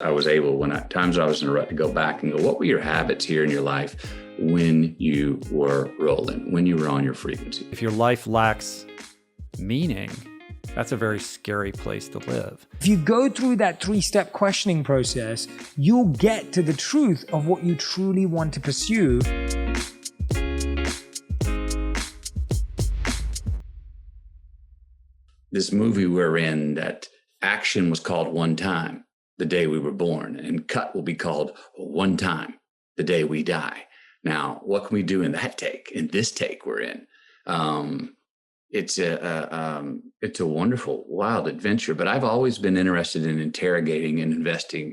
I was able, times I was in a rut, to go back and go, what were your habits here in your life when you were rolling, when you were on your frequency? If your life lacks meaning, that's a very scary place to live. If you go through that 3-step questioning process, you'll get to the truth of what you truly want to pursue. This movie we're in, that action was called One Time, the day we were born, and cut will be called One Time, the day we die. Now, what can we do in that take, in this take we're in? It's a wonderful, wild adventure, but I've always been interested in interrogating and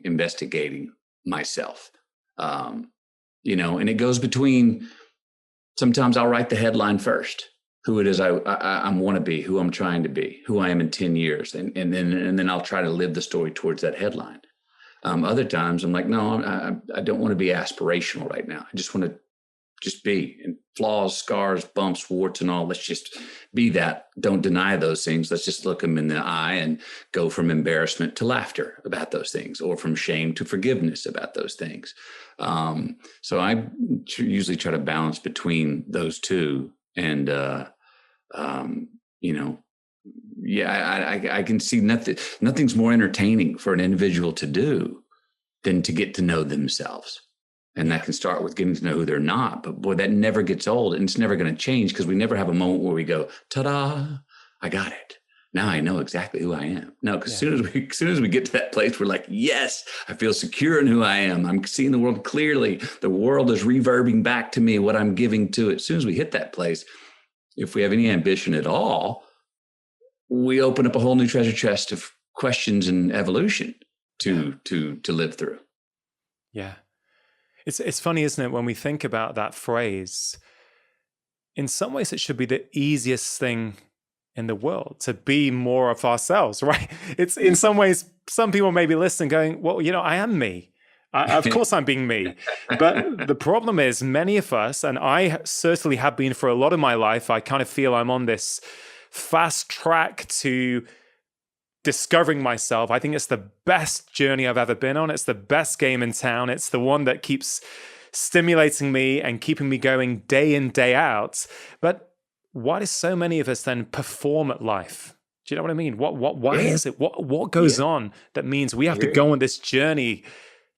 investigating myself. And it goes between, sometimes I'll write the headline first, who it is I want to be, who I'm trying to be, who I am in 10 years. And then I'll try to live the story towards that headline. Other times I'm like, no, I don't want to be aspirational right now. I just want to just be, and flaws, scars, bumps, warts and all. Let's just be that. Don't deny those things. Let's just look them in the eye and go from embarrassment to laughter about those things, or from shame to forgiveness about those things. So I usually try to balance between those two. And, I can see nothing's more entertaining for an individual to do than to get to know themselves. And that can start with getting to know who they're not. But boy, that never gets old, and it's never going to change, because we never have a moment where we go, ta-da, I got it. Now I know exactly who I am. No, because as soon as we get to that place, we're like, yes, I feel secure in who I am. I'm seeing the world clearly. The world is reverbing back to me what I'm giving to it. As soon as we hit that place, if we have any ambition at all, we open up a whole new treasure chest of questions and evolution to live through. Yeah. It's funny, isn't it, when we think about that phrase, in some ways it should be the easiest thing in the world to be more of ourselves, right? It's in some ways, some people may be listening going, well, I am me. Of course I'm being me. But the problem is, many of us, and I certainly have been for a lot of my life, I kind of feel I'm on this fast track to discovering myself. I think it's the best journey I've ever been on. It's the best game in town. It's the one that keeps stimulating me and keeping me going day in, day out. But why do so many of us then perform at life? Do you know what I mean? Why is it? What goes on that means we have to go on this journey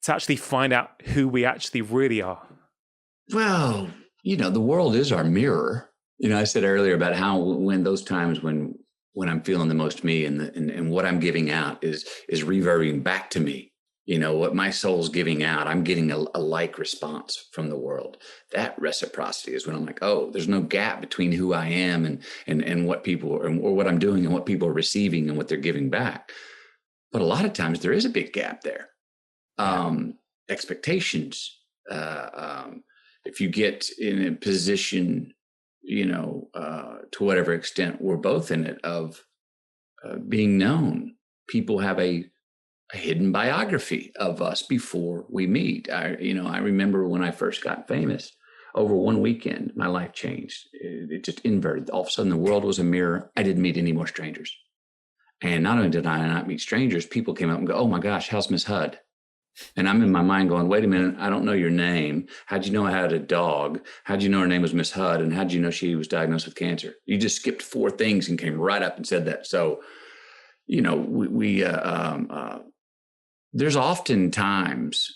to actually find out who we actually really are? Well, the world is our mirror. I said earlier about how when those times when I'm feeling the most me, and what I'm giving out is reverbing back to me. What my soul's giving out, I'm getting a like response from the world. That reciprocity is when I'm like, oh, there's no gap between who I am and what people, or what I'm doing and what people are receiving and what they're giving back. But a lot of times there is a big gap there. Expectations. If you get in a position, to whatever extent we're both in it, of being known, people have a hidden biography of us before we meet. I remember when I first got famous, over one weekend, my life changed. It just inverted. All of a sudden, the world was a mirror. I didn't meet any more strangers. And not only did I not meet strangers, people came up and go, oh my gosh, how's Miss Hud? And I'm in my mind going, wait a minute, I don't know your name. How'd you know I had a dog? How'd you know her name was Miss Hud? And how'd you know she was diagnosed with cancer? You just skipped 4 things and came right up and said that. So, there's often times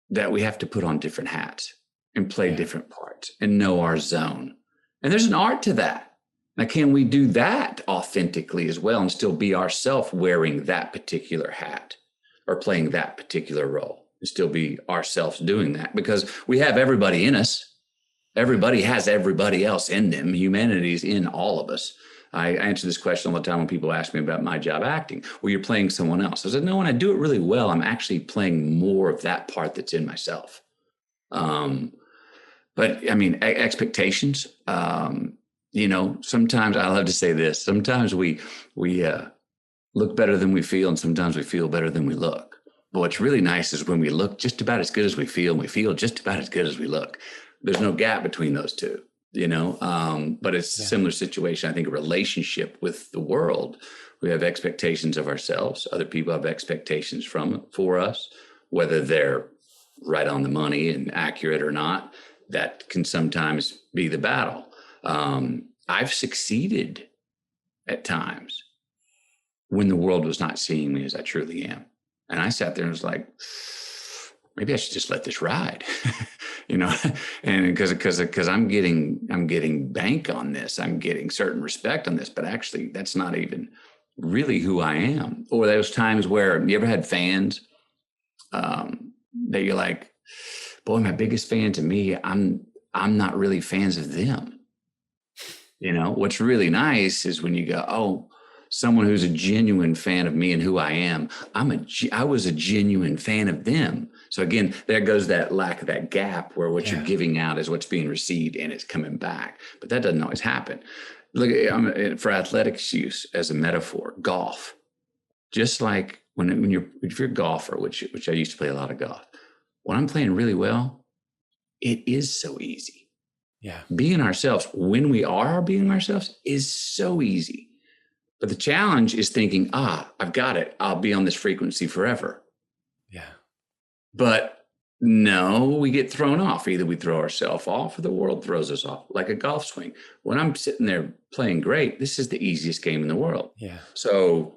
that we have to put on different hats and play different parts and know our zone. And there's an art to that. Now, can we do that authentically as well and still be ourselves wearing that particular hat, or playing that particular role, and still be ourselves doing that? Because we have everybody in us. Everybody has everybody else in them. Humanity is in all of us. I answer this question all the time when people ask me about my job acting. Well, you're playing someone else. I said, no, when I do it really well, I'm actually playing more of that part that's in myself. But I mean, expectations, sometimes I love to say this, sometimes we look better than we feel, and sometimes we feel better than we look. But what's really nice is when we look just about as good as we feel, and we feel just about as good as we look. There's no gap between those two, but it's a similar situation. I think a relationship with the world, we have expectations of ourselves. Other people have expectations for us. whether they're right on the money and accurate or not, that can sometimes be the battle. I've succeeded at times when the world was not seeing me as I truly am. And I sat there and was like, maybe I should just let this ride, and because I'm getting bank on this, I'm getting certain respect on this, but actually that's not even really who I am. Or those times where you ever had fans that you're like, boy, my biggest fan to me, I'm not really fans of them. What's really nice is when you go, oh, someone who's a genuine fan of me and who I am, I was a genuine fan of them. So again, there goes that lack of that gap where what you're giving out is what's being received and it's coming back. But that doesn't always happen. Look, for athletics use as a metaphor, golf. Just like if you're a golfer, which I used to play a lot of golf, when I'm playing really well, it is so easy. Yeah. Being ourselves, when we are being ourselves, is so easy. But the challenge is thinking, I've got it. I'll be on this frequency forever. Yeah. But no, we get thrown off. Either we throw ourselves off or the world throws us off, like a golf swing. When I'm sitting there playing great, this is the easiest game in the world. Yeah. So,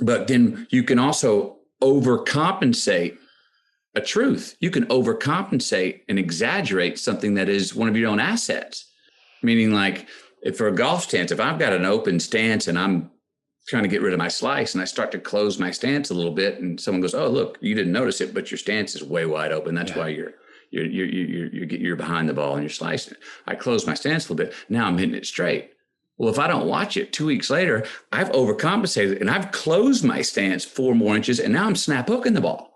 but then you can also overcompensate a truth. You can overcompensate and exaggerate something that is one of your own assets. Meaning, like, if for a golf stance, if I've got an open stance and I'm trying to get rid of my slice and I start to close my stance a little bit and someone goes, oh, look, you didn't notice it, but your stance is way wide open. That's why you're behind the ball and you're slicing it. I close my stance a little bit. Now I'm hitting it straight. Well, if I don't watch it 2 weeks later, I've overcompensated and I've closed my stance 4 more inches and now I'm snap hooking the ball.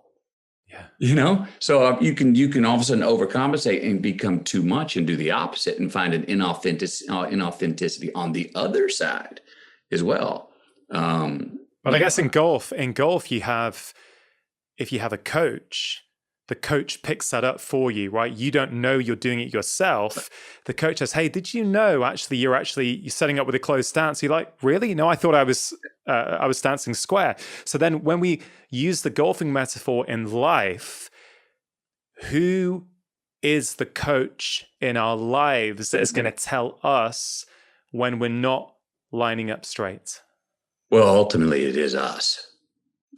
So you can all of a sudden overcompensate and become too much and do the opposite and find an inauthenticity on the other side as well. But I guess in golf, if you have a coach, the coach picks that up for you, right? You don't know you're doing it yourself. The coach says, hey, did you know you're setting up with a closed stance? You're like, really? No, I thought I was stancing square. So then when we use the golfing metaphor in life, who is the coach in our lives that is going to tell us when we're not lining up straight? Well, ultimately it is us.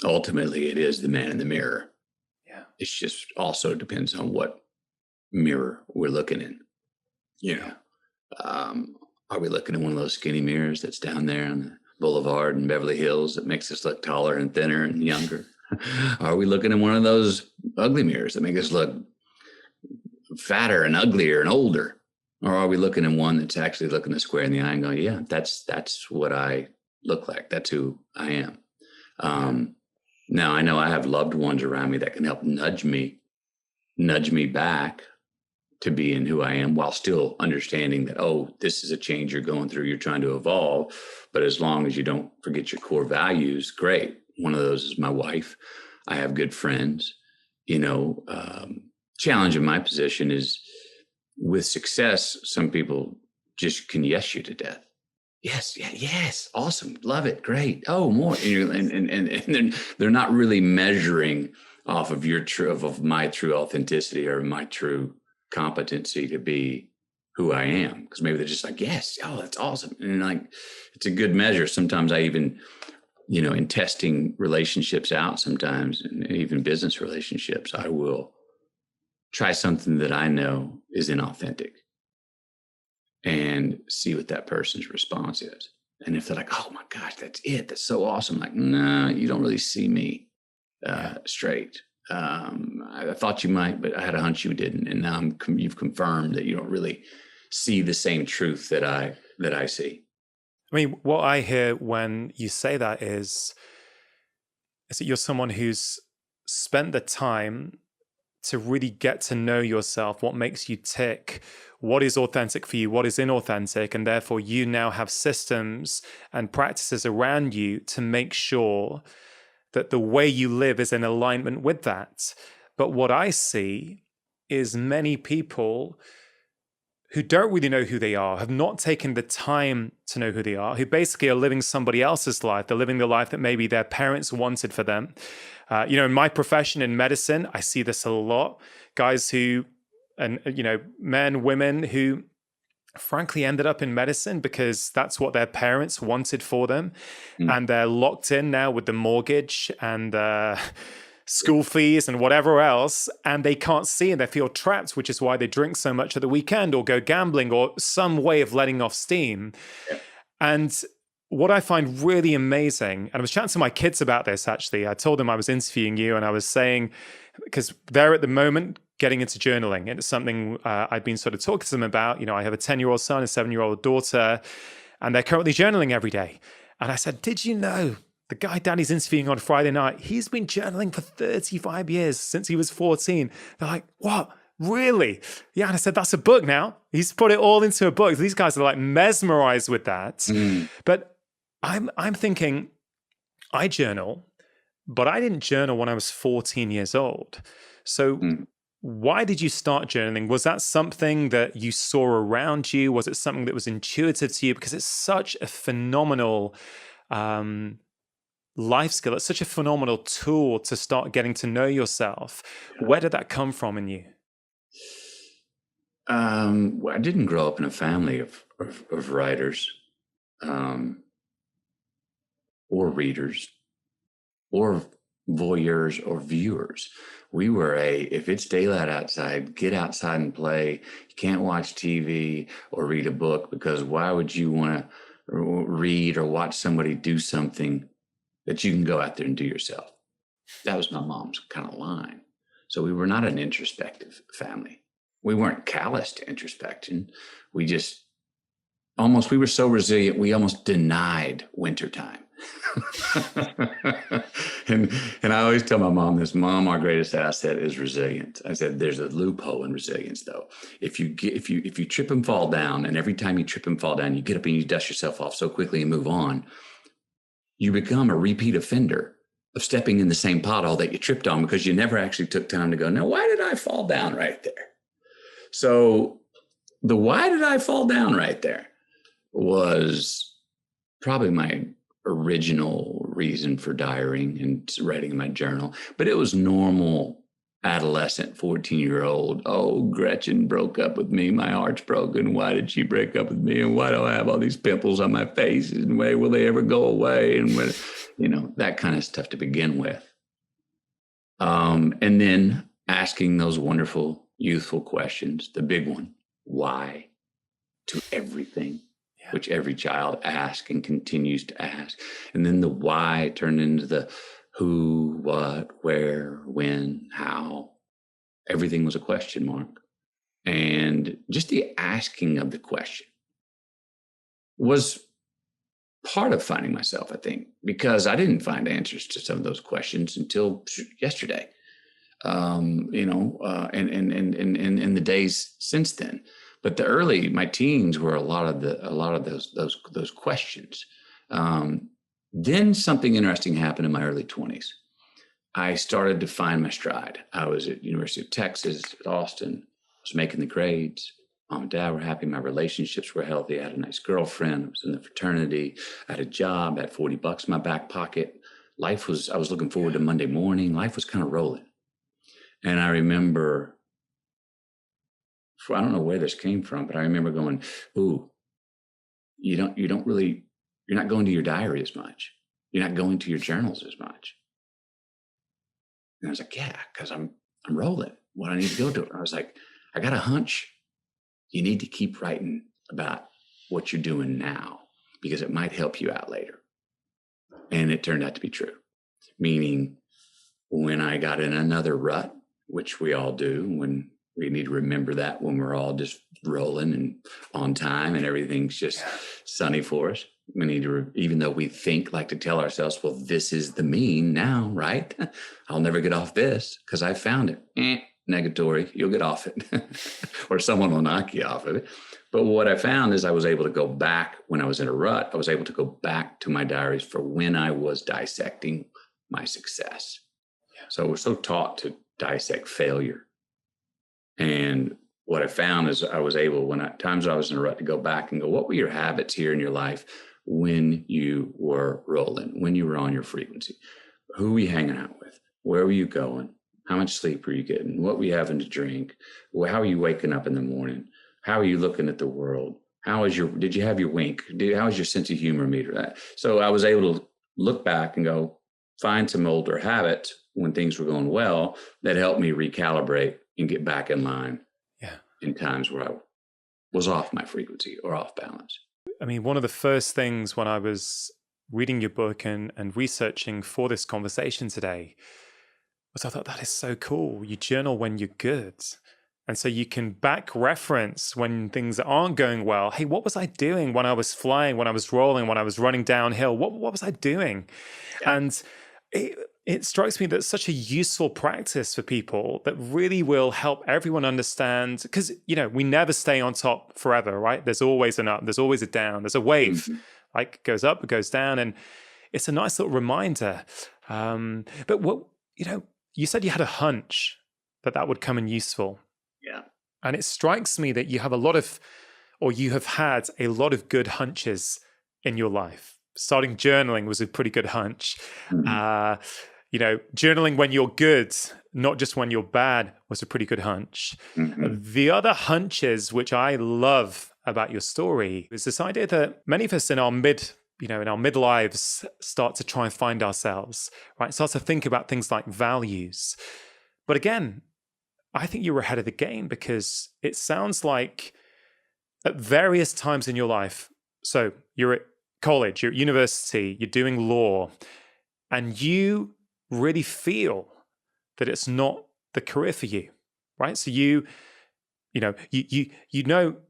Ultimately it is the man in the mirror. It just also depends on what mirror we're looking in. Are we looking in one of those skinny mirrors that's down there on the boulevard in Beverly Hills that makes us look taller and thinner and younger? Are we looking in one of those ugly mirrors that make us look fatter and uglier and older? Or are we looking in one that's actually looking us square in the eye and going, yeah, that's what I look like. That's who I am. Now, I know I have loved ones around me that can help nudge me back to being who I am while still understanding that, oh, this is a change you're going through. You're trying to evolve. But as long as you don't forget your core values, great. One of those is my wife. I have good friends. Challenge in my position is with success, some people just can yes you to death. Yes. Yeah. Yes. Awesome. Love it. Great. Oh, more. And they're not really measuring off of of my true authenticity or my true competency to be who I am. Because maybe they're just like, yes. Oh, that's awesome. And like, it's a good measure. Sometimes I even, in testing relationships out, sometimes, and even business relationships, I will try something that I know is inauthentic and see what that person's response is. And if they're like, oh my gosh, that's it. That's so awesome. Like, no, you don't really see me straight. I thought you might, but I had a hunch you didn't. And now you've confirmed that you don't really see the same truth that I see. I mean, what I hear when you say that is that you're someone who's spent the time to really get to know yourself, what makes you tick, what is authentic for you, what is inauthentic, and therefore you now have systems and practices around you to make sure that the way you live is in alignment with that. But what I see is many people who don't really know who they are, have not taken the time to know who they are, who basically are living somebody else's life. They're living the life that maybe their parents wanted for them. In my profession in medicine, I see this a lot. Guys who, and men, women who frankly ended up in medicine because that's what their parents wanted for them. And they're locked in now with the mortgage and school fees and whatever else, and they can't see and they feel trapped, which is why they drink so much at the weekend or go gambling or some way of letting off steam. Yeah. And what I find really amazing, and I was chatting to my kids about this actually, I told them I was interviewing you and I was saying, because they're at the moment getting into journaling, and it's something I've been sort of talking to them about. I have a 10-year-old son, a 7-year-old daughter, and they're currently journaling every day. And I said, did you know the guy Danny's interviewing on Friday night, he's been journaling for 35 years since he was 14. They're like, what? Really? Yeah. And I said, that's a book now. He's put it all into a book. These guys are like mesmerized with that. But I'm thinking, I journal, but I didn't journal when I was 14 years old. So why did you start journaling? Was that something that you saw around you? Was it something that was intuitive to you? Because it's such a phenomenal life skill. It's such a phenomenal tool to start getting to know yourself. Where did that come from in you? Well, I didn't grow up in a family of writers, or readers, or voyeurs, or viewers. We were if it's daylight outside, get outside and play. You can't watch TV or read a book, because why would you want to read or watch somebody do something that you can go out there and do yourself? That was my mom's kind of line. So we were not an introspective family. We weren't callous to introspection. We were so resilient, we almost denied wintertime. and I always tell my mom this: Mom, our greatest asset is resilience. I said, there's a loophole in resilience though. If you trip and fall down, and every time you trip and fall down, you get up and you dust yourself off so quickly and move on, you become a repeat offender of stepping in the same pothole that you tripped on, because you never actually took time to go, now, why did I fall down right there? So the why did I fall down right there was probably my original reason for diarying and writing in my journal. But it was normal adolescent 14-year-old. Oh, Gretchen broke up with me. My heart's broken. Why did she break up with me? And why do I have all these pimples on my face? And when will they ever go away? And when, that kind of stuff to begin with. And then asking those wonderful youthful questions, the big one, why, to everything, which every child asks and continues to ask. And then the why turned into the who, what, where, when, how. Everything was a question mark. And just the asking of the question was part of finding myself, I think, because I didn't find answers to some of those questions until yesterday. And the days since then. But my teens were a lot of those questions. Then something interesting happened in my early 20s. I started to find my stride. I was at University of Texas at Austin. I was making the grades. Mom and dad were happy. My relationships were healthy. I had a nice girlfriend. I was in the fraternity. I had a job. I had $40 in my back pocket. I was looking forward to Monday morning. Life was kind of rolling. And I remember, I don't know where this came from, but I remember going, ooh, you're not going to your diary as much. You're not going to your journals as much. And I was like, yeah, because I'm rolling. What I need to go to. I was like, I got a hunch. You need to keep writing about what you're doing now, because it might help you out later. And it turned out to be true. Meaning, when I got in another rut, which we all do, when we need to remember that when we're all just rolling and on time and everything's just sunny for us. We need to, even though we like to tell ourselves, well, this is the mean now, right? I'll never get off this because I found it. Negatory, you'll get off it. Or someone will knock you off of it. But what I found is I was able to go back when I was in a rut. I was able to go back to my diaries for when I was dissecting my success. So we're so taught to dissect failure. And what I found is I was able, times I was in a rut, to go back and go, what were your habits here in your life when you were rolling, when you were on your frequency? Who were you hanging out with? Where were you going? How much sleep were you getting? What were you having to drink? How are you waking up in the morning? How are you looking at the world? Did you have your wink? How was your sense of humor meter? So I was able to look back and go, find some older habits when things were going well that helped me recalibrate and get back in line. Yeah. In times where I was off my frequency or off balance. I mean, one of the first things when I was reading your book and researching for this conversation today was I thought, that is so cool. You journal when you're good. And so you can back reference when things aren't going well. Hey, what was I doing when I was flying, when I was rolling, when I was running downhill? What was I doing? Yeah. And it strikes me that it's such a useful practice for people that really will help everyone understand, because, we never stay on top forever, right? There's always an up, there's always a down, there's a wave, like it goes up, it goes down. And it's a nice little reminder. But what, you said you had a hunch that would come in useful. Yeah. And it strikes me that you have you have had a lot of good hunches in your life. Starting journaling was a pretty good hunch. Mm-hmm. Journaling when you're good, not just when you're bad, was a pretty good hunch. Mm-hmm. The other hunches, which I love about your story, is this idea that many of us in our midlives start to try and find ourselves, right? Start to think about things like values. But again, I think you were ahead of the game, because it sounds like at various times in your life, so you're at college, you're at university, you're doing law, and you really feel that it's not the career for you, right? So you know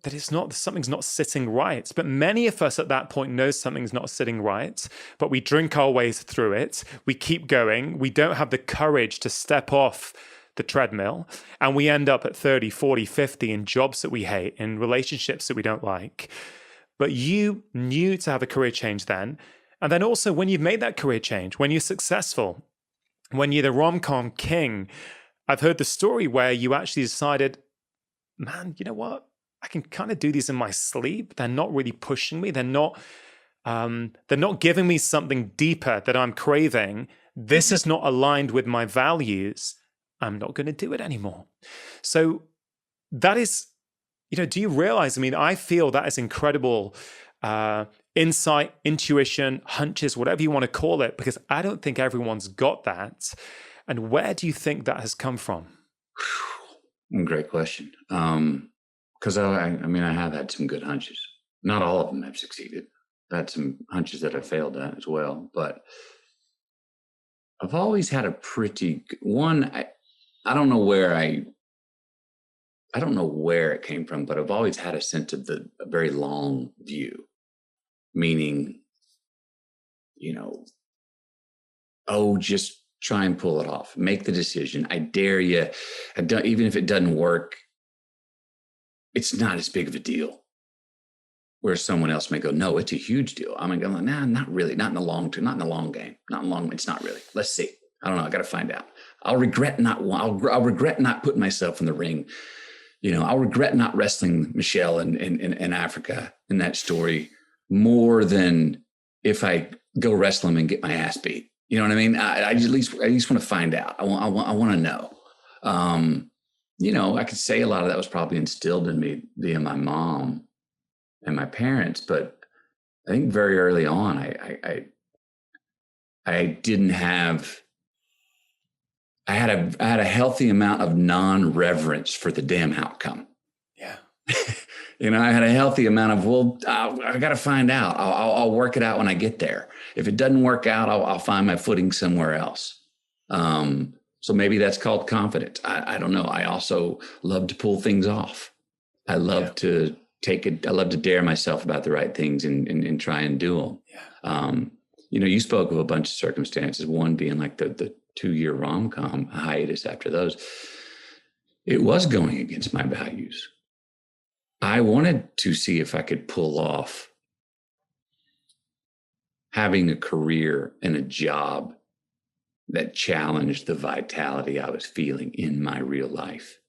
that something's not sitting right. But many of us at that point know something's not sitting right, but we drink our ways through it. We keep going. We don't have the courage to step off the treadmill, and we end up at 30, 40, 50 in jobs that we hate, in relationships that we don't like. But you knew to have a career change then. And then also when you've made that career change, when you're successful, when you're the rom-com king, I've heard the story where you actually decided, man, you know what? I can kind of do these in my sleep. They're not really pushing me. They're not giving me something deeper that I'm craving. This is not aligned with my values. I'm not going to do it anymore. So that is, do you realize, I feel that is incredible insight, intuition, hunches, whatever you want to call it, because I don't think everyone's got that. And where do you think that has come from? Great question. Because I have had some good hunches. Not all of them have succeeded. I've had some hunches that I failed at as well. But I've always had a pretty one. I don't know where it came from, but I've always had a sense of a very long view, meaning, just try and pull it off, make the decision. I dare you. Even if it doesn't work, it's not as big of a deal. Where someone else may go, no, it's a huge deal. I'm going to go, nah, not really, not in the long term, not in the long game, it's not really. Let's see. I don't know. I got to find out. I'll regret not putting myself in the ring. I'll regret not wrestling Michelle in Africa in that story more than if I go wrestle him and get my ass beat. You know what I mean? I at least want to find out. I want to know. I could say a lot of that was probably instilled in me via my mom and my parents, but I think very early on, I didn't have. I had a healthy amount of non-reverence for the damn outcome. Yeah. I had a healthy amount of, I got to find out. I'll work it out when I get there. If it doesn't work out, I'll find my footing somewhere else. So maybe that's called confidence. I don't know. I also love to pull things off. I love to I love to dare myself about the right things and try and do them. Yeah. You spoke of a bunch of circumstances, one being like the 2-year rom-com hiatus after those. It was going against my values. I wanted to see if I could pull off having a career and a job that challenged the vitality I was feeling in my real life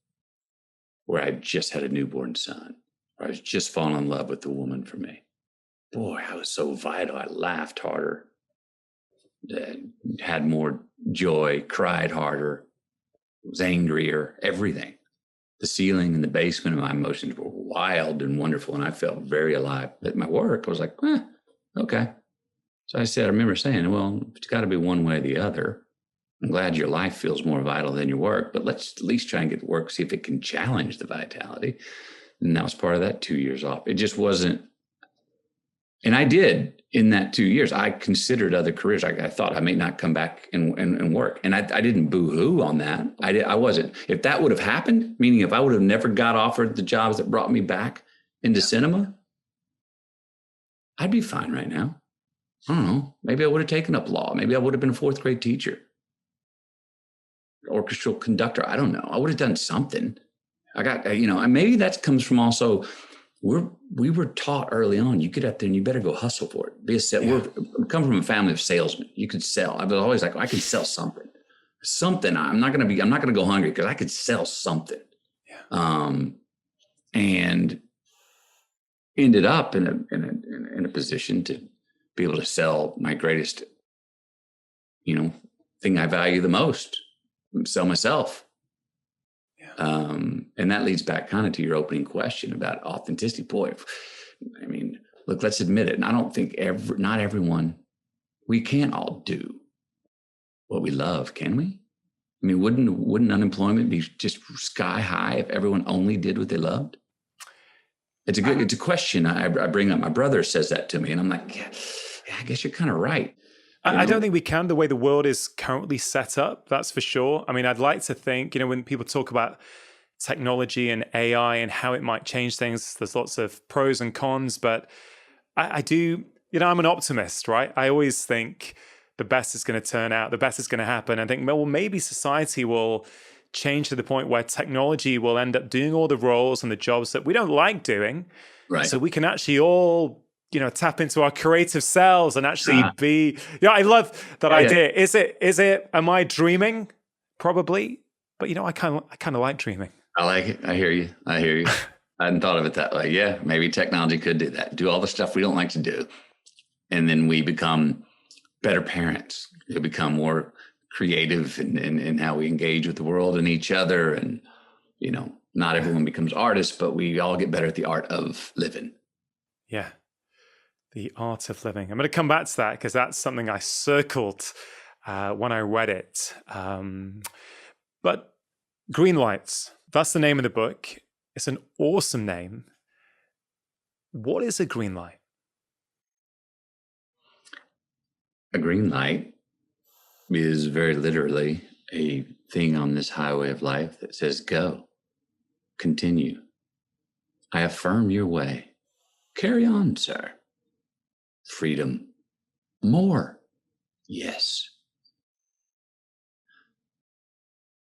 where I just had a newborn son, or I was just falling in love with the woman for me. Boy, I was so vital. I laughed harder, had more joy, cried harder, was angrier, everything. The ceiling and the basement of my emotions were wild and wonderful, and I felt very alive. But my work, I was like, okay. So I remember saying, well, it's got to be one way or the other. I'm glad your life feels more vital than your work, but let's at least try and get to work, see if it can challenge the vitality. And that was part of that 2 years off. It just wasn't. And I did in that 2 years. I considered other careers. I thought I may not come back and work. And I didn't boo-hoo on that. I wasn't. If that would have happened, meaning if I would have never got offered the jobs that brought me back into cinema, I'd be fine right now. I don't know. Maybe I would have taken up law. Maybe I would have been a fourth grade teacher, orchestral conductor. I don't know. I would have done something. I got, and maybe that comes from also, we were taught early on, you get up there and you better go hustle for it. Be a we come from a family of salesmen. You could sell. I was always like, I could sell something. I'm not going to go hungry because I could sell something. Yeah. And ended up in a position to be able to sell my greatest, thing I value the most, sell myself. Yeah. And that leads back kind of to your opening question about authenticity. Boy, I mean, look, let's admit it. And I don't think not everyone, we can't all do what we love, can we? I mean, wouldn't unemployment be just sky high if everyone only did what they loved? It's a question I bring up. My brother says that to me, and I'm like, yeah, I guess you're kind of right. I don't think we can, the way the world is currently set up, that's for sure. I mean, I'd like to think, when people talk about technology and AI and how it might change things, there's lots of pros and cons, but I do, I'm an optimist, right? I always think the best is going to turn out, the best is going to happen. I think, well, maybe society will change to the point where technology will end up doing all the roles and the jobs that we don't like doing. Right. So we can actually all, tap into our creative selves and actually be, I love that idea. Is it, am I dreaming? Probably. But, I kind of like dreaming. I like it. I hear you. I hadn't thought of it that way. Yeah. Maybe technology could do that. Do all the stuff we don't like to do. And then we become better parents. We become more creative in how we engage with the world and each other. And, not everyone becomes artists, but we all get better at the art of living. Yeah. The art of living. I'm going to come back to that because that's something I circled when I read it. But Green Lights, that's the name of the book. It's an awesome name. What is a green light? A green light is very literally a thing on this highway of life that says, go, continue. I affirm your way. Carry on, sir. Freedom. More. Yes.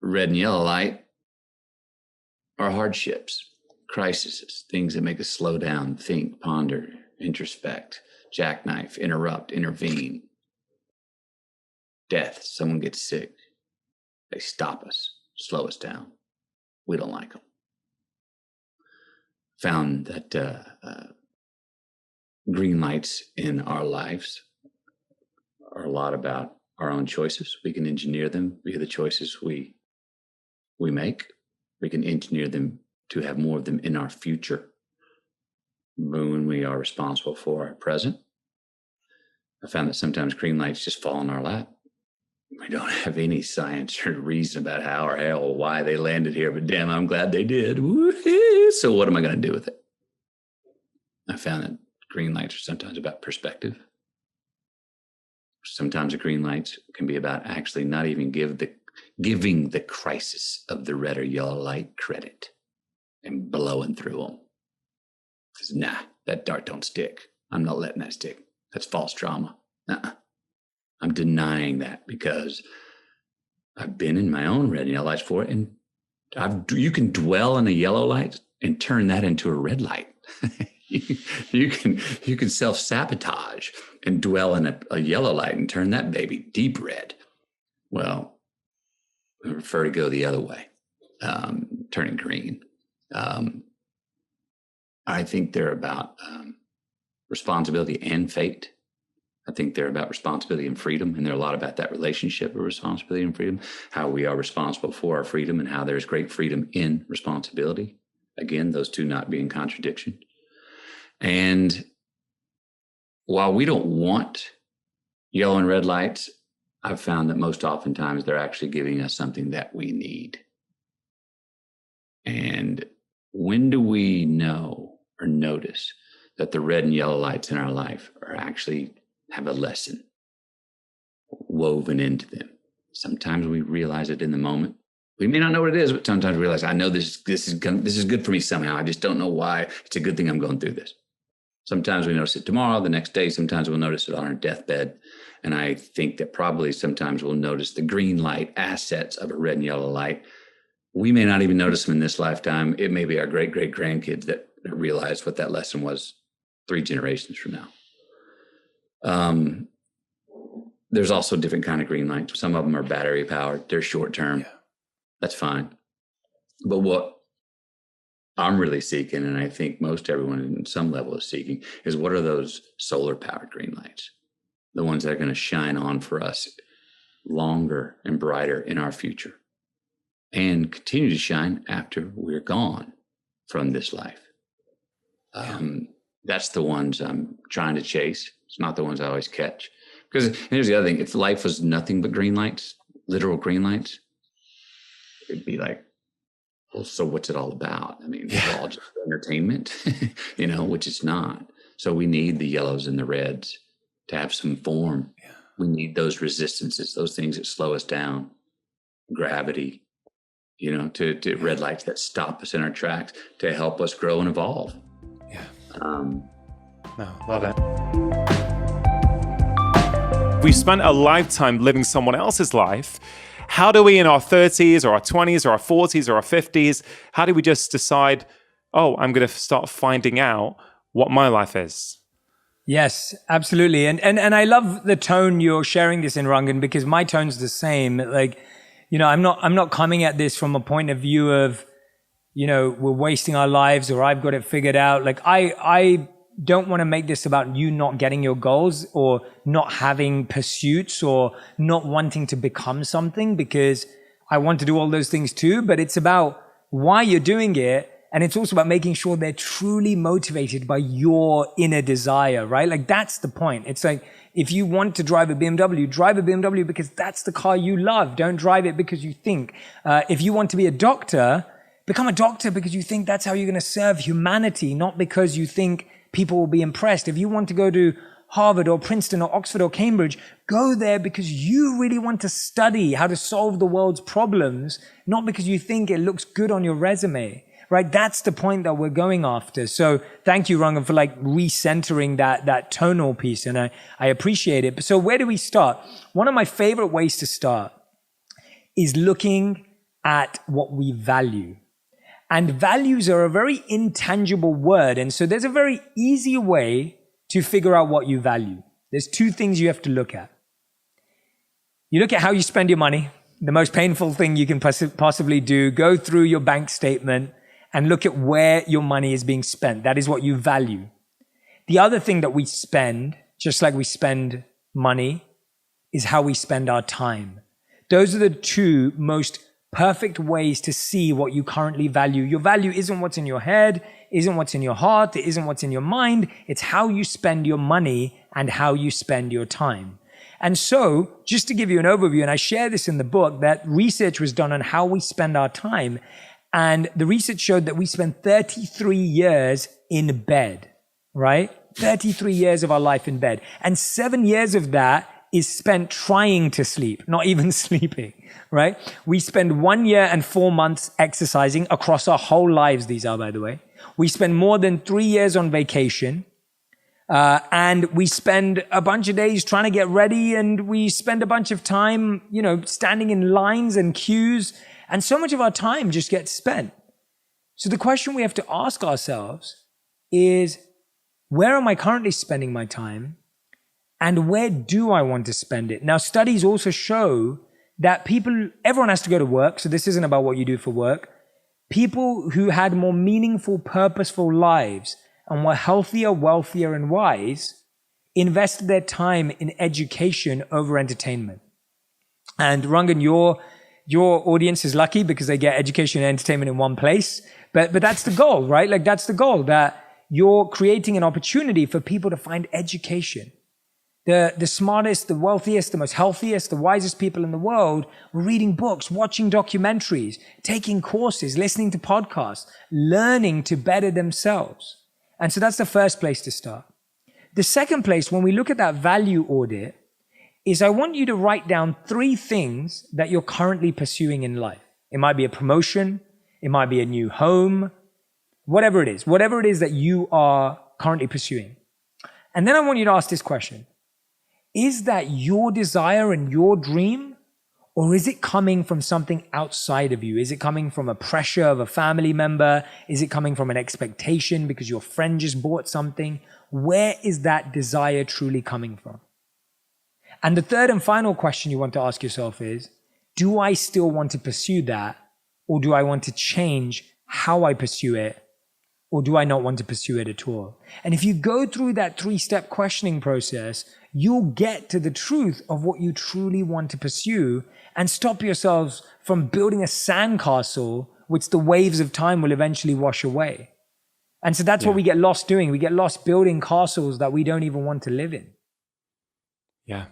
Red and yellow light are hardships, crises, things that make us slow down, think, ponder, introspect, jackknife, interrupt, intervene. Death, someone gets sick. They stop us, slow us down. We don't like them. Found that green lights in our lives are a lot about our own choices. We can engineer them via the choices we make. We can engineer them to have more of them in our future when we are responsible for our present. I found that sometimes green lights just fall in our lap. We don't have any science or reason about how or hell or why they landed here, but damn, I'm glad they did. Woo-hoo. So what am I going to do with it? I found that green lights are sometimes about perspective. Sometimes the green lights can be about actually not even giving the crisis of the red or yellow light credit and blowing through them. Because that dart don't stick. I'm not letting that stick. That's false trauma. I'm denying that because I've been in my own red and yellow lights for it. And you can dwell in a yellow light and turn that into a red light. You can self-sabotage and dwell in a yellow light and turn that baby deep red. Well, I prefer to go the other way, turning green. I think they're about responsibility and fate. I think they're about responsibility and freedom, and they're a lot about that relationship of responsibility and freedom, how we are responsible for our freedom and how there's great freedom in responsibility. Again, those two not being contradiction. And while we don't want yellow and red lights, I've found that most oftentimes they're actually giving us something that we need. And when do we know or notice that the red and yellow lights in our life are actually have a lesson woven into them? Sometimes we realize it in the moment. We may not know what it is, but sometimes we realize, I know this is good for me somehow. I just don't know why. It's a good thing I'm going through this. Sometimes we notice it tomorrow, the next day. Sometimes we'll notice it on our deathbed. And I think that probably sometimes we'll notice the green light assets of a red and yellow light. We may not even notice them in this lifetime. It may be our great grandkids that realize what that lesson was 3 generations from now. There's also different kind of green lights. Some of them are battery powered. They're short term. Yeah. That's fine. But what I'm really seeking, and I think most everyone in some level is seeking, is what are those solar powered green lights? The ones that are going to shine on for us longer and brighter in our future and continue to shine after we're gone from this life. That's the ones I'm trying to chase. It's not the ones I always catch. Because here's the other thing. If life was nothing but green lights, literal green lights, it'd be like, well, so what's it all about? I mean, it's all just entertainment, which it's not. So we need the yellows and the reds to have some form. Yeah. We need those resistances, those things that slow us down, gravity, to red lights that stop us in our tracks to help us grow and evolve. Yeah. Love it. We spent a lifetime living someone else's life. How do we, in our 30s or our 20s or our 40s or our 50s, how do we just decide, I'm going to start finding out what my life is? Yes, absolutely. And I love the tone you're sharing this in, Rangan, because my tone's the same. Like, I'm not coming at this from a point of view of, we're wasting our lives or I've got it figured out. Like, I don't want to make this about you not getting your goals or not having pursuits or not wanting to become something, because I want to do all those things too, but it's about why you're doing it. And it's also about making sure they're truly motivated by your inner desire, right? Like, that's the point. It's like, if you want to drive a BMW because that's the car you love. Don't drive it because you think. If you want to be a doctor, become a doctor because you think that's how you're going to serve humanity, not because you think people will be impressed. If you want to go to Harvard or Princeton or Oxford or Cambridge, go there because you really want to study how to solve the world's problems, not because you think it looks good on your resume, right? That's the point that we're going after. So thank you, Rangan, for recentering that tonal piece. And I appreciate it. So where do we start? One of my favorite ways to start is looking at what we value. And values are a very intangible word. And so there's a very easy way to figure out what you value. There's 2 things you have to look at. You look at how you spend your money, the most painful thing you can possibly do. Go through your bank statement and look at where your money is being spent. That is what you value. The other thing that we spend, just like we spend money, is how we spend our time. Those are the 2 most perfect ways to see what you currently value. Your value isn't what's in your head, isn't what's in your heart, it isn't what's in your mind. It's how you spend your money and how you spend your time. And so, just to give you an overview, and I share this in the book, that research was done on how we spend our time. And the research showed that we spend 33 years in bed, right? 33 years of our life in bed. And 7 years of that is spent trying to sleep, not even sleeping, right? We spend 1 year and 4 months exercising across our whole lives. These are, by the way. We spend more than 3 years on vacation. And we spend a bunch of days trying to get ready. And we spend a bunch of time, standing in lines and queues. And so much of our time just gets spent. So the question we have to ask ourselves is, where am I currently spending my time? And where do I want to spend it? Now, studies also show that everyone has to go to work. So this isn't about what you do for work. people who had more meaningful, purposeful lives and were healthier, wealthier, and wise invested their time in education over entertainment. And Rangan, your audience is lucky because they get education and entertainment in one place. But that's the goal, right? Like that's the goal, that you're creating an opportunity for people to find education. The smartest, the wealthiest, the most healthiest, the wisest people in the world were reading books, watching documentaries, taking courses, listening to podcasts, learning to better themselves. And so that's the first place to start. The second place, when we look at that value audit, is I want you to write down 3 things that you're currently pursuing in life. It might be a promotion, it might be a new home, whatever it is that you are currently pursuing. And then I want you to ask this question. Is that your desire and your dream, or is it coming from something outside of you? Is it coming from a pressure of a family member? Is it coming from an expectation because your friend just bought something? Where is that desire truly coming from? And the third and final question you want to ask yourself is, do I still want to pursue that? Or do I want to change how I pursue it? Or do I not want to pursue it at all? And if you go through that 3-step questioning process, you'll get to the truth of what you truly want to pursue and stop yourselves from building a sandcastle, which the waves of time will eventually wash away. And so that's what we get lost doing. We get lost building castles that we don't even want to live in. Yeah.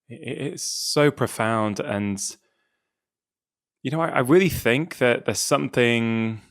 It's so profound. And, you know, I really think that there's something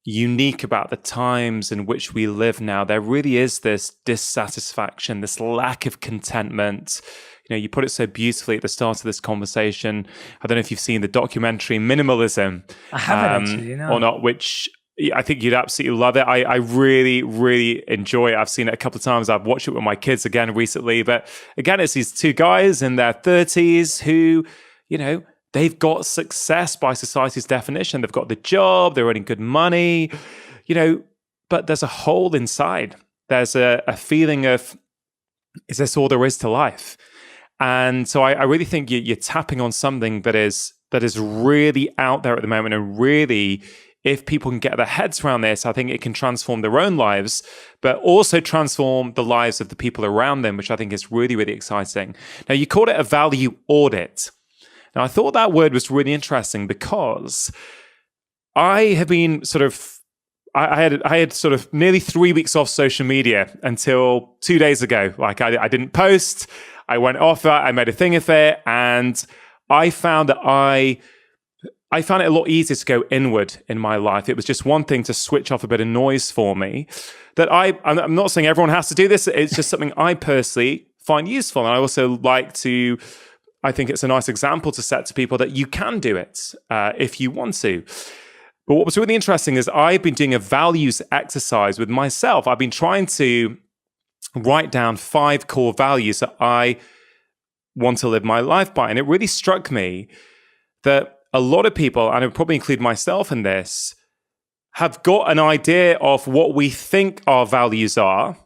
unique about the times in which we live now. There really is this dissatisfaction, this lack of contentment. You know, you put it so beautifully at the start of this conversation. I don't know if you've seen the documentary Minimalism. I haven't actually, no. Or not, which I think you'd absolutely love it. I really, really enjoy it. I've seen it a couple of times. I've watched it with my kids again recently. But again, it's these 2 guys in their 30s who, you know, they've got success by society's definition. They've got the job, they're earning good money, you know, but there's a hole inside. There's a feeling of, is this all there is to life? And so I really think you're tapping on something that is really out there at the moment. And really, if people can get their heads around this, I think it can transform their own lives, but also transform the lives of the people around them, which I think is really, really exciting. Now, you called it a value audit. Now, I thought that word was really interesting because I have been I had sort of nearly 3 weeks off social media until 2 days ago. Like I didn't post, I went off it, I made a thing of it, and I found that I found it a lot easier to go inward in my life. It was just one thing to switch off a bit of noise for me. That I'm not saying everyone has to do this. It's just something I personally find useful. And I also like to, I think it's a nice example to set to people that you can do it if you want to. But what was really interesting is I've been doing a values exercise with myself. I've been trying to write down 5 core values that I want to live my life by. And it really struck me that a lot of people, and I would probably include myself in this, have got an idea of what we think our values are.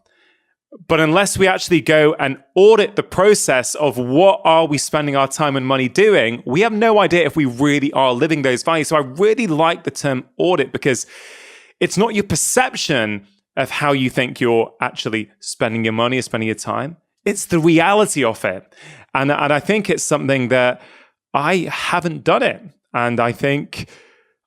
But unless we actually go and audit the process of what are we spending our time and money doing, we have no idea if we really are living those values. So I really like the term audit because it's not your perception of how you think you're actually spending your money or spending your time. It's the reality of it. And I think it's something that I haven't done it. And I think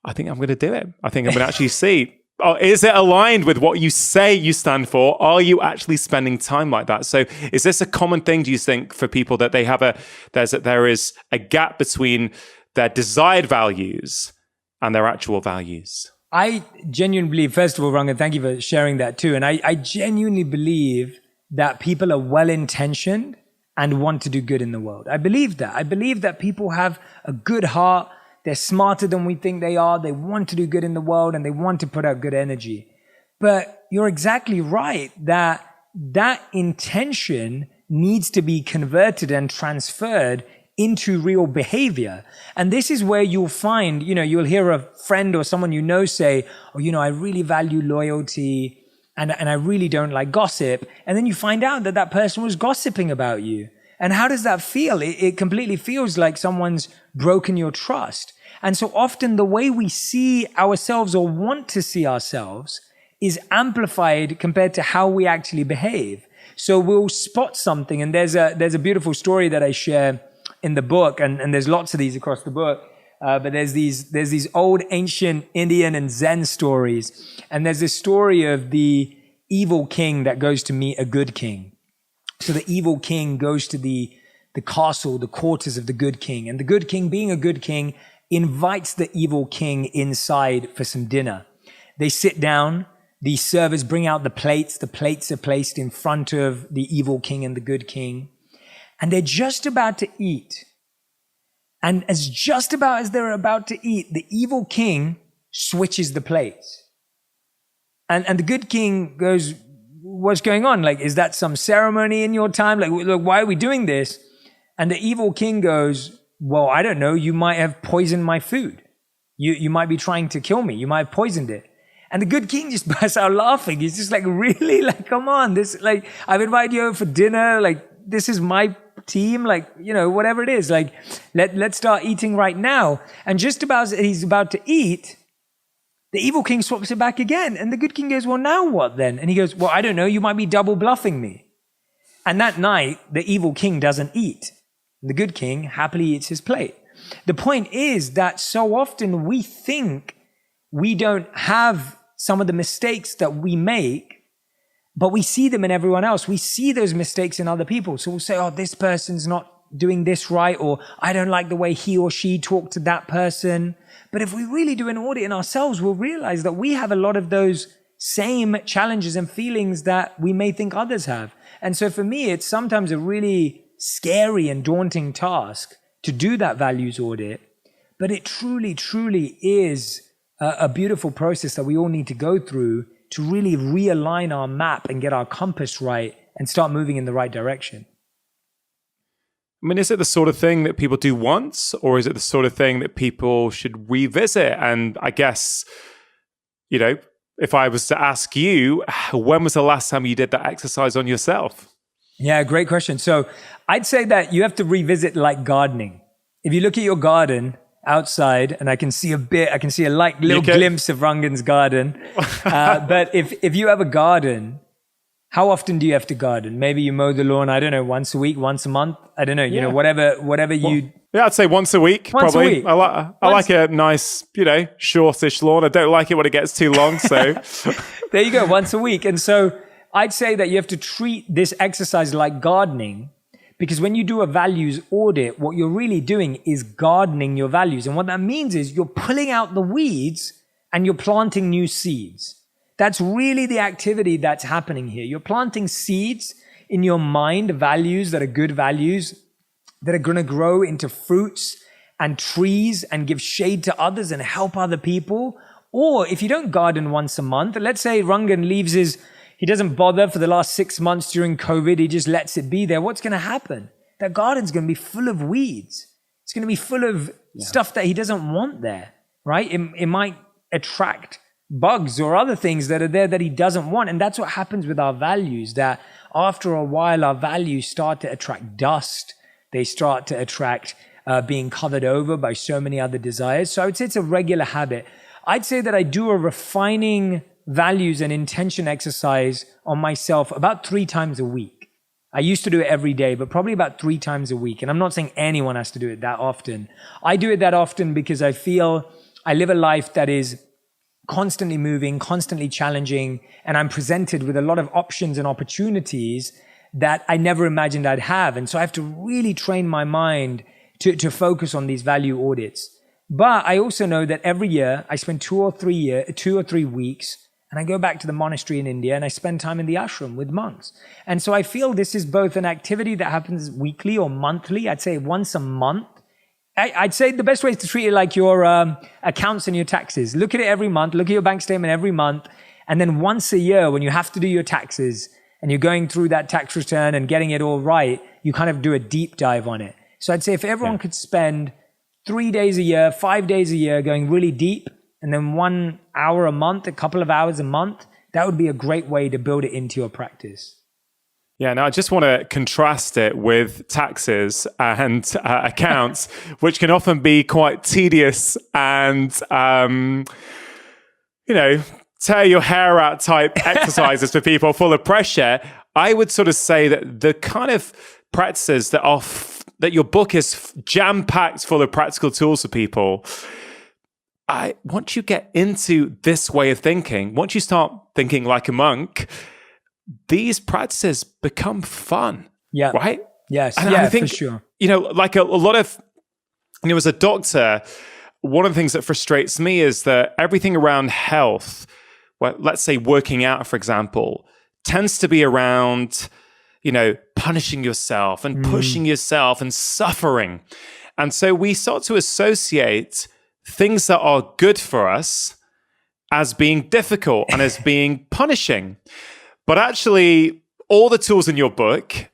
I'm going to do it. I think I'm going to actually see, is it aligned with what you say you stand for? Are you actually spending time like that? So is this a common thing, do you think, for people that they have there is a gap between their desired values and their actual values? I genuinely believe, first of all, Rangan, thank you for sharing that too. And I genuinely believe that people are well-intentioned and want to do good in the world. I believe that. I believe that people have a good heart. They're smarter than we think they are. They want to do good in the world and they want to put out good energy. But you're exactly right that intention needs to be converted and transferred into real behavior. And this is where you'll find, you'll hear a friend or someone you know say, I really value loyalty and I really don't like gossip. And then you find out that person was gossiping about you. And how does that feel? It completely feels like someone's broken your trust. And so often the way we see ourselves or want to see ourselves is amplified compared to how we actually behave. So we'll spot something, and there's a beautiful story that I share in the book, and there's lots of these across the book. But there's these old ancient Indian and Zen stories, and there's this story of the evil king that goes to meet a good king. So the evil king goes to the castle, the quarters of the good king, and the good king, being a good king, invites the evil king inside for some dinner. They sit down. The servers bring out the plates. The plates are placed in front of the evil king and the good king, and they're just about to eat. And just about as they're about to eat, the evil king switches the plates. And the good king goes, what's going on? Like, is that some ceremony in your time? Like, look, why are we doing this? And the evil king goes, well, I don't know. You might have poisoned my food. You might be trying to kill me. You might have poisoned it. And the good king just bursts out laughing. He's just like, really? Like, come on. This, like, I've invited you over for dinner. Like, this is my team, like, you know, whatever it is, like, let's start eating right now. And just about as he's about to eat, the evil king swaps it back again. And the good king goes, well, now what then? And he goes, well, I don't know. You might be double bluffing me. And that night, the evil king doesn't eat. The good king happily eats his plate. The point is that so often we think we don't have some of the mistakes that we make, but we see them in everyone else. We see those mistakes in other people. So we'll say, oh, this person's not doing this right, or I don't like the way he or she talked to that person. But if we really do an audit in ourselves, we'll realize that we have a lot of those same challenges and feelings that we may think others have. And so for me, it's sometimes a really scary and daunting task to do that values audit. But it truly, truly is a beautiful process that we all need to go through to really realign our map and get our compass right and start moving in the right direction. I mean, is it the sort of thing that people do once, or is it the sort of thing that people should revisit? And I guess, you know, if I was to ask you, when was the last time you did that exercise on yourself? Yeah, great question. So I'd say that you have to revisit like gardening. If you look at your garden outside, and I can see a light little glimpse of Rangan's garden. But if you have a garden, how often do you have to garden? Maybe you mow the lawn, I don't know, once a week, once a month. I don't know, you know, whatever you... Yeah, I'd say once a week, probably. A week. I like a nice, you know, shortish lawn. I don't like it when it gets too long, so... There you go, once a week. And so I'd say that you have to treat this exercise like gardening, because when you do a values audit, what you're really doing is gardening your values. And what that means is you're pulling out the weeds and you're planting new seeds. That's really the activity that's happening here. You're planting seeds in your mind, values that are good values, that are going to grow into fruits and trees and give shade to others and help other people. Or if you don't garden once a month, let's say Rangan he doesn't bother for the last 6 months during COVID. He just lets it be there. What's going to happen? That garden's going to be full of weeds. It's going to be full of stuff that he doesn't want there, right? It might attract bugs or other things that are there that he doesn't want. And that's what happens with our values, that after a while, our values start to attract dust. They start to attract being covered over by so many other desires. So I would say it's a regular habit. I'd say that I do a refining values and intention exercise on myself about 3 times a week. I used to do it every day, but probably about 3 times a week. And I'm not saying anyone has to do it that often. I do it that often because I feel I live a life that is constantly moving, constantly challenging, and I'm presented with a lot of options and opportunities that I never imagined I'd have. And so I have to really train my mind to focus on these value audits. But I also know that every year I spend 2 or 3 weeks, and I go back to the monastery in India and I spend time in the ashram with monks. And so I feel this is both an activity that happens weekly or monthly. I'd say once a month. I'd say the best way is to treat it like your accounts and your taxes. Look at it every month. Look at your bank statement every month. And then once a year, when you have to do your taxes and you're going through that tax return and getting it all right, you kind of do a deep dive on it. So I'd say if everyone could spend 3 days a year, 5 days a year going really deep, and then 1 hour a month, a couple of hours a month, that would be a great way to build it into your practice. Yeah, now I just want to contrast it with taxes and accounts, which can often be quite tedious and, tear your hair out type exercises for people full of pressure. I would sort of say that the kind of practices that are that your book is jam-packed full of practical tools for people. Once you get into this way of thinking, once you start thinking like a monk, these practices become fun. Yeah. Right? Yes. And yeah, I think, for sure. Like a lot of, as a doctor, one of the things that frustrates me is that everything around health, well, let's say working out, for example, tends to be around, punishing yourself and pushing yourself and suffering. And so we start to associate things that are good for us as being difficult and as being punishing. But actually, all the tools in your book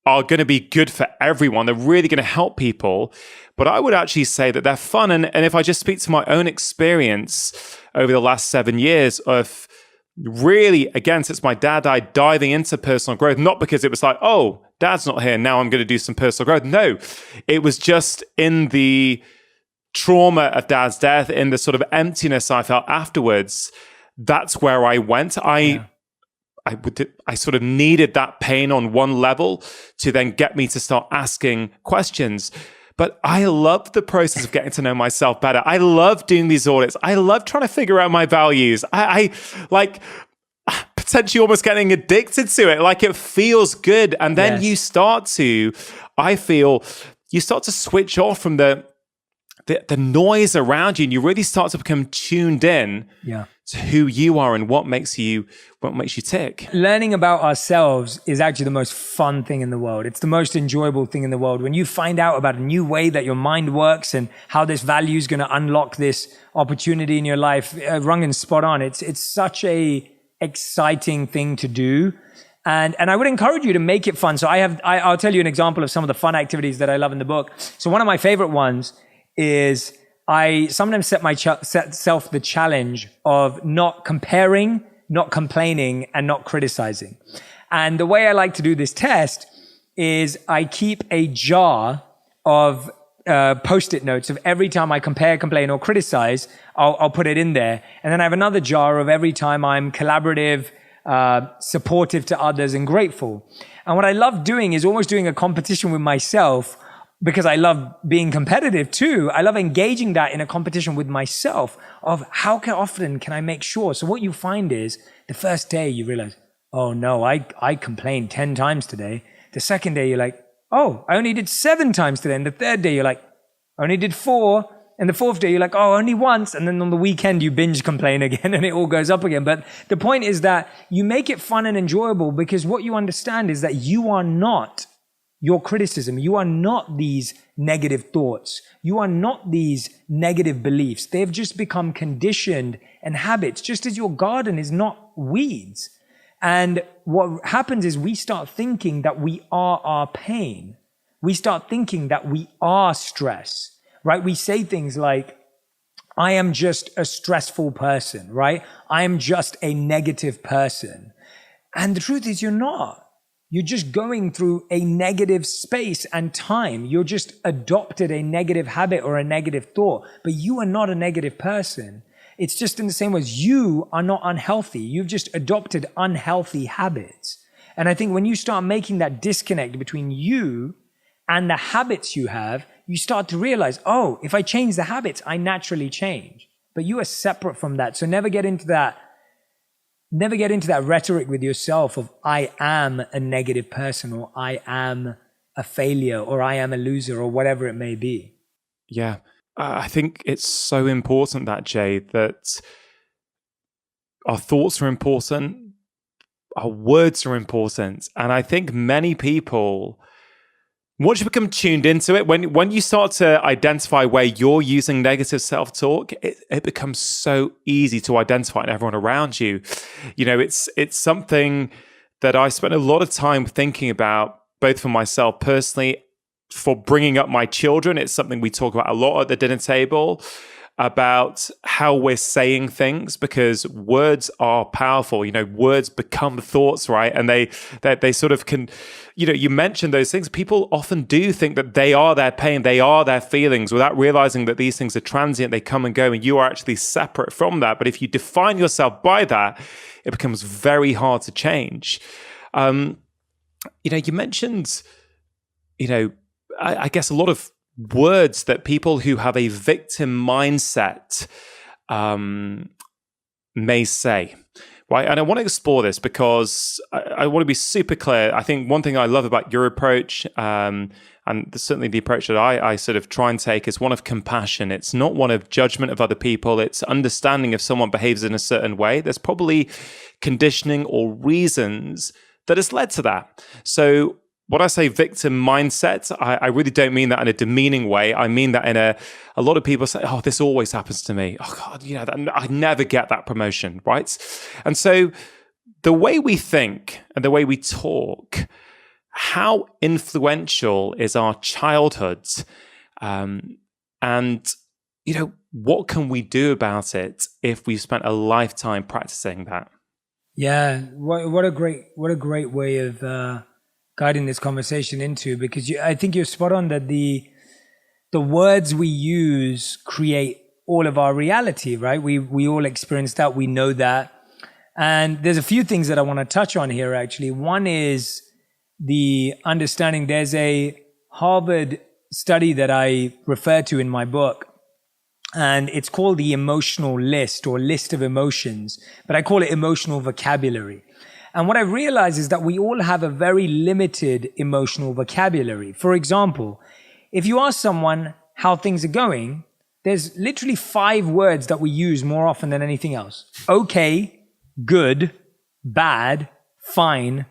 are going to be good for everyone. They're really going to help people. But I would actually say that they're fun. And if I just speak to my own experience over the last 7 years of really, again, since my dad died, diving into personal growth, not because it was like, oh, dad's not here, now I'm going to do some personal growth. No, it was just in the trauma of dad's death, in the sort of emptiness I felt afterwards. That's where I went. I sort of needed that pain on one level to then get me to start asking questions. But I love the process of getting to know myself better. I love doing these audits. I love trying to figure out my values. I like potentially almost getting addicted to it. Like, it feels good. And then you start to, I feel, you start to switch off from the noise around you, and you really start to become tuned in to who you are and what makes you tick. Learning about ourselves is actually the most fun thing in the world. It's the most enjoyable thing in the world. When you find out about a new way that your mind works and how this value is going to unlock this opportunity in your life, Rangan's spot on. It's such a exciting thing to do. And I would encourage you to make it fun. So I'll tell you an example of some of the fun activities that I love in the book. So one of my favorite ones is I sometimes set myself the challenge of not comparing, not complaining, and not criticizing. And the way I like to do this test is I keep a jar of Post-it notes of every time I compare, complain, or criticize. I'll put it in there. And then I have another jar of every time I'm collaborative, supportive to others, and grateful. And what I love doing is almost doing a competition with myself, because I love being competitive too. I love engaging that in a competition with myself of how often can I make sure. So what you find is the first day you realize, oh no, I complained 10 times today. The second day you're like, oh, I only did 7 times today. And the third day you're like, I only did 4. And the fourth day you're like, oh, only once. And then on the weekend you binge complain again and it all goes up again. But the point is that you make it fun and enjoyable, because what you understand is that you are not your criticism. You are not these negative thoughts. You are not these negative beliefs. They've just become conditioned and habits, just as your garden is not weeds. And what happens is we start thinking that we are our pain. We start thinking that we are stress, right? We say things like, I am just a stressful person, right? I am just a negative person. And the truth is you're not. You're just going through a negative space and time. You're just adopted a negative habit or a negative thought, but you are not a negative person. It's just in the same way as you are not unhealthy. You've just adopted unhealthy habits. And I think when you start making that disconnect between you and the habits you have, you start to realize, oh, if I change the habits, I naturally change. But you are separate from that. So never get into that rhetoric with yourself of I am a negative person, or I am a failure, or I am a loser, or whatever it may be. Yeah. I think it's so important that, Jay, that our thoughts are important, our words are important. And I think many people, once you become tuned into it, when you start to identify where you're using negative self-talk, it becomes so easy to identify in everyone around you. It's something that I spent a lot of time thinking about, both for myself personally, for bringing up my children. It's something we talk about a lot at the dinner table. about how we're saying things, because words are powerful. Words become thoughts, right? And they sort of can, you mentioned those things. People often do think that they are their pain, they are their feelings, without realizing that these things are transient, they come and go, and you are actually separate from that. But if you define yourself by that, it becomes very hard to change. You mentioned, I guess a lot of words that people who have a victim mindset may say, right? And I want to explore this because I want to be super clear. I think one thing I love about your approach, and certainly the approach that I sort of try and take, is one of compassion. It's not one of judgment of other people. It's understanding if someone behaves in a certain way, there's probably conditioning or reasons that has led to that. So when I say victim mindset, I really don't mean that in a demeaning way. I mean that in a lot of people say, oh, this always happens to me. Oh God, I never get that promotion, right? And so the way we think and the way we talk, how influential is our childhood? And, what can we do about it if we've spent a lifetime practicing that? Yeah, what a great way of guiding this conversation into, because I think you're spot on that the words we use create all of our reality, right? We all experience that, we know that. And there's a few things that I want to touch on here, actually. One is the understanding. There's a Harvard study that I refer to in my book, and it's called the emotional list, or list of emotions, but I call it emotional vocabulary. And what I realize is that we all have a very limited emotional vocabulary. For example, if you ask someone how things are going, there's literally 5 words that we use more often than anything else. Okay, good, bad, fine,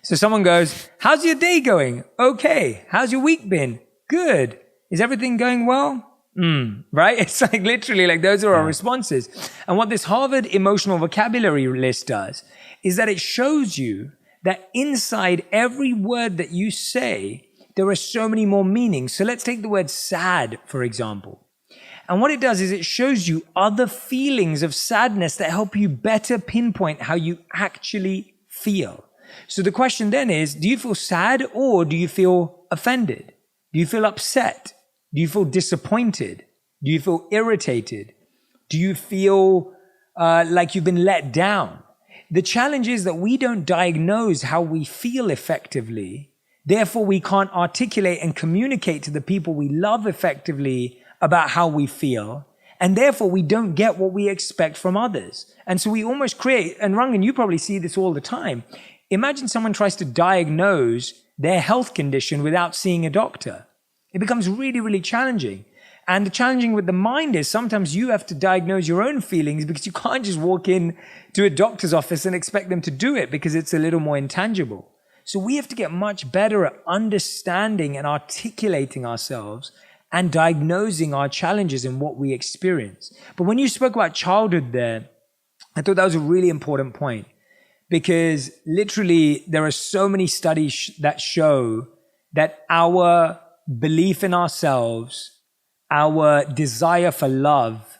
So someone goes, how's your day going? Okay. How's your week been? Good. Is everything going well? Right? It's like literally like those are our responses. And what this Harvard emotional vocabulary list does is that it shows you that inside every word that you say, there are so many more meanings. So let's take the word sad, for example. And what it does is it shows you other feelings of sadness that help you better pinpoint how you actually feel. So the question then is, do you feel sad or do you feel offended? Do you feel upset? Do you feel disappointed? Do you feel irritated? Do you feel like you've been let down? The challenge is that we don't diagnose how we feel effectively. Therefore, we can't articulate and communicate to the people we love effectively about how we feel. And therefore, we don't get what we expect from others. And so we almost create, and Rangan, you probably see this all the time. Imagine someone tries to diagnose their health condition without seeing a doctor. It becomes really, really challenging. And the challenging with the mind is sometimes you have to diagnose your own feelings because you can't just walk in to a doctor's office and expect them to do it because it's a little more intangible. So we have to get much better at understanding and articulating ourselves and diagnosing our challenges and what we experience. But when you spoke about childhood there, I thought that was a really important point because literally there are so many studies that show that our belief in ourselves, our desire for love,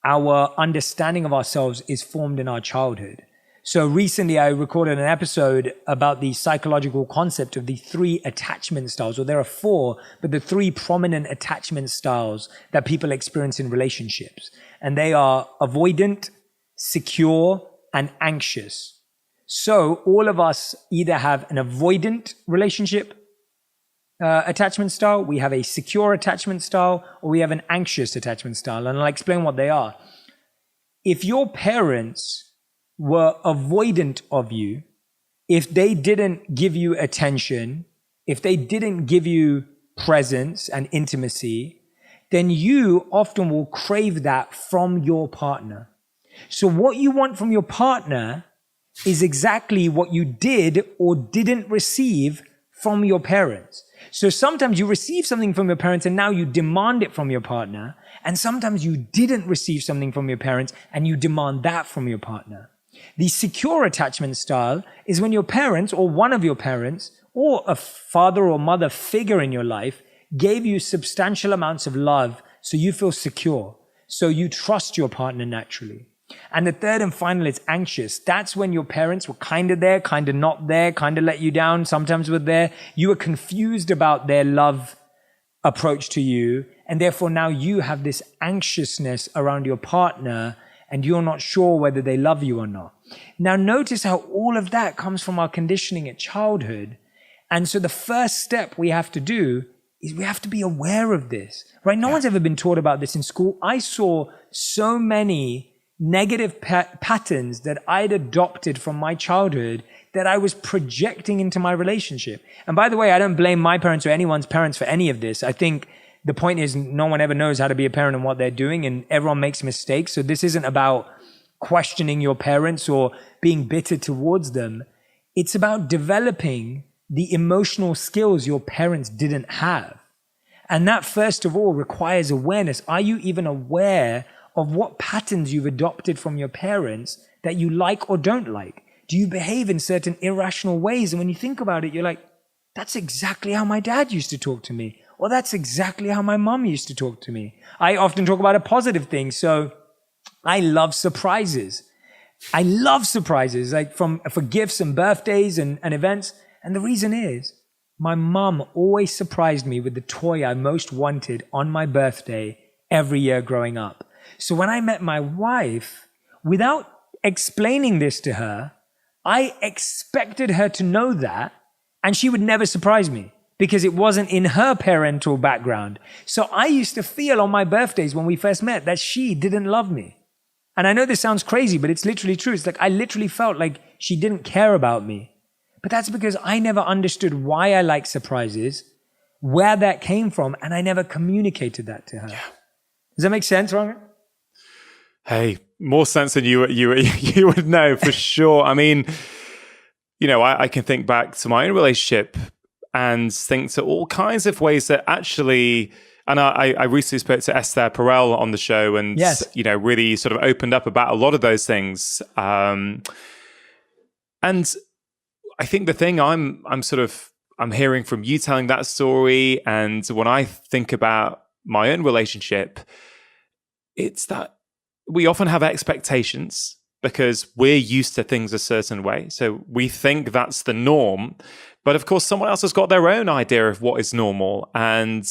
our understanding of ourselves is formed in our childhood. So recently I recorded an episode about the psychological concept of the 3 attachment styles, or there are 4, but the 3 prominent attachment styles that people experience in relationships. And they are avoidant, secure, and anxious. So all of us either have an avoidant relationship attachment style, we have a secure attachment style, or we have an anxious attachment style. And I'll explain what they are. If your parents were avoidant of you, if they didn't give you attention, if they didn't give you presence and intimacy, then you often will crave that from your partner. So what you want from your partner is exactly what you did or didn't receive from your parents. So sometimes you receive something from your parents and now you demand it from your partner. And sometimes you didn't receive something from your parents and you demand that from your partner. The secure attachment style is when your parents or one of your parents or a father or mother figure in your life gave you substantial amounts of love so you feel secure. So you trust your partner naturally. And the third and final is anxious. That's when your parents were kind of there, kind of not there, kind of let you down, sometimes were there. You were confused about their love approach to you. And therefore now you have this anxiousness around your partner and you're not sure whether they love you or not. Now notice how all of that comes from our conditioning at childhood. And so the first step we have to do is we have to be aware of this, right? No one's ever been taught about this in school. I saw so many negative patterns that I'd adopted from my childhood that I was projecting into my relationship. And by the way, I don't blame my parents or anyone's parents for any of this. I think the point is no one ever knows how to be a parent and what they're doing, and everyone makes mistakes. So this isn't about questioning your parents or being bitter towards them. It's about developing the emotional skills your parents didn't have. And that, first of all, requires awareness. Are you even aware of what patterns you've adopted from your parents that you like or don't like? Do you behave in certain irrational ways? And when you think about it, you're like, that's exactly how my dad used to talk to me. Or that's exactly how my mom used to talk to me. I often talk about a positive thing. So I love surprises. I love surprises, like for gifts and birthdays and events. And the reason is my mom always surprised me with the toy I most wanted on my birthday every year growing up. So when I met my wife, without explaining this to her, I expected her to know that, and she would never surprise me because it wasn't in her parental background. So I used to feel on my birthdays when we first met that she didn't love me. And I know this sounds crazy, but it's literally true. It's like I literally felt like she didn't care about me. But that's because I never understood why I like surprises, where that came from, and I never communicated that to her. Yeah. Does that make sense, Rangan? Hey, more sense than you would know for sure. I mean, you know, I can think back to my own relationship and think to all kinds of ways that actually, and I recently spoke to Esther Perel on the show and, you know, really sort of opened up about a lot of those things. And I think the thing I'm hearing from you telling that story, and when I think about my own relationship, it's that we often have expectations because we're used to things a certain way. So we think that's the norm. But of course, someone else has got their own idea of what is normal. And,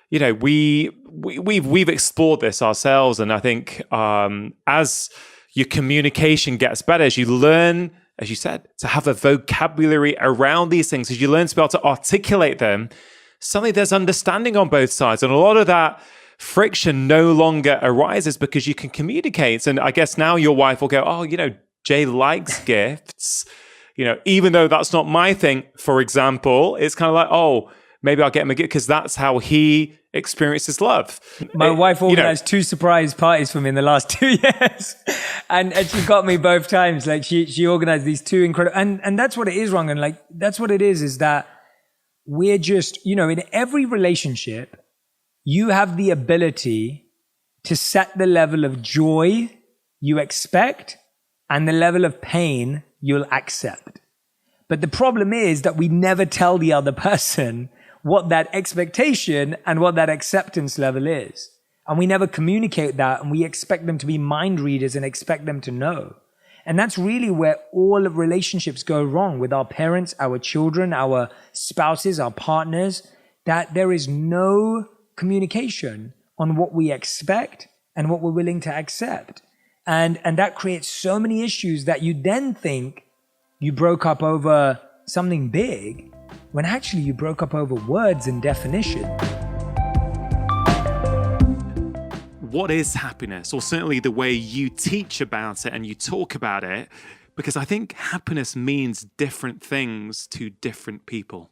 you know, we've explored this ourselves. And I think as your communication gets better, as you learn, as you said, to have a vocabulary around these things, as you learn to be able to articulate them, suddenly there's understanding on both sides. And a lot of that friction no longer arises because you can communicate. And I guess now your wife will go, oh, you know, Jay likes gifts, you know, even though that's not my thing, for example. It's kind of like, oh, maybe I'll get him a gift because that's how he experiences love. My wife organized 2 surprise parties for me in the last 2 years. and she got me both times. Like she organized these 2 incredible, and that's what it is, Rangan. Like that's what it is that we're just, you know, in every relationship, you have the ability to set the level of joy you expect and the level of pain you'll accept. But the problem is that we never tell the other person what that expectation and what that acceptance level is. And we never communicate that, and we expect them to be mind readers and expect them to know. And that's really where all of relationships go wrong with our parents, our children, our spouses, our partners, that there is no communication on what we expect and what we're willing to accept. And that creates so many issues that you then think you broke up over something big, when actually you broke up over words and definition. What is happiness? Or certainly the way you teach about it and you talk about it, because I think happiness means different things to different people.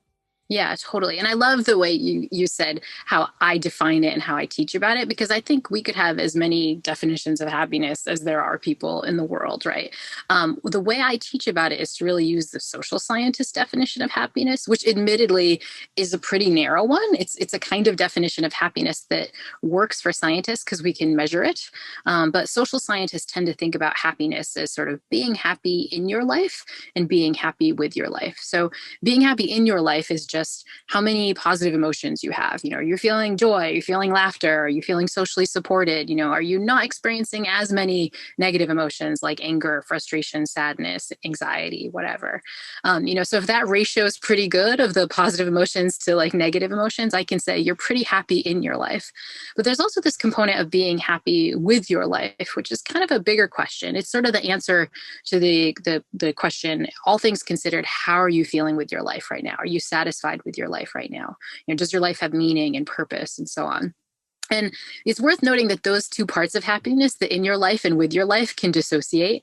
Yeah, totally. And I love the way you said how I define it and how I teach about it, because I think we could have as many definitions of happiness as there are people in the world, right? The way I teach about it is to really use the social scientist definition of happiness, which admittedly is a pretty narrow one. It's a kind of definition of happiness that works for scientists because we can measure it. But social scientists tend to think about happiness as sort of being happy in your life and being happy with your life. So being happy in your life is just just how many positive emotions you have. Are you feeling joy? Are you feeling laughter? Are you feeling socially supported? Are you not experiencing as many negative emotions like anger, frustration, sadness, anxiety, whatever? So if that ratio is pretty good of the positive emotions to like negative emotions, I can say you're pretty happy in your life. But there's also this component of being happy with your life, which is kind of a bigger question. It's sort of the answer to the question, all things considered, how are you feeling with your life right now? Are you satisfied with your life right now? Does your life have meaning and purpose and so on? And it's worth noting that those two parts of happiness, the in your life and with your life, can dissociate.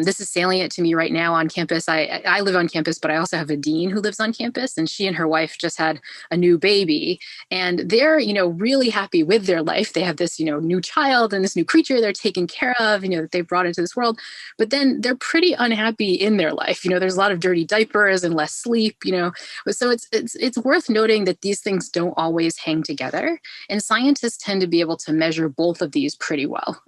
This is salient to me right now on campus. I live on campus, but I also have a dean who lives on campus, and she and her wife just had a new baby, and they're, really happy with their life. They have this, new child and this new creature they're taking care of, that they've brought into this world. But then they're pretty unhappy in their life. There's a lot of dirty diapers and less sleep. So it's worth noting that these things don't always hang together, and scientists tend to be able to measure both of these pretty well.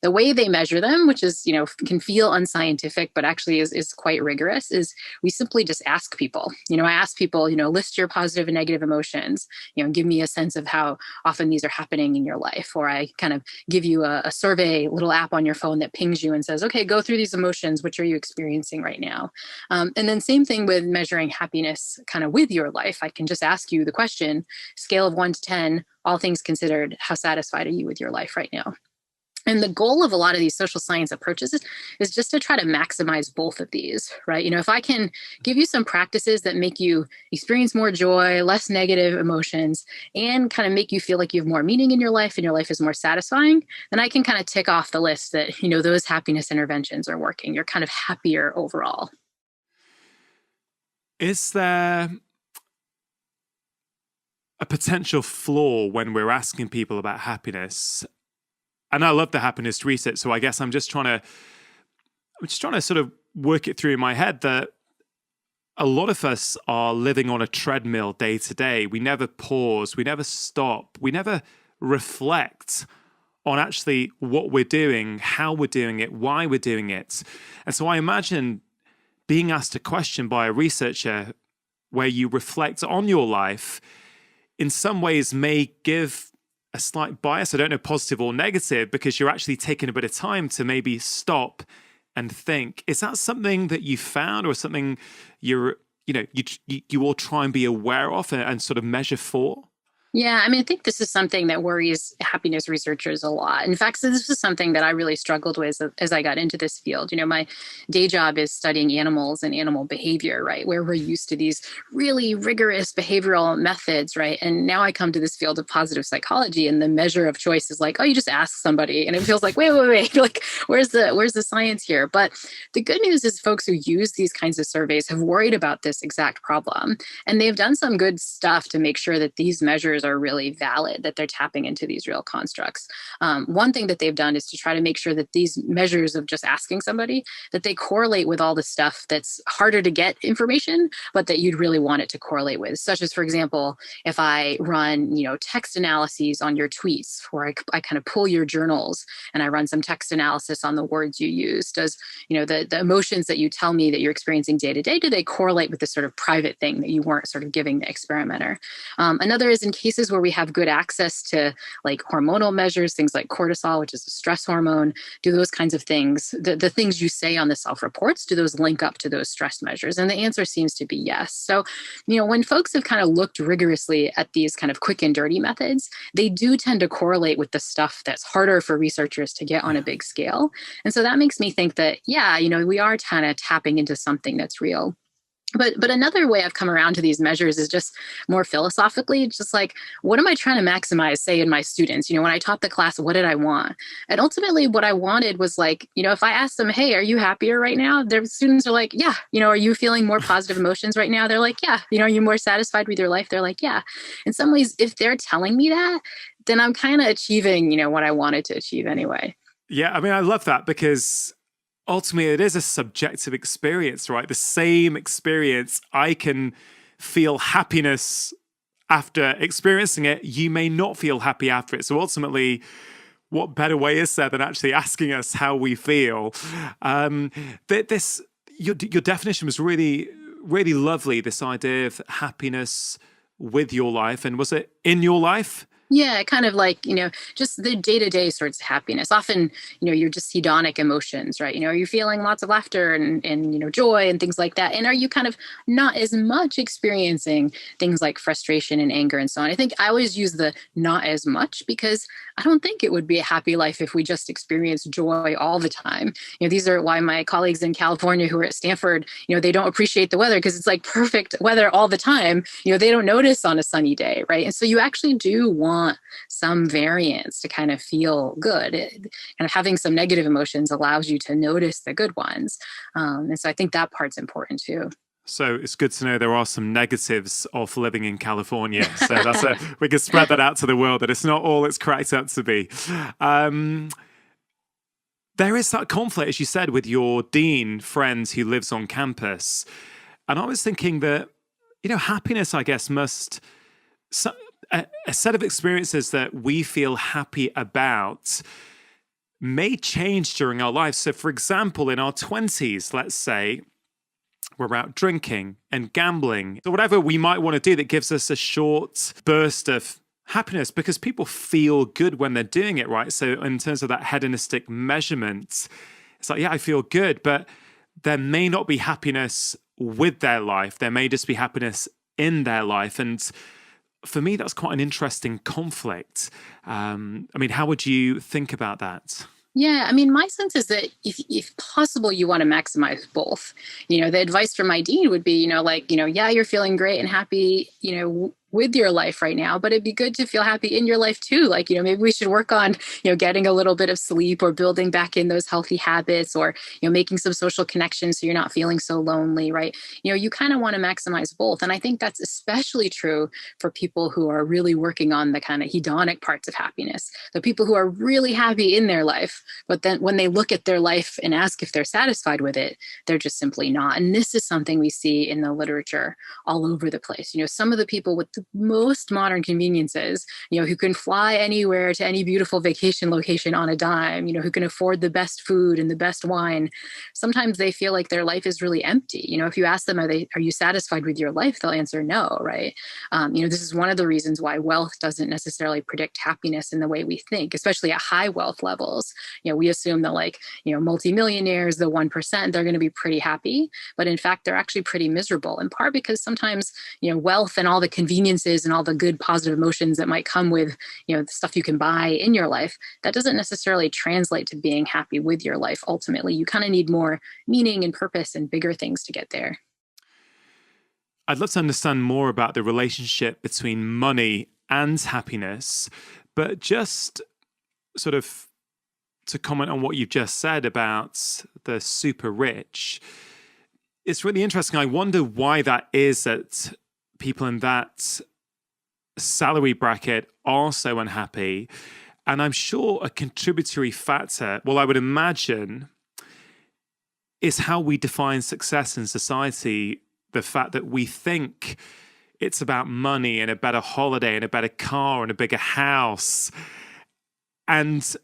The way they measure them, which is, can feel unscientific, but actually is quite rigorous, is we simply just ask people. I ask people, list your positive and negative emotions, give me a sense of how often these are happening in your life. Or I kind of give you a survey, little app on your phone that pings you and says, okay, go through these emotions. Which are you experiencing right now? And then same thing with measuring happiness kind of with your life. I can just ask you the question, scale of 1 to 10, all things considered, how satisfied are you with your life right now? And the goal of a lot of these social science approaches is just to try to maximize both of these, right? If I can give you some practices that make you experience more joy, less negative emotions, and kind of make you feel like you have more meaning in your life and your life is more satisfying, then I can kind of tick off the list that, those happiness interventions are working. You're kind of happier overall. Is there a potential flaw when we're asking people about happiness? And I love the happiness research, so I guess I'm just trying to sort of work it through in my head that a lot of us are living on a treadmill day to day. We never pause, we never stop, we never reflect on actually what we're doing, how we're doing it, why we're doing it. And so I imagine being asked a question by a researcher where you reflect on your life in some ways may give a slight bias. I don't know, positive or negative, because you're actually taking a bit of time to maybe stop and think. Is that something that you found, or something you all try and be aware of and sort of measure for? Yeah, I think this is something that worries happiness researchers a lot. In fact, so this is something that I really struggled with as I got into this field. My day job is studying animals and animal behavior, right? Where we're used to these really rigorous behavioral methods, right? And now I come to this field of positive psychology, and the measure of choice is like, oh, you just ask somebody, and it feels like, wait, like where's the science here? But the good news is folks who use these kinds of surveys have worried about this exact problem, and they've done some good stuff to make sure that these measures are really valid, that they're tapping into these real constructs. One thing that they've done is to try to make sure that these measures of just asking somebody, that they correlate with all the stuff that's harder to get information, but that you'd really want it to correlate with, such as, for example, if I run, text analyses on your tweets, or I kind of pull your journals and I run some text analysis on the words you use, does, the emotions that you tell me that you're experiencing day to day, do they correlate with this sort of private thing that you weren't sort of giving the experimenter? Another is in cases where we have good access to like hormonal measures, things like cortisol, which is a stress hormone. Do those kinds of things, the things you say on the self-reports, do those link up to those stress measures? And the answer seems to be yes. So, when folks have kind of looked rigorously at these kind of quick and dirty methods, they do tend to correlate with the stuff that's harder for researchers to get on a big scale. And so that makes me think that, we are kind of tapping into something that's real. But another way I've come around to these measures is just more philosophically, just like, what am I trying to maximize, say, in my students? When I taught the class, what did I want? And ultimately what I wanted was like, if I asked them, hey, are you happier right now? Their students are like, yeah. Are you feeling more positive emotions right now? They're like, yeah. Are you more satisfied with your life? They're like, yeah. In some ways, if they're telling me that, then I'm kind of achieving, what I wanted to achieve anyway. Yeah, I love that, because ultimately, it is a subjective experience, right? The same experience, I can feel happiness after experiencing it. You may not feel happy after it. So ultimately, what better way is there than actually asking us how we feel? Your definition was really, really lovely, this idea of happiness with your life. And was it in your life? Yeah, kind of like, just the day-to-day sorts of happiness. Often, you're just hedonic emotions, right? You're feeling lots of laughter and joy and things like that. And are you kind of not as much experiencing things like frustration and anger and so on? I think I always use the not as much because I don't think it would be a happy life if we just experience joy all the time. These are why my colleagues in California who are at Stanford, they don't appreciate the weather because it's like perfect weather all the time. They don't notice on a sunny day, right? And so you actually do want some variance to kind of feel good. Kind of having some negative emotions allows you to notice the good ones. And so I think that part's important too. So it's good to know there are some negatives of living in California. So we can spread that out to the world, that it's not all it's cracked up to be. There is that conflict, as you said, with your dean friend who lives on campus. And I was thinking that, happiness, I guess, a set of experiences that we feel happy about may change during our lives. So, for example, in our 20s, let's say, we're out drinking and gambling, or whatever we might want to do that gives us a short burst of happiness because people feel good when they're doing it, right? So in terms of that hedonistic measurement, it's like, yeah, I feel good, but there may not be happiness with their life. There may just be happiness in their life. And for me, that's quite an interesting conflict. How would you think about that? Yeah, my sense is that if possible, you want to maximize both. The advice from my dean would be, yeah, you're feeling great and happy, with your life right now, but it'd be good to feel happy in your life too. Maybe we should work on, getting a little bit of sleep or building back in those healthy habits or, making some social connections so you're not feeling so lonely, right? You kind of want to maximize both. And I think that's especially true for people who are really working on the kind of hedonic parts of happiness. The people who are really happy in their life, but then when they look at their life and ask if they're satisfied with it, they're just simply not. And this is something we see in the literature all over the place. Some of the people with the most modern conveniences, who can fly anywhere to any beautiful vacation location on a dime, who can afford the best food and the best wine. Sometimes they feel like their life is really empty. If you ask them, are you satisfied with your life? They'll answer no, right? This is one of the reasons why wealth doesn't necessarily predict happiness in the way we think, especially at high wealth levels. We assume that multimillionaires, the 1%, they're going to be pretty happy. But in fact, they're actually pretty miserable, in part because sometimes, wealth and all the conveniences and all the good positive emotions that might come with, the stuff you can buy in your life, that doesn't necessarily translate to being happy with your life. Ultimately, you kind of need more meaning and purpose and bigger things to get there. I'd love to understand more about the relationship between money and happiness, but just sort of to comment on what you've just said about the super rich, it's really interesting. I wonder why that is that people in that salary bracket are so unhappy. And I'm sure a contributory factor, well, I would imagine, is how we define success in society. The fact that we think it's about money and a better holiday and a better car and a bigger house. And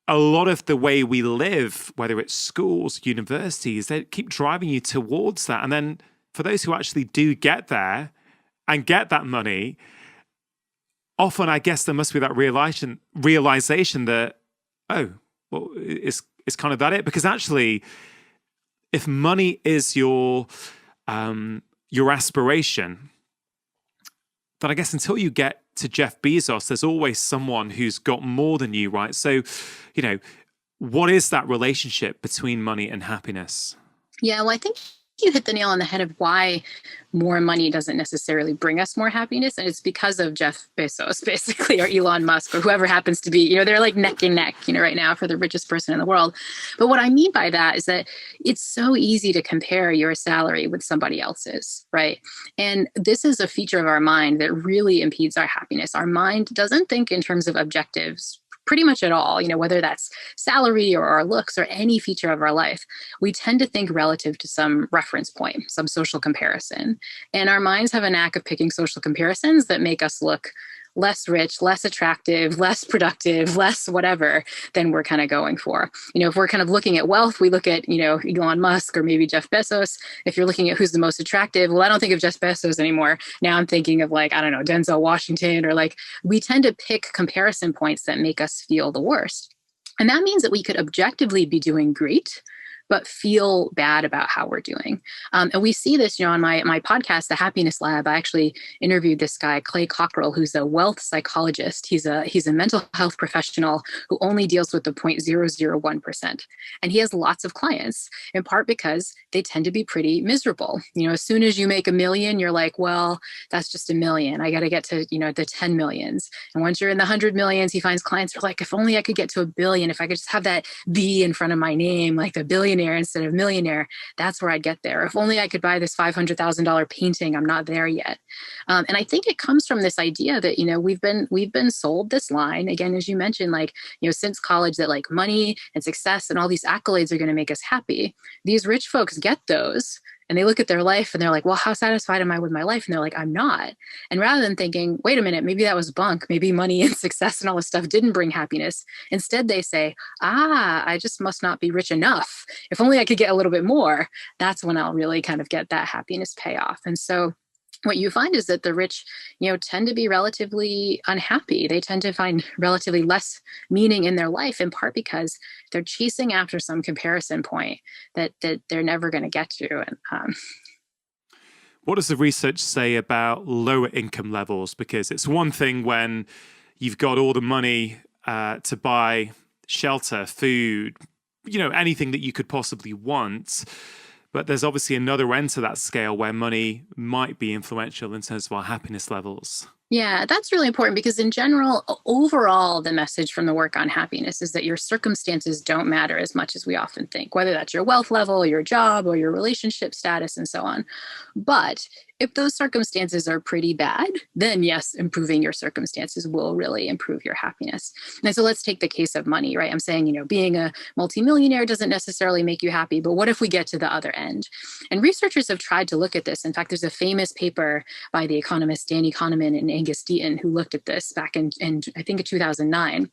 a lot of the way we live, whether it's schools, universities, they keep driving you towards that. And then for those who actually do get there and get that money, often I guess there must be that realization that, oh, well, it's kind of that it? Because actually, if money is your aspiration, then I guess until you get to Jeff Bezos, there's always someone who's got more than you, right? So, what is that relationship between money and happiness? Yeah, well, I think you hit the nail on the head of why more money doesn't necessarily bring us more happiness. And it's because of Jeff Bezos, basically, or Elon Musk, or whoever happens to be, they're like neck and neck, right now for the richest person in the world. But what I mean by that is that it's so easy to compare your salary with somebody else's, right? And this is a feature of our mind that really impedes our happiness. Our mind doesn't think in terms of objectives pretty much at all, whether that's salary or our looks or any feature of our life. We tend to think relative to some reference point, some social comparison. And our minds have a knack of picking social comparisons that make us look less rich, less attractive, less productive, less whatever than we're kind of going for. If we're kind of looking at wealth, we look at, Elon Musk or maybe Jeff Bezos. If you're looking at who's the most attractive, well, I don't think of Jeff Bezos anymore. Now I'm thinking of like, I don't know, Denzel Washington, or like, we tend to pick comparison points that make us feel the worst. And that means that we could objectively be doing great, but feel bad about how we're doing. And we see this, on my podcast, The Happiness Lab. I actually interviewed this guy, Clay Cockrell, who's a wealth psychologist. He's a mental health professional who only deals with the 0.001%. And he has lots of clients, in part because they tend to be pretty miserable. As soon as you make $1 million, you're like, well, that's just $1 million. I got to get to, the 10 millions. And once you're in the 100 millions, he finds clients who are like, if only I could get to $1 billion, if I could just have that B in front of my name, like the billionaire instead of millionaire, that's where I'd get there. If only I could buy this $500,000 painting, I'm not there yet. And I think it comes from this idea that, we've been sold this line, again, as you mentioned, like, since college, that like money and success and all these accolades are going to make us happy. These rich folks get those. And they look at their life and they're like, well, how satisfied am I with my life? And they're like, I'm not. And rather than thinking, wait a minute, maybe that was bunk. Maybe money and success and all this stuff didn't bring happiness. Instead, they say, I just must not be rich enough. If only I could get a little bit more, that's when I'll really kind of get that happiness payoff. And so what you find is that the rich, tend to be relatively unhappy. They tend to find relatively less meaning in their life, in part because they're chasing after some comparison point that they're never going to get to. And what does the research say about lower income levels? Because it's one thing when you've got all the money to buy shelter, food, anything that you could possibly want. But there's obviously another end to that scale where money might be influential in terms of our happiness levels. Yeah, that's really important because in general, overall, the message from the work on happiness is that your circumstances don't matter as much as we often think, whether that's your wealth level, your job, or your relationship status, and so on. But if those circumstances are pretty bad, then yes, improving your circumstances will really improve your happiness. And so let's take the case of money, right? I'm saying, being a multimillionaire doesn't necessarily make you happy, but what if we get to the other end? And researchers have tried to look at this. In fact, there's a famous paper by the economists Danny Kahneman and Angus Deaton who looked at this back in I think, 2009.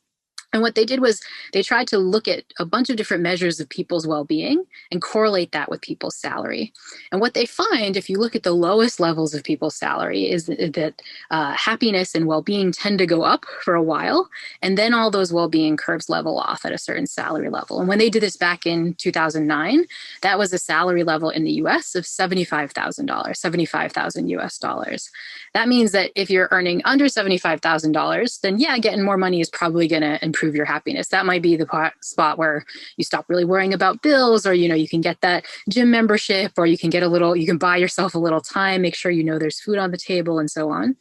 And what they did was they tried to look at a bunch of different measures of people's well-being and correlate that with people's salary. And what they find, if you look at the lowest levels of people's salary, is that happiness and well-being tend to go up for a while, and then all those well-being curves level off at a certain salary level. And when they did this back in 2009, that was a salary level in the US of $75,000, 75,000 US dollars. That means that if you're earning under $75,000, then yeah, getting more money is probably going to improve your happiness. That might be the spot where you stop really worrying about bills, or, you can get that gym membership, or you can buy yourself a little time, make sure there's food on the table and so on.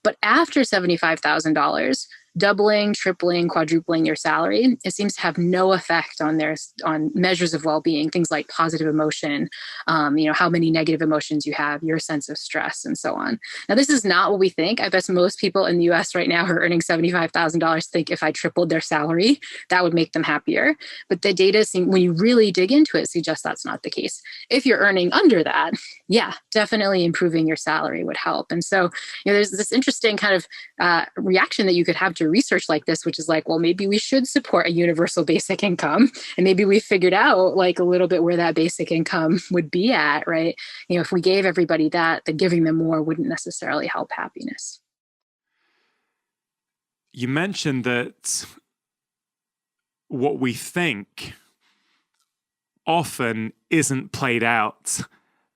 But after $75,000, doubling, tripling, quadrupling your salary, it seems to have no effect on measures of well-being, things like positive emotion, how many negative emotions you have, your sense of stress, and so on. Now, this is not what we think. I bet most people in the US right now who are earning $75,000 think if I tripled their salary, that would make them happier. But the data when you really dig into it, suggests that's not the case. If you're earning under that, yeah, definitely improving your salary would help. And so, there's this interesting kind of reaction that you could have to research like this, which is like, well, maybe we should support a universal basic income. And maybe we figured out like a little bit where that basic income would be at, right? If we gave everybody that, then giving them more wouldn't necessarily help happiness. You mentioned that what we think often isn't played out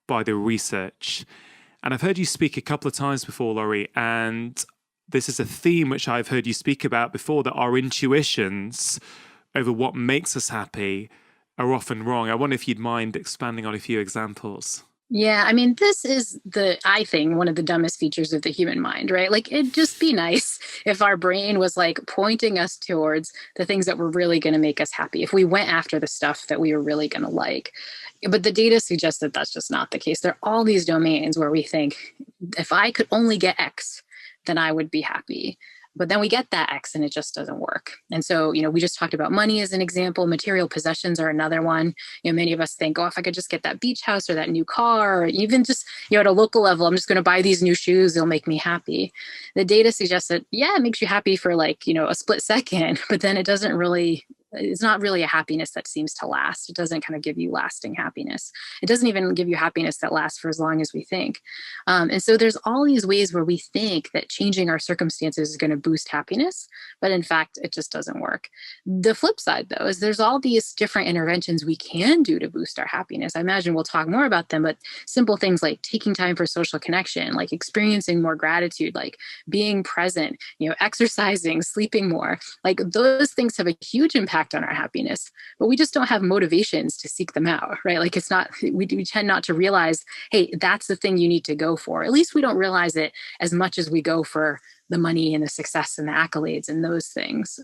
by the research. And I've heard you speak a couple of times before, Laurie, and this is a theme which I've heard you speak about before, that our intuitions over what makes us happy are often wrong. I wonder if you'd mind expanding on a few examples. Yeah, I mean, this is I think, one of the dumbest features of the human mind, right? Like, it'd just be nice if our brain was like pointing us towards the things that were really going to make us happy, if we went after the stuff that we were really going to like. But the data suggests that that's just not the case. There are all these domains where we think, if I could only get X, then I would be happy. But then we get that X and it just doesn't work. And so, we just talked about money as an example. Material possessions are another one. Many of us think, oh, if I could just get that beach house or that new car, or even just, at a local level, I'm just going to buy these new shoes. They'll make me happy. The data suggests that, yeah, it makes you happy for a split second, but then it's not really a happiness that seems to last. It doesn't kind of give you lasting happiness. It doesn't even give you happiness that lasts for as long as we think. And so there's all these ways where we think that changing our circumstances is going to boost happiness, but in fact, it just doesn't work. The flip side, though, is there's all these different interventions we can do to boost our happiness. I imagine we'll talk more about them, but simple things like taking time for social connection, like experiencing more gratitude, like being present, exercising, sleeping more, like those things have a huge impact on our happiness, but we just don't have motivations to seek them out, right? Like we tend not to realize, hey, that's the thing you need to go for. At least we don't realize it as much as we go for the money and the success and the accolades and those things.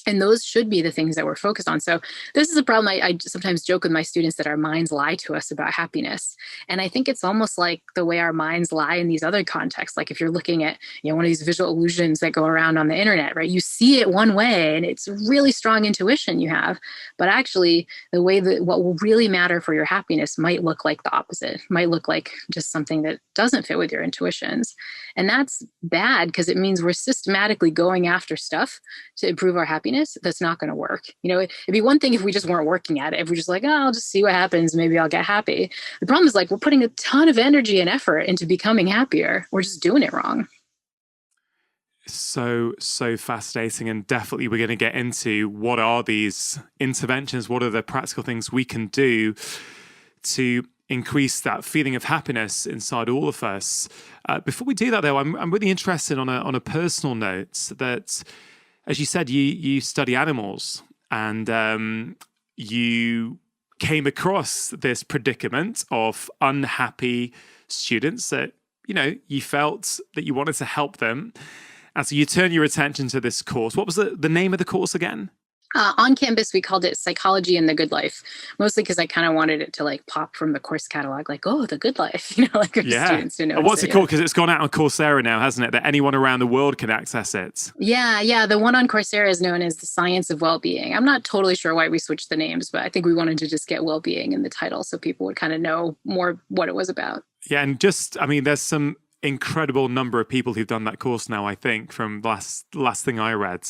And those should be the things that we're focused on. So this is a problem. I sometimes joke with my students that our minds lie to us about happiness. And I think it's almost like the way our minds lie in these other contexts. Like if you're looking at, one of these visual illusions that go around on the internet, right? You see it one way and it's really strong intuition you have, but actually the way that what will really matter for your happiness might look like the opposite, might look like just something that doesn't fit with your intuitions. And that's bad because it means we're systematically going after stuff to improve our happiness. That's not going to work. It'd be one thing if we just weren't working at it. If we're just like, oh, I'll just see what happens. Maybe I'll get happy. The problem is we're putting a ton of energy and effort into becoming happier. We're just doing it wrong. So fascinating. And definitely we're going to get into what are these interventions? What are the practical things we can do to increase that feeling of happiness inside all of us? Before we do that, though, I'm really interested on a personal note that, as you said, you study animals and you came across this predicament of unhappy students that, you felt that you wanted to help them. And so you turn your attention to this course. What was the name of the course again? On campus, we called it Psychology and the Good Life, mostly because I kind of wanted it to pop from the course catalog, the good life, our students to know. What's it called? Because it's gone out on Coursera now, hasn't it? That anyone around the world can access it. Yeah. The one on Coursera is known as The Science of Wellbeing. I'm not totally sure why we switched the names, but I think we wanted to just get well-being in the title so people would kind of know more what it was about. Yeah, and there's some incredible number of people who've done that course now, I think, from last thing I read.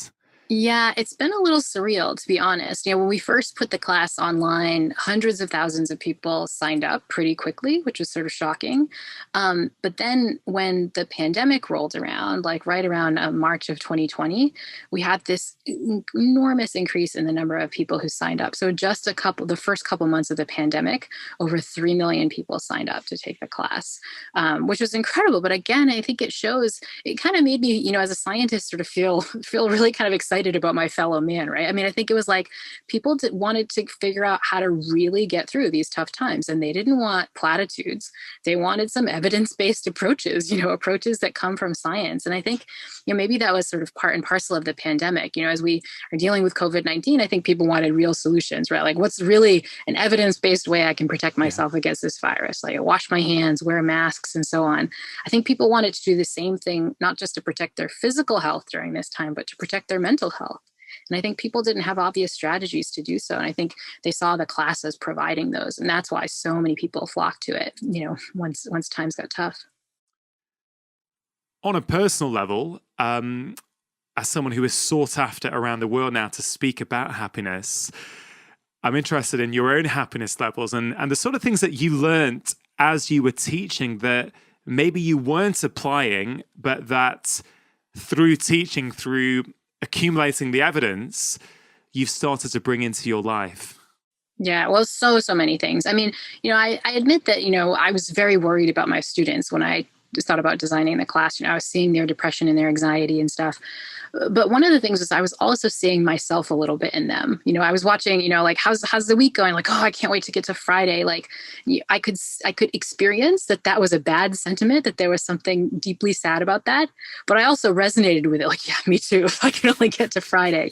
Yeah, it's been a little surreal, to be honest. When we first put the class online, hundreds of thousands of people signed up pretty quickly, which was sort of shocking. But then when the pandemic rolled around, right around March of 2020, we had this enormous increase in the number of people who signed up. So just the first couple months of the pandemic, over 3 million people signed up to take the class, which was incredible. But again, I think it kind of made me, as a scientist, sort of feel really kind of excited about my fellow man, right? I think it was like people wanted to figure out how to really get through these tough times, and they didn't want platitudes. They wanted some evidence-based approaches, approaches that come from science. And I think, maybe that was sort of part and parcel of the pandemic. As we are dealing with COVID-19, I think people wanted real solutions, right? What's really an evidence-based way I can protect myself against this virus? Wash my hands, wear masks, and so on. I think people wanted to do the same thing, not just to protect their physical health during this time, but to protect their mental health. And I think people didn't have obvious strategies to do so. And I think they saw the class as providing those. And that's why so many people flocked to it, once times got tough. On a personal level, as someone who is sought after around the world now to speak about happiness, I'm interested in your own happiness levels and the sort of things that you learned as you were teaching that maybe you weren't applying, but that through teaching, through accumulating the evidence, you've started to bring into your life. Yeah, well, so many things. I admit that, I was very worried about my students when I thought about designing the class. I was seeing their depression and their anxiety and stuff. But one of the things is I was also seeing myself a little bit in them. I was watching, how's the week going? Oh, I can't wait to get to Friday. I could experience that was a bad sentiment, that there was something deeply sad about that. But I also resonated with it. Yeah, me too. If I can only get to Friday,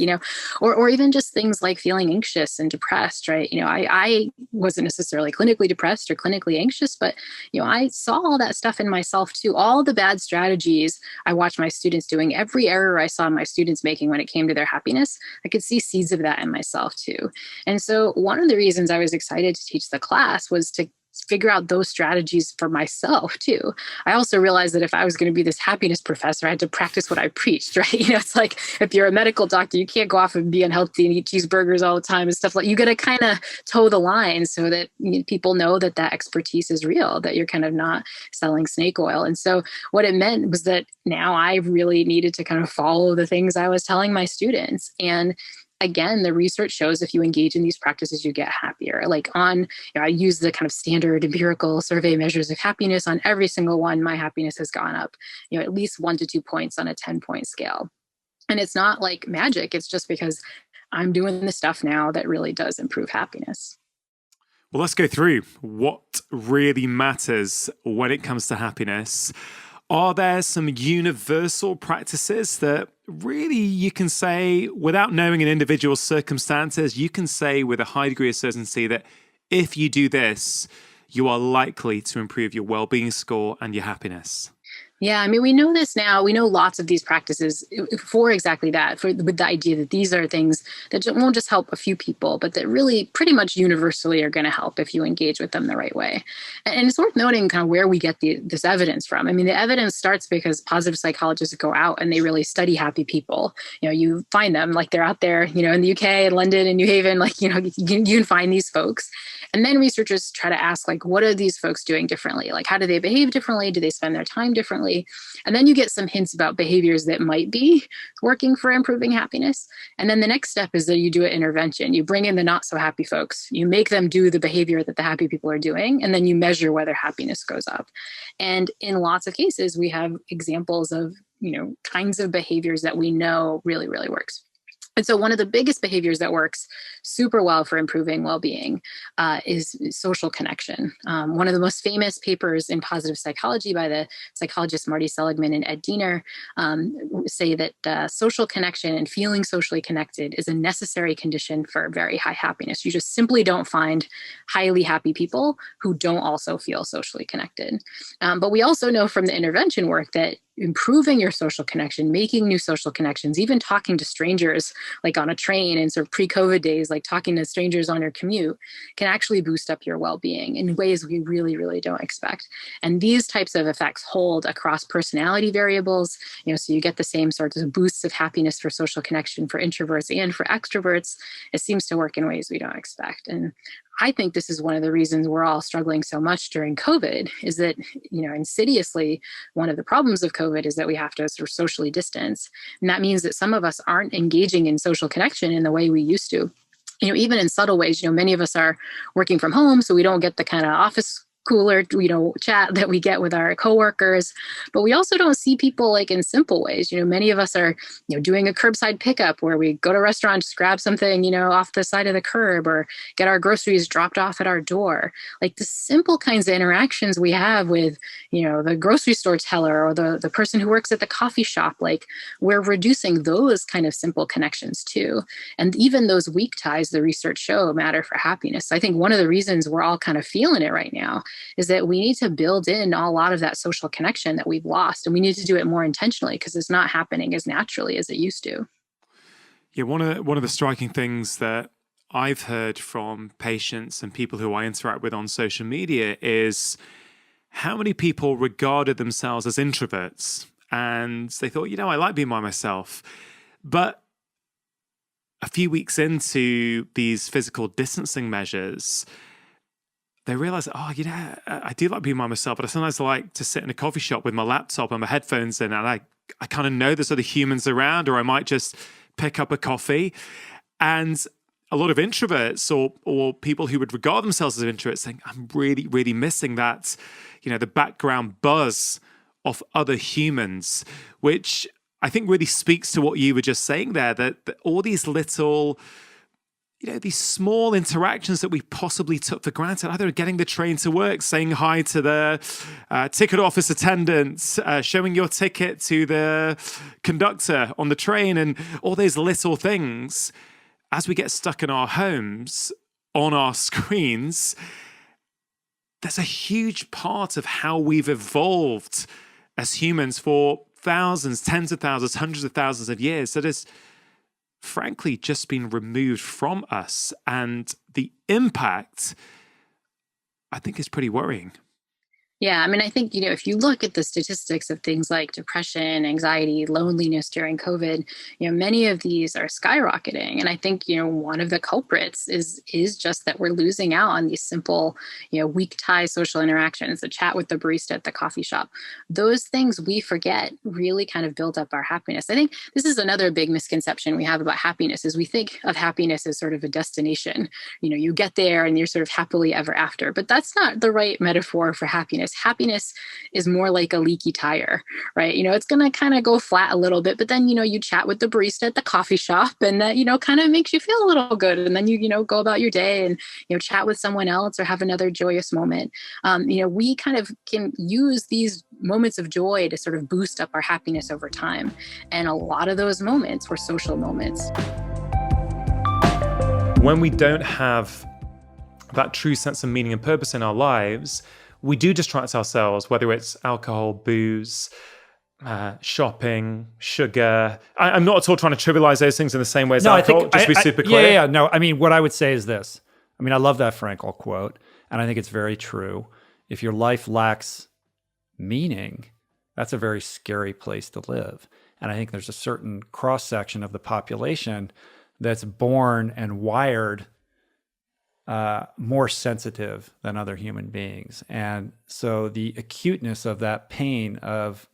or even just things like feeling anxious and depressed, right? I wasn't necessarily clinically depressed or clinically anxious, but, I saw all that stuff in myself myself too. All the bad strategies I watched my students doing, every error I saw my students making when it came to their happiness, I could see seeds of that in myself too. And so one of the reasons I was excited to teach the class was to figure out those strategies for myself too. I also realized that if I was going to be this happiness professor, I had to practice what I preached, right? It's like if you're a medical doctor, you can't go off and be unhealthy and eat cheeseburgers all the time and stuff like. You got to kind of toe the line so that people know that expertise is real, that you're kind of not selling snake oil. And so what it meant was that now I really needed to kind of follow the things I was telling my students. And again, the research shows if you engage in these practices, you get happier. Like I use the kind of standard empirical survey measures of happiness. On every single one, my happiness has gone up, at least 1 to 2 points on a 10-point scale. And it's not like magic. It's just because I'm doing the stuff now that really does improve happiness. Well, let's go through what really matters when it comes to happiness. Are there some universal practices that really you can say, without knowing an individual's circumstances, you can say with a high degree of certainty that if you do this, you are likely to improve your well-being score and your happiness? Yeah, I mean, we know this now. We know lots of these practices for exactly that, with the idea that these are things that won't just help a few people, but that really pretty much universally are going to help if you engage with them the right way. And it's worth noting kind of where we get this evidence from. I mean, the evidence starts because positive psychologists go out and they really study happy people. You find them, like they're out there, in the UK and London and New Haven, like, you can find these folks. And then researchers try to ask, like, what are these folks doing differently? Like, how do they behave differently? Do they spend their time differently? And then you get some hints about behaviors that might be working for improving happiness. And then the next step is that you do an intervention. You bring in the not so happy folks. You make them do the behavior that the happy people are doing. And then you measure whether happiness goes up. And in lots of cases, we have examples of, kinds of behaviors that we know really, really works. And so one of the biggest behaviors that works super well for improving well-being is social connection. One of the most famous papers in positive psychology by the psychologists Marty Seligman and Ed Diener say that social connection and feeling socially connected is a necessary condition for very high happiness. You just simply don't find highly happy people who don't also feel socially connected. But we also know from the intervention work that improving your social connection, making new social connections, even talking to strangers, like on a train in sort of pre-COVID days, like talking to strangers on your commute, can actually boost up your well-being in ways we really, really don't expect. And these types of effects hold across personality variables, so you get the same sorts of boosts of happiness for social connection for introverts and for extroverts. It seems to work in ways we don't expect. And I think this is one of the reasons we're all struggling so much during COVID, is that, insidiously, one of the problems of COVID is that we have to sort of socially distance. And that means that some of us aren't engaging in social connection in the way we used to. Even in subtle ways, many of us are working from home, so we don't get the kind of office cooler, chat that we get with our coworkers. But we also don't see people like in simple ways. Many of us are, doing a curbside pickup where we go to a restaurant, just grab something, off the side of the curb, or get our groceries dropped off at our door. Like the simple kinds of interactions we have with, the grocery store teller or the person who works at the coffee shop, like we're reducing those kind of simple connections too. And even those weak ties, the research show, matter for happiness. I think one of the reasons we're all kind of feeling it right now is that we need to build in a lot of that social connection that we've lost. And we need to do it more intentionally because it's not happening as naturally as it used to. Yeah, one of the striking things that I've heard from patients and people who I interact with on social media is how many people regarded themselves as introverts. And they thought, I like being by myself. But a few weeks into these physical distancing measures, they realize, I do like being by myself, but I sometimes like to sit in a coffee shop with my laptop and my headphones in, and I kind of know there's other humans around, or I might just pick up a coffee. And a lot of introverts or people who would regard themselves as introverts think, I'm really, really missing that, the background buzz of other humans, which I think really speaks to what you were just saying there, that all these little, these small interactions that we possibly took for granted, either getting the train to work, saying hi to the ticket office attendant, showing your ticket to the conductor on the train, and all those little things, as we get stuck in our homes, on our screens, there's a huge part of how we've evolved as humans for thousands, tens of thousands, hundreds of thousands of years that has frankly just been removed from us. And the impact, I think, is pretty worrying. Yeah, I mean, I think, if you look at the statistics of things like depression, anxiety, loneliness during COVID, many of these are skyrocketing. And I think, one of the culprits is just that we're losing out on these simple, weak tie social interactions, the chat with the barista at the coffee shop. Those things we forget really kind of build up our happiness. I think this is another big misconception we have about happiness is we think of happiness as sort of a destination. You get there and you're sort of happily ever after, but that's not the right metaphor for happiness. Happiness is more like a leaky tire, right? It's going to kind of go flat a little bit, but then, you chat with the barista at the coffee shop and that, kind of makes you feel a little good. And then you go about your day and, chat with someone else or have another joyous moment. We kind of can use these moments of joy to sort of boost up our happiness over time. And a lot of those moments were social moments. When we don't have that true sense of meaning and purpose in our lives, we do distract ourselves, whether it's alcohol, booze, shopping, sugar. I'm not at all trying to trivialize those things in the same way as alcohol, just to be super clear. Yeah. No, I mean, what I would say is this. I mean, I love that Frankl quote, and I think it's very true. If your life lacks meaning, that's a very scary place to live. And I think there's a certain cross-section of the population that's born and wired more sensitive than other human beings. And so the acuteness of that pain of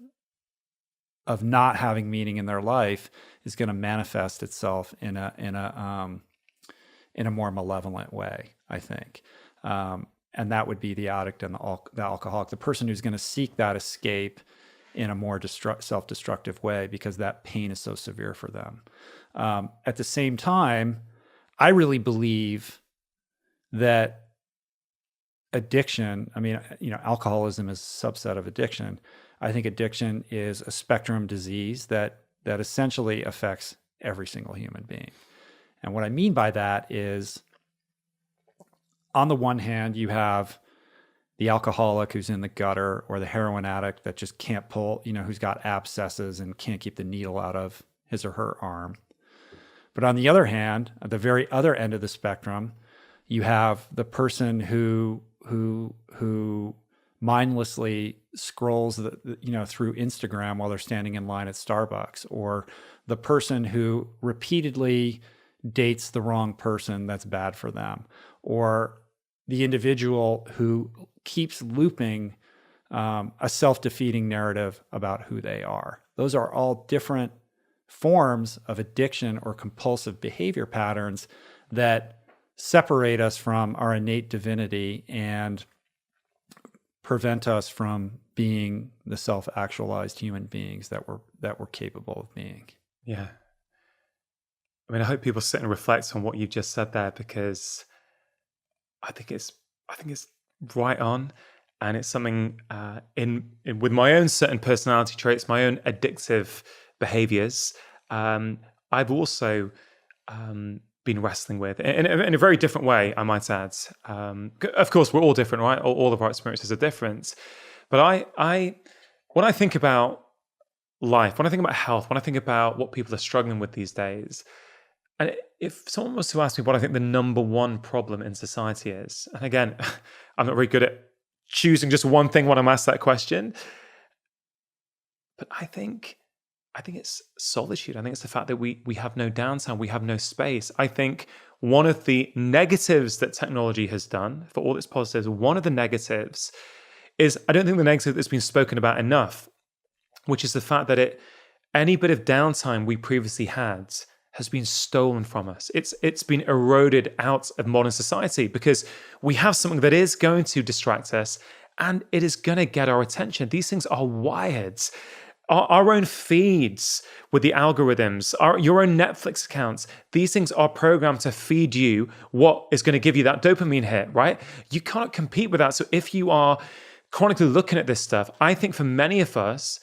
not having meaning in their life is going to manifest itself in a more malevolent way, I think. And that would be the addict and the alcoholic, the person who's going to seek that escape in a more self-destructive way because that pain is so severe for them. At the same time, I really believe that addiction, alcoholism is a subset of addiction. I think addiction is a spectrum disease that essentially affects every single human being. And what I mean by that is, on the one hand, you have the alcoholic who's in the gutter, or the heroin addict that just can't pull, who's got abscesses and can't keep the needle out of his or her arm. But on the other hand, at the very other end of the spectrum, you have the person who mindlessly scrolls through Instagram while they're standing in line at Starbucks, or the person who repeatedly dates the wrong person that's bad for them, or the individual who keeps looping a self-defeating narrative about who they are. Those are all different forms of addiction or compulsive behavior patterns that separate us from our innate divinity and prevent us from being the self-actualized human beings that we're capable of being. Yeah. I mean, I hope people sit and reflect on what you've just said there, because I think it's right on, and it's something in with my own certain personality traits, my own addictive behaviors. I've also been wrestling with in a very different way, I might add. Of course, we're all different, right? All of our experiences are different. But when I think about life, when I think about health, when I think about what people are struggling with these days, and if someone was to ask me what I think the number one problem in society is, and again, I'm not very good at choosing just one thing when I'm asked that question, but I think it's solitude. I think it's the fact that we have no downtime, we have no space. I think one of the negatives that technology has done, for all its positives, one of the negatives is, I don't think the negative that's been spoken about enough, which is the fact that any bit of downtime we previously had has been stolen from us. It's been eroded out of modern society because we have something that is going to distract us and it is going to get our attention. These things are wired. Our own feeds with the algorithms, your own Netflix accounts, these things are programmed to feed you what is going to give you that dopamine hit, right? You can't compete with that. So if you are chronically looking at this stuff, I think for many of us,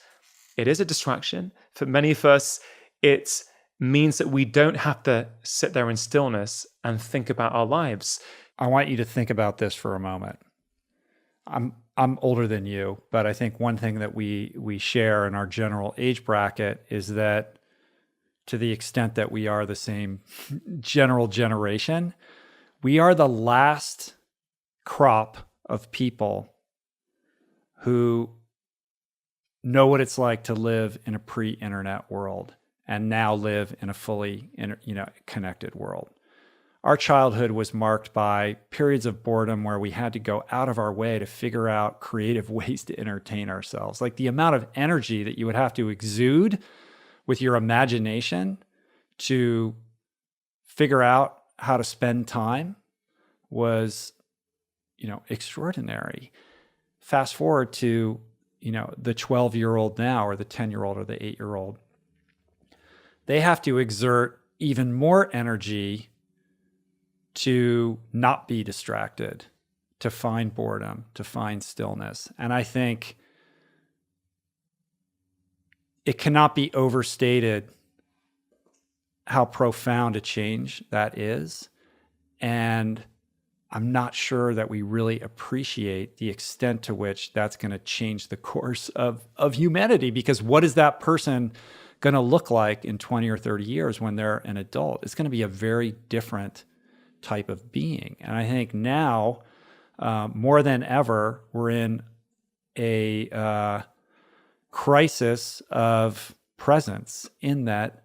it is a distraction. For many of us, it means that we don't have to sit there in stillness and think about our lives. I want you to think about this for a moment. I'm older than you, but I think one thing that we share in our general age bracket is that, to the extent that we are the same general generation, we are the last crop of people who know what it's like to live in a pre-internet world and now live in a fully connected world. Our childhood was marked by periods of boredom where we had to go out of our way to figure out creative ways to entertain ourselves. Like the amount of energy that you would have to exude with your imagination to figure out how to spend time was, extraordinary. Fast forward to, the 12-year-old now, or the 10-year-old or the 8-year-old. They have to exert even more energy to not be distracted, to find boredom, to find stillness. And I think it cannot be overstated how profound a change that is. And I'm not sure that we really appreciate the extent to which that's going to change the course of humanity, because what is that person going to look like in 20 or 30 years when they're an adult? It's going to be a very different type of being. And I think now, more than ever, we're in a crisis of presence, in that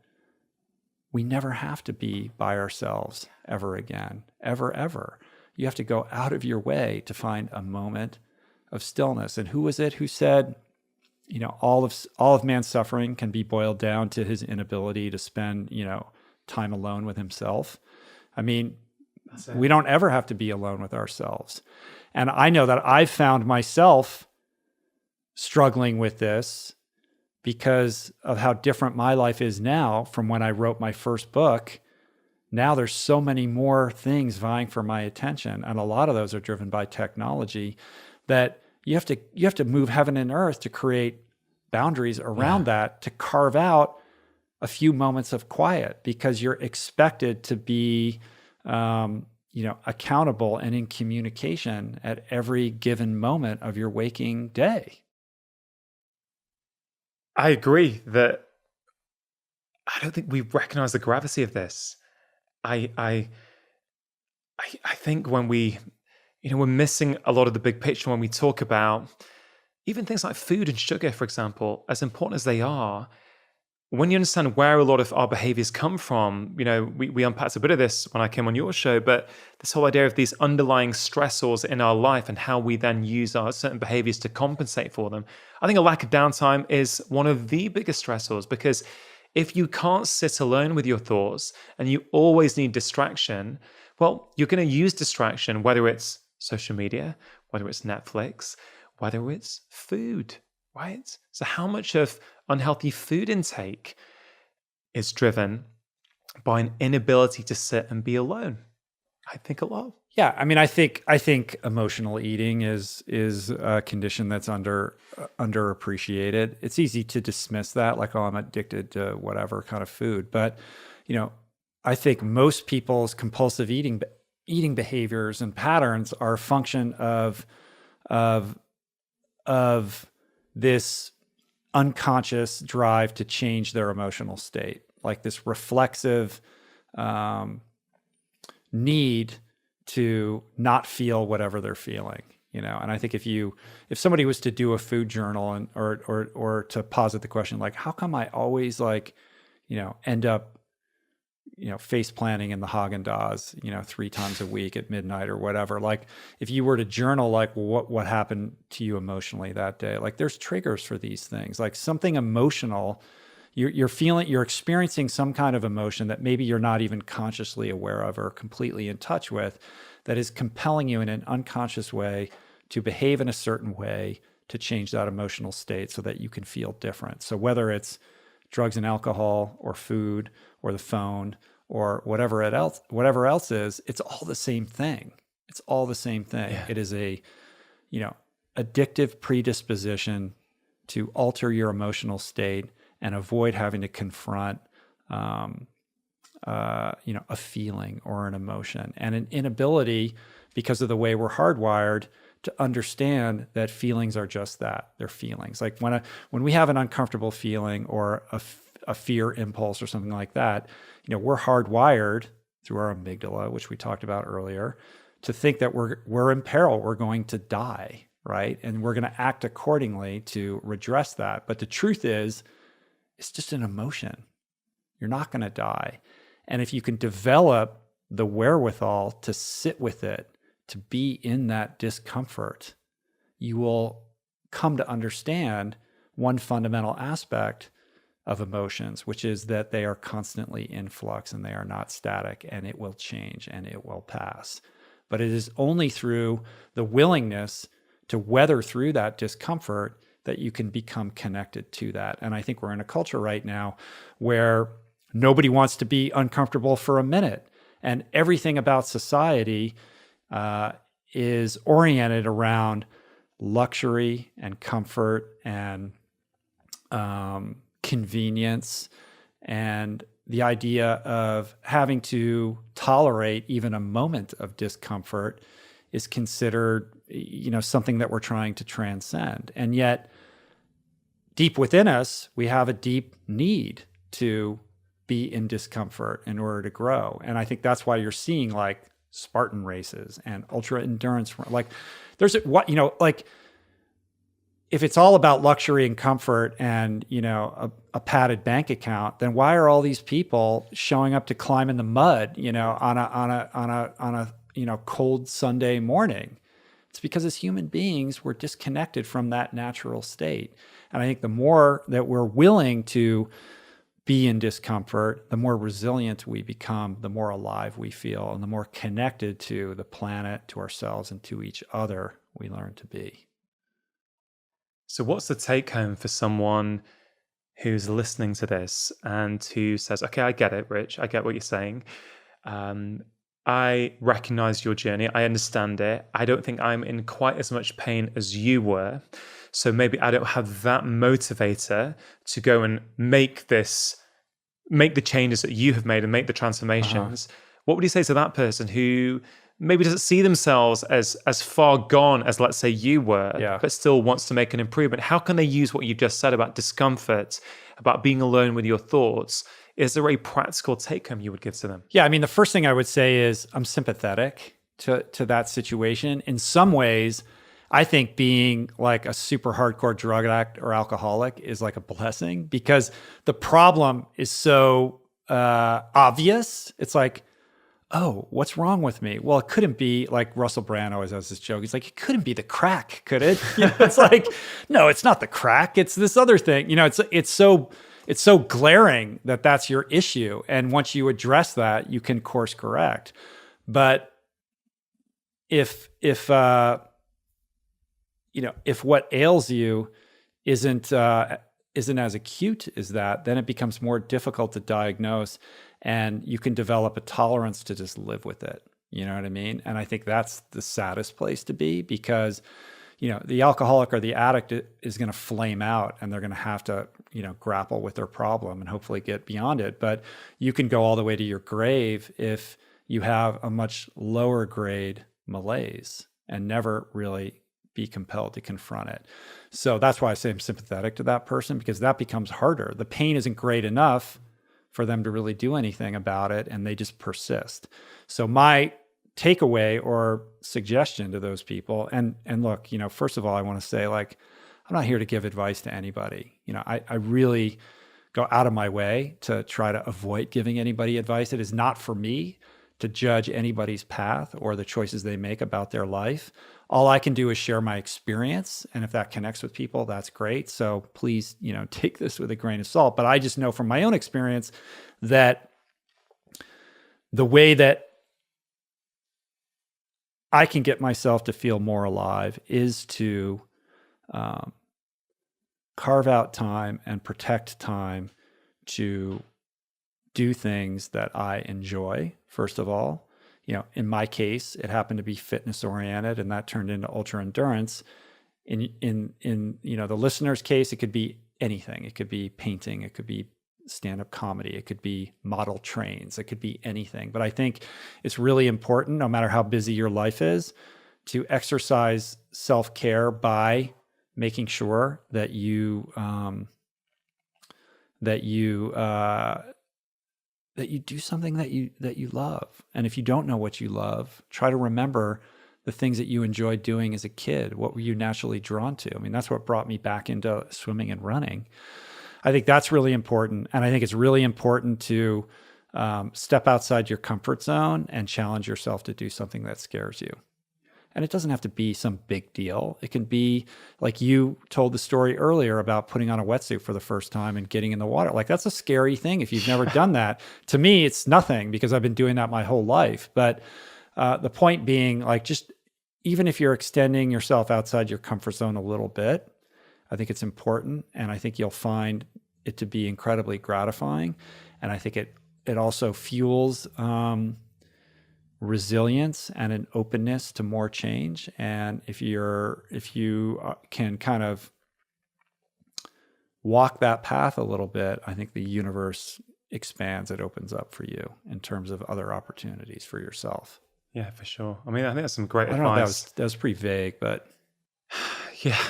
we never have to be by ourselves ever again, ever. You have to go out of your way to find a moment of stillness. And who was it who said, all of man's suffering can be boiled down to his inability to spend, time alone with himself? I mean, we don't ever have to be alone with ourselves. And I know that I've found myself struggling with this because of how different my life is now from when I wrote my first book. Now there's so many more things vying for my attention, and a lot of those are driven by technology, that you have to move heaven and earth to create boundaries around that, to carve out a few moments of quiet, because you're expected to be accountable and in communication at every given moment of your waking day. I agree that I don't think we recognize the gravity of this. I think when we're missing a lot of the big picture when we talk about even things like food and sugar, for example, as important as they are. When you understand where a lot of our behaviors come from, we unpacked a bit of this when I came on your show, but this whole idea of these underlying stressors in our life and how we then use our certain behaviors to compensate for them. I think a lack of downtime is one of the biggest stressors, because if you can't sit alone with your thoughts and you always need distraction, well, you're going to use distraction, whether it's social media, whether it's Netflix, whether it's food, right? So how much of unhealthy food intake is driven by an inability to sit and be alone? I think a lot. Yeah, I mean, I think emotional eating is a condition that's underappreciated. It's easy to dismiss that, like, oh, I'm addicted to whatever kind of food. But, I think most people's compulsive eating behaviors and patterns are a function of this unconscious drive to change their emotional state, like this reflexive need to not feel whatever they're feeling, And I think if somebody was to do a food journal or to posit the question, like, how come I always end up, face planting in the Haagen-Dazs, 3 times a week at midnight or whatever. Like, if you were to journal, like, what happened to you emotionally that day, like, there's triggers for these things, like something emotional. You're experiencing some kind of emotion that maybe you're not even consciously aware of or completely in touch with, that is compelling you in an unconscious way to behave in a certain way to change that emotional state so that you can feel different. So whether it's drugs and alcohol or food or the phone or whatever else is, it's all the same thing. It's all the same thing. Yeah. It is a, addictive predisposition to alter your emotional state and avoid having to confront, a feeling or an emotion, and an inability, because of the way we're hardwired, to understand that feelings are just that. They're feelings. Like when we have an uncomfortable feeling or a fear impulse or something like that, we're hardwired through our amygdala, which we talked about earlier, to think that we're in peril, we're going to die, right? And we're going to act accordingly to redress that. But the truth is, it's just an emotion. You're not going to die. And if you can develop the wherewithal to sit with it, to be in that discomfort, you will come to understand one fundamental aspect of emotions, which is that they are constantly in flux and they are not static, and it will change and it will pass. But it is only through the willingness to weather through that discomfort that you can become connected to that. And I think we're in a culture right now where nobody wants to be uncomfortable for a minute. And everything about society is oriented around luxury and comfort and convenience, and the idea of having to tolerate even a moment of discomfort is considered, something that we're trying to transcend. And yet, deep within us, we have a deep need to be in discomfort in order to grow. And I think that's why you're seeing like Spartan races and ultra endurance. Like if it's all about luxury and comfort and, a padded bank account, then why are all these people showing up to climb in the mud, on a cold Sunday morning? It's because as human beings, we're disconnected from that natural state. And I think the more that we're willing to be in discomfort, the more resilient we become, the more alive we feel, and the more connected to the planet, to ourselves, and to each other we learn to be. So what's the take home for someone who's listening to this and who says, okay, I get it, Rich. I get what you're saying. I recognize your journey. I understand it. I don't think I'm in quite as much pain as you were. So maybe I don't have that motivator to go and make the changes that you have made and make the transformations. What would you say to that person who maybe doesn't see themselves as far gone as, let's say, you were, but still wants to make an improvement? How can they use what you just said about discomfort, about being alone with your thoughts? Is there a practical take-home you would give to them? Yeah, I mean, the first thing I would say is I'm sympathetic to that situation. In some ways, I think being like a super hardcore drug addict or alcoholic is like a blessing, because the problem is so obvious. It's like, oh, what's wrong with me? Well, it couldn't be, like Russell Brand always has this joke. He's like, it couldn't be the crack, could it? It's like, no, it's not the crack. It's this other thing. It's so glaring that that's your issue. And once you address that, you can course correct. But if what ails you isn't as acute as that, then it becomes more difficult to diagnose, and you can develop a tolerance to just live with it. You know what I mean? And I think that's the saddest place to be, because, the alcoholic or the addict is going to flame out, and they're going to have to, grapple with their problem and hopefully get beyond it. But you can go all the way to your grave if you have a much lower grade malaise and never really be compelled to confront it. So that's why I say I'm sympathetic to that person, because that becomes harder. The pain isn't great enough for them to really do anything about it, and they just persist. So my takeaway or suggestion to those people, and look, first of all, I want to say, like, I'm not here to give advice to anybody. I really go out of my way to try to avoid giving anybody advice. It is not for me to judge anybody's path or the choices they make about their life. All I can do is share my experience. And if that connects with people, that's great. So please, take this with a grain of salt. But I just know from my own experience that the way that I can get myself to feel more alive is to carve out time and protect time to do things that I enjoy, first of all. In my case, it happened to be fitness oriented, and that turned into ultra endurance. In the listener's case, it could be anything. It could be painting, it could be stand-up comedy, it could be model trains, it could be anything. But I think it's really important, no matter how busy your life is, to exercise self-care by making sure that you do something that you love. And if you don't know what you love, try to remember the things that you enjoyed doing as a kid. What were you naturally drawn to? I mean, that's what brought me back into swimming and running. I think that's really important. And I think it's really important to step outside your comfort zone and challenge yourself to do something that scares you. And it doesn't have to be some big deal. It can be like you told the story earlier about putting on a wetsuit for the first time and getting in the water. Like, that's a scary thing if you've never done that. To me, it's nothing because I've been doing that my whole life. But the point being, like, just even if you're extending yourself outside your comfort zone a little bit, I think it's important. And I think you'll find it to be incredibly gratifying. And I think it also fuels resilience and an openness to more change. And if you can kind of walk that path a little bit, I think the universe expands. It opens up for you in terms of other opportunities for yourself. Yeah, for sure. I mean, I think that's some great I don't know, advice. that was pretty vague, but yeah,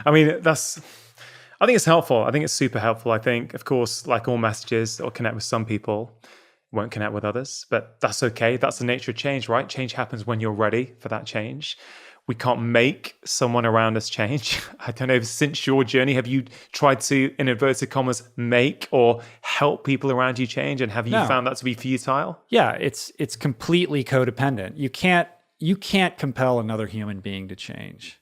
I mean, I think it's helpful. I think it's super helpful. I think, of course, like all messages, it'll connect with some people, won't connect with others, but that's okay. That's the nature of change, right? Change happens when you're ready for that change. We can't make someone around us change. I don't know, since your journey, have you tried to, in inverted commas, make or help people around you change? And have you found that to be futile? Yeah, it's completely codependent. You can't compel another human being to change.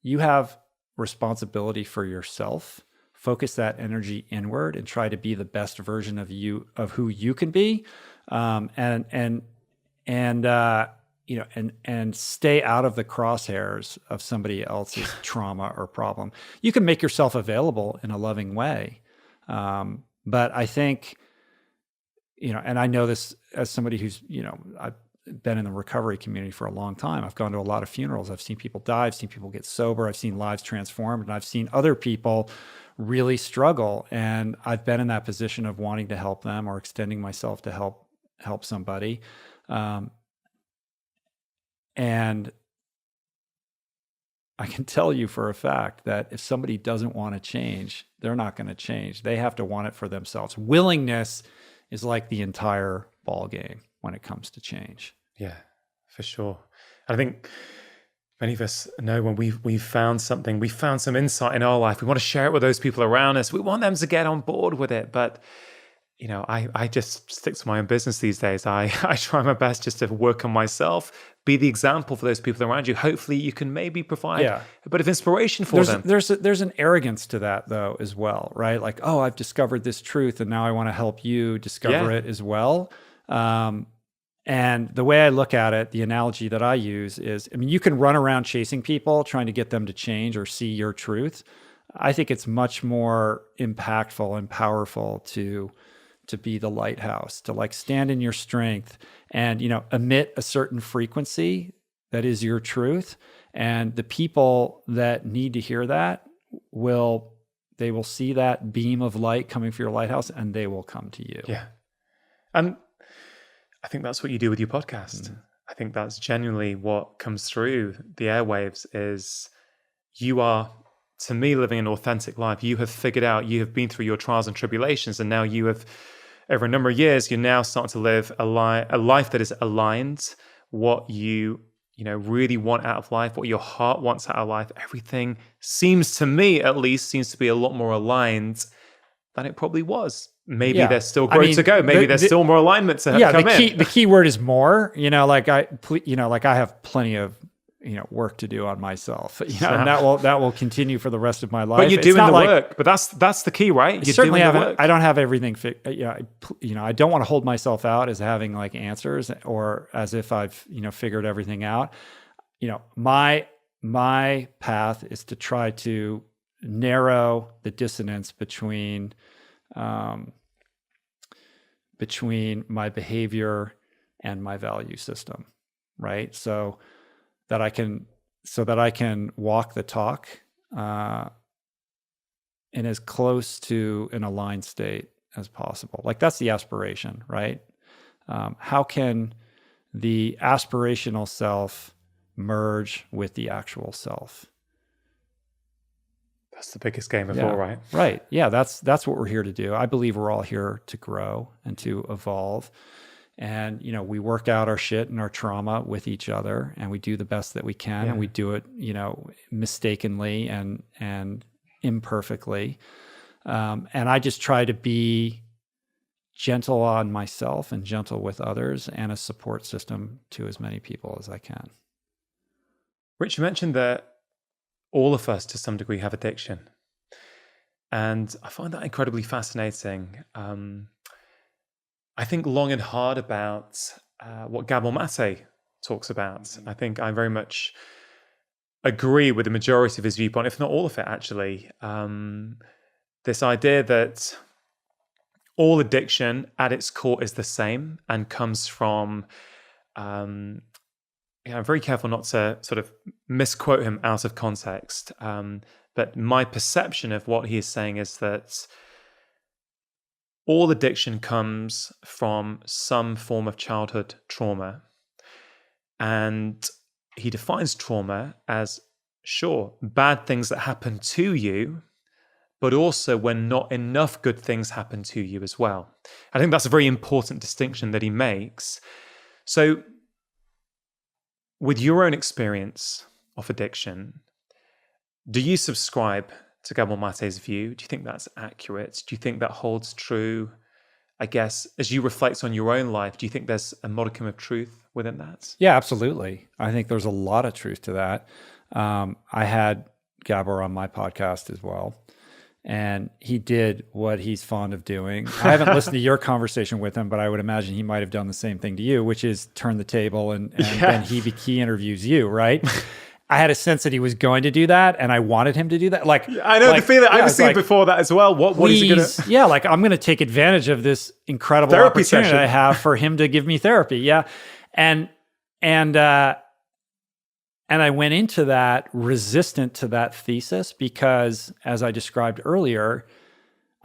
You have responsibility for yourself. Focus that energy inward and try to be the best version of you, of who you can be, and stay out of the crosshairs of somebody else's trauma or problem. You can make yourself available in a loving way, but I think, and I know this as somebody who's, I've been in the recovery community for a long time. I've gone to a lot of funerals. I've seen people die. I've seen people get sober. I've seen lives transformed, and I've seen other people really struggle. And I've been in that position of wanting to help them or extending myself to help somebody. And I can tell you for a fact that if somebody doesn't want to change, they're not going to change. They have to want it for themselves. Willingness is like the entire ball game when it comes to change. Yeah, for sure. I think many of us know when we've found something, we found some insight in our life, we want to share it with those people around us. We want them to get on board with it. But, I just stick to my own business these days. I try my best just to work on myself, be the example for those people around you. Hopefully you can maybe provide a bit of inspiration for them. There's an arrogance to that though, as well, right? Like, oh, I've discovered this truth and now I want to help you discover it as well. And the way I look at it, the analogy that I use is, you can run around chasing people, trying to get them to change or see your truth. I think it's much more impactful and powerful to be the lighthouse, to like stand in your strength and, emit a certain frequency that is your truth. And the people that need to hear that will see that beam of light coming from your lighthouse and they will come to you. Yeah. And I think that's what you do with your podcast. I think that's genuinely what comes through the airwaves is you are, to me, living an authentic life. You have figured out, you have been through your trials and tribulations, and now you have, over a number of years, you're now starting to live a life that is aligned, what you really want out of life, what your heart wants out of life. Everything seems, to me at least, to be a lot more aligned than it probably was. Maybe there's still growth to go. Maybe there's still more alignment to come in. The key word is more. I have plenty of work to do on myself. And that will continue for the rest of my life. But you're doing the work. But that's the key, right? You're certainly doing the work. I don't have everything. I don't want to hold myself out as having like answers or as if I've figured everything out. My path is to try to narrow the dissonance between my behavior and my value system, right? So that I can walk the talk in as close to an aligned state as possible. Like, that's the aspiration, right? How can the aspirational self merge with the actual self. That's the biggest game of all, right? Right. Yeah, that's what we're here to do. I believe we're all here to grow and to evolve. And, we work out our shit and our trauma with each other, and we do the best that we can, and we do it, mistakenly and imperfectly. And I just try to be gentle on myself and gentle with others, and a support system to as many people as I can. Rich, you mentioned that all of us to some degree have addiction. And I find that incredibly fascinating. I think long and hard about what Gabor Mate talks about. I think I very much agree with the majority of his viewpoint, if not all of it, actually. This idea that all addiction at its core is the same and comes from, I'm very careful not to sort of misquote him out of context. But my perception of what he is saying is that all addiction comes from some form of childhood trauma. And he defines trauma as, sure, bad things that happen to you, but also when not enough good things happen to you as well. I think that's a very important distinction that he makes. So, with your own experience of addiction, do you subscribe to Gabor Mate's view? Do you think that's accurate? Do you think that holds true? I guess, as you reflect on your own life, do you think there's a modicum of truth within that? Yeah, absolutely. I think there's a lot of truth to that. I had Gabor on my podcast as well, and he did what he's fond of doing. I haven't listened to your conversation with him, but I would imagine he might have done the same thing to you, which is turn the table and then he interviews you, right? I had a sense that he was going to do that, and I wanted him to do that. I know the feeling. I was seeing before that as well. What is he going to? Yeah, I'm going to take advantage of this incredible therapy opportunity session I have for him to give me therapy. Yeah, and I went into that resistant to that thesis because, as I described earlier,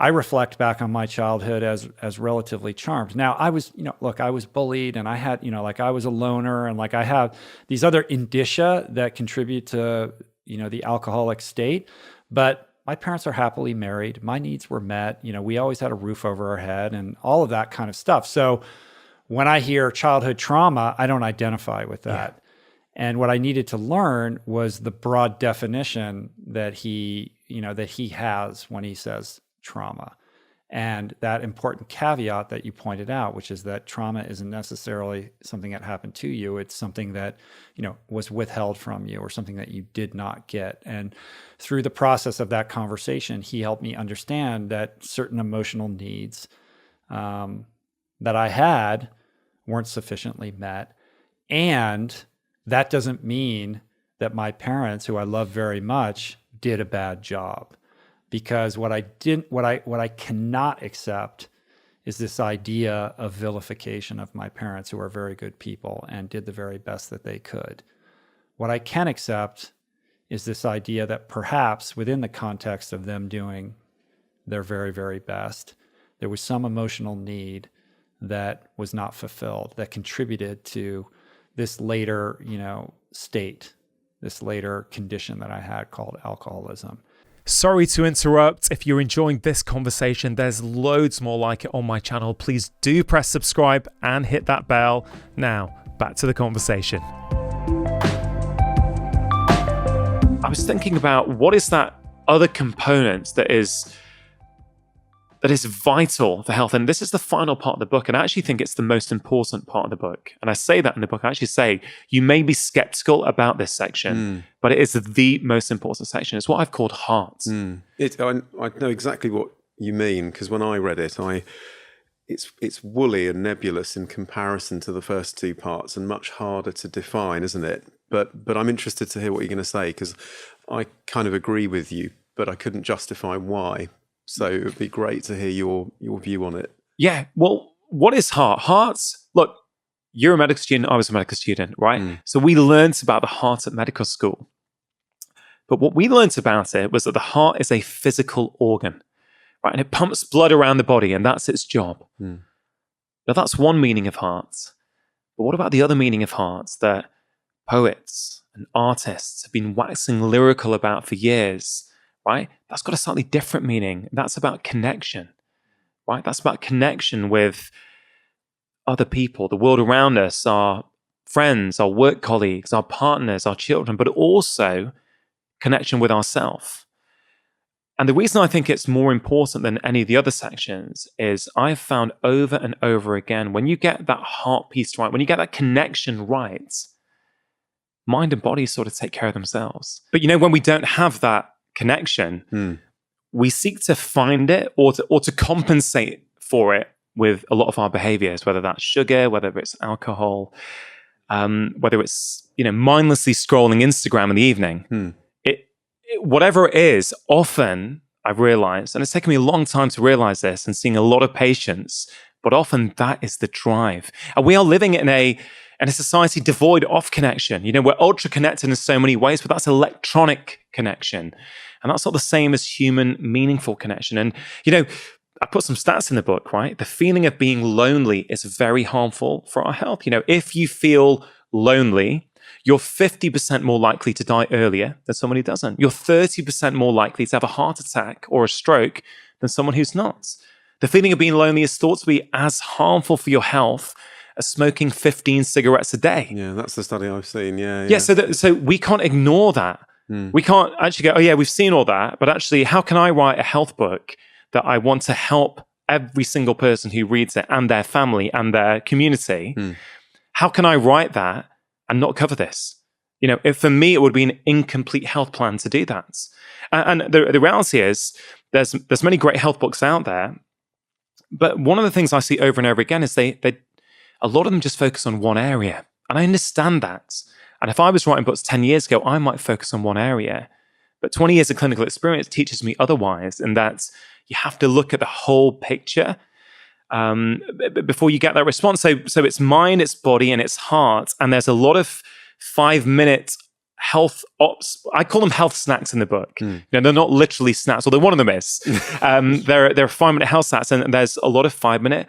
I reflect back on my childhood as relatively charmed. Now, I was, I was bullied, and I had, I was a loner, and I have these other indicia that contribute to, the alcoholic state. But my parents are happily married. My needs were met. We always had a roof over our head and all of that kind of stuff. So when I hear childhood trauma, I don't identify with that. Yeah. And what I needed to learn was the broad definition that he has when he says trauma. And that important caveat that you pointed out, which is that trauma isn't necessarily something that happened to you. It's something that, was withheld from you or something that you did not get. And through the process of that conversation, he helped me understand that certain emotional needs that I had weren't sufficiently met. And that doesn't mean that my parents, who I love very much, did a bad job. Because what I cannot accept is this idea of vilification of my parents, who are very good people and did the very best that they could. What I can accept is this idea that perhaps within the context of them doing their very, very best, there was some emotional need that was not fulfilled that contributed to this later, state, this later condition that I had called alcoholism. Sorry to interrupt. If you're enjoying this conversation, there's loads more like it on my channel. Please do press subscribe and hit that bell. Now, back to the conversation. I was thinking about what is that other component that is vital for health. And this is the final part of the book. And I actually think it's the most important part of the book. And I say that in the book. I actually say, you may be skeptical about this section, but it is the most important section. It's what I've called heart. I know exactly what you mean, because when I read it, it's woolly and nebulous in comparison to the first two parts and much harder to define, isn't it? But I'm interested to hear what you're going to say, because I kind of agree with you, but I couldn't justify why. So it would be great to hear your view on it. Yeah. Well, what is heart? Hearts, look, you're a medical student, I was a medical student, right? So we learned about the heart at medical school. But what we learned about it was that the heart is a physical organ, right? And it pumps blood around the body, and that's its job. Now, that's one meaning of heart. But what about the other meaning of heart? That poets and artists have been waxing lyrical about for years, right? That's got a slightly different meaning. That's about connection, right? That's about connection with other people, the world around us, our friends, our work colleagues, our partners, our children, but also connection with ourselves. And the reason I think it's more important than any of the other sections is I've found over and over again, when you get that heart piece right, when you get that connection right, mind and body sort of take care of themselves. But when we don't have that connection, we seek to find it or to compensate for it with a lot of our behaviors, whether that's sugar, whether it's alcohol, whether it's mindlessly scrolling Instagram in the evening. Whatever it is, often I've realized, and it's taken me a long time to realize this and seeing a lot of patients, but often that is the drive. And we are living in a society devoid of connection. We're ultra connected in so many ways, but that's electronic connection. And that's not the same as human, meaningful connection. And, I put some stats in the book, right? The feeling of being lonely is very harmful for our health. If you feel lonely, you're 50% more likely to die earlier than someone who doesn't. You're 30% more likely to have a heart attack or a stroke than someone who's not. The feeling of being lonely is thought to be as harmful for your health as smoking 15 cigarettes a day. Yeah, that's the study I've seen. Yeah. So we can't ignore that. We can't actually go, oh yeah, we've seen all that, but actually, how can I write a health book that I want to help every single person who reads it and their family and their community? How can I write that and not cover this? If for me, it would be an incomplete health plan to do that. And the reality is there's many great health books out there, but one of the things I see over and over again is they a lot of them just focus on one area. And I understand that. And if I was writing books 10 years ago, I might focus on one area. But 20 years of clinical experience teaches me otherwise, in that you have to look at the whole picture before you get that response. So it's mind, it's body, and it's heart. And there's a lot of 5-minute health ops. I call them health snacks in the book. They're not literally snacks, although one of them is. They're 5-minute health snacks, and there's a lot of 5-minute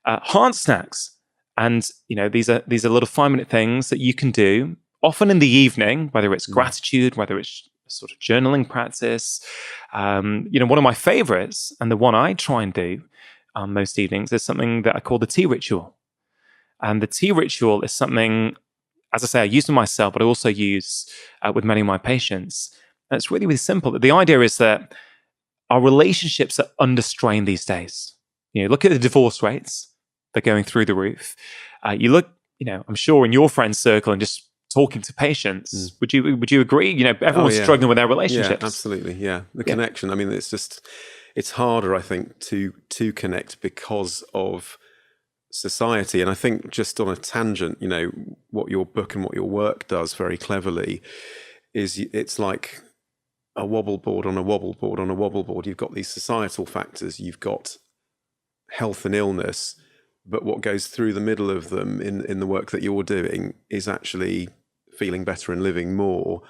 heart snacks. And these are little 5-minute things that you can do, often in the evening, whether it's gratitude, whether it's sort of journaling practice. One of my favorites, and the one I try and do most evenings, is something that I call the tea ritual. And the tea ritual is something, as I say, I use with myself, but I also use with many of my patients. And it's really, really simple. The idea is that our relationships are under strain these days. Look at the divorce rates. They're going through the roof. You look, I'm sure in your friend circle and just talking to patients, would you agree? Everyone's struggling with their relationships. Yeah, absolutely. Yeah, the connection. I mean, it's harder, I think, to connect because of society. And I think, just on a tangent, what your book and what your work does very cleverly is it's like a wobble board on a wobble board on a wobble board. You've got these societal factors. You've got health and illness. But what goes through the middle of them in the work that you're doing is actually feeling better and living more.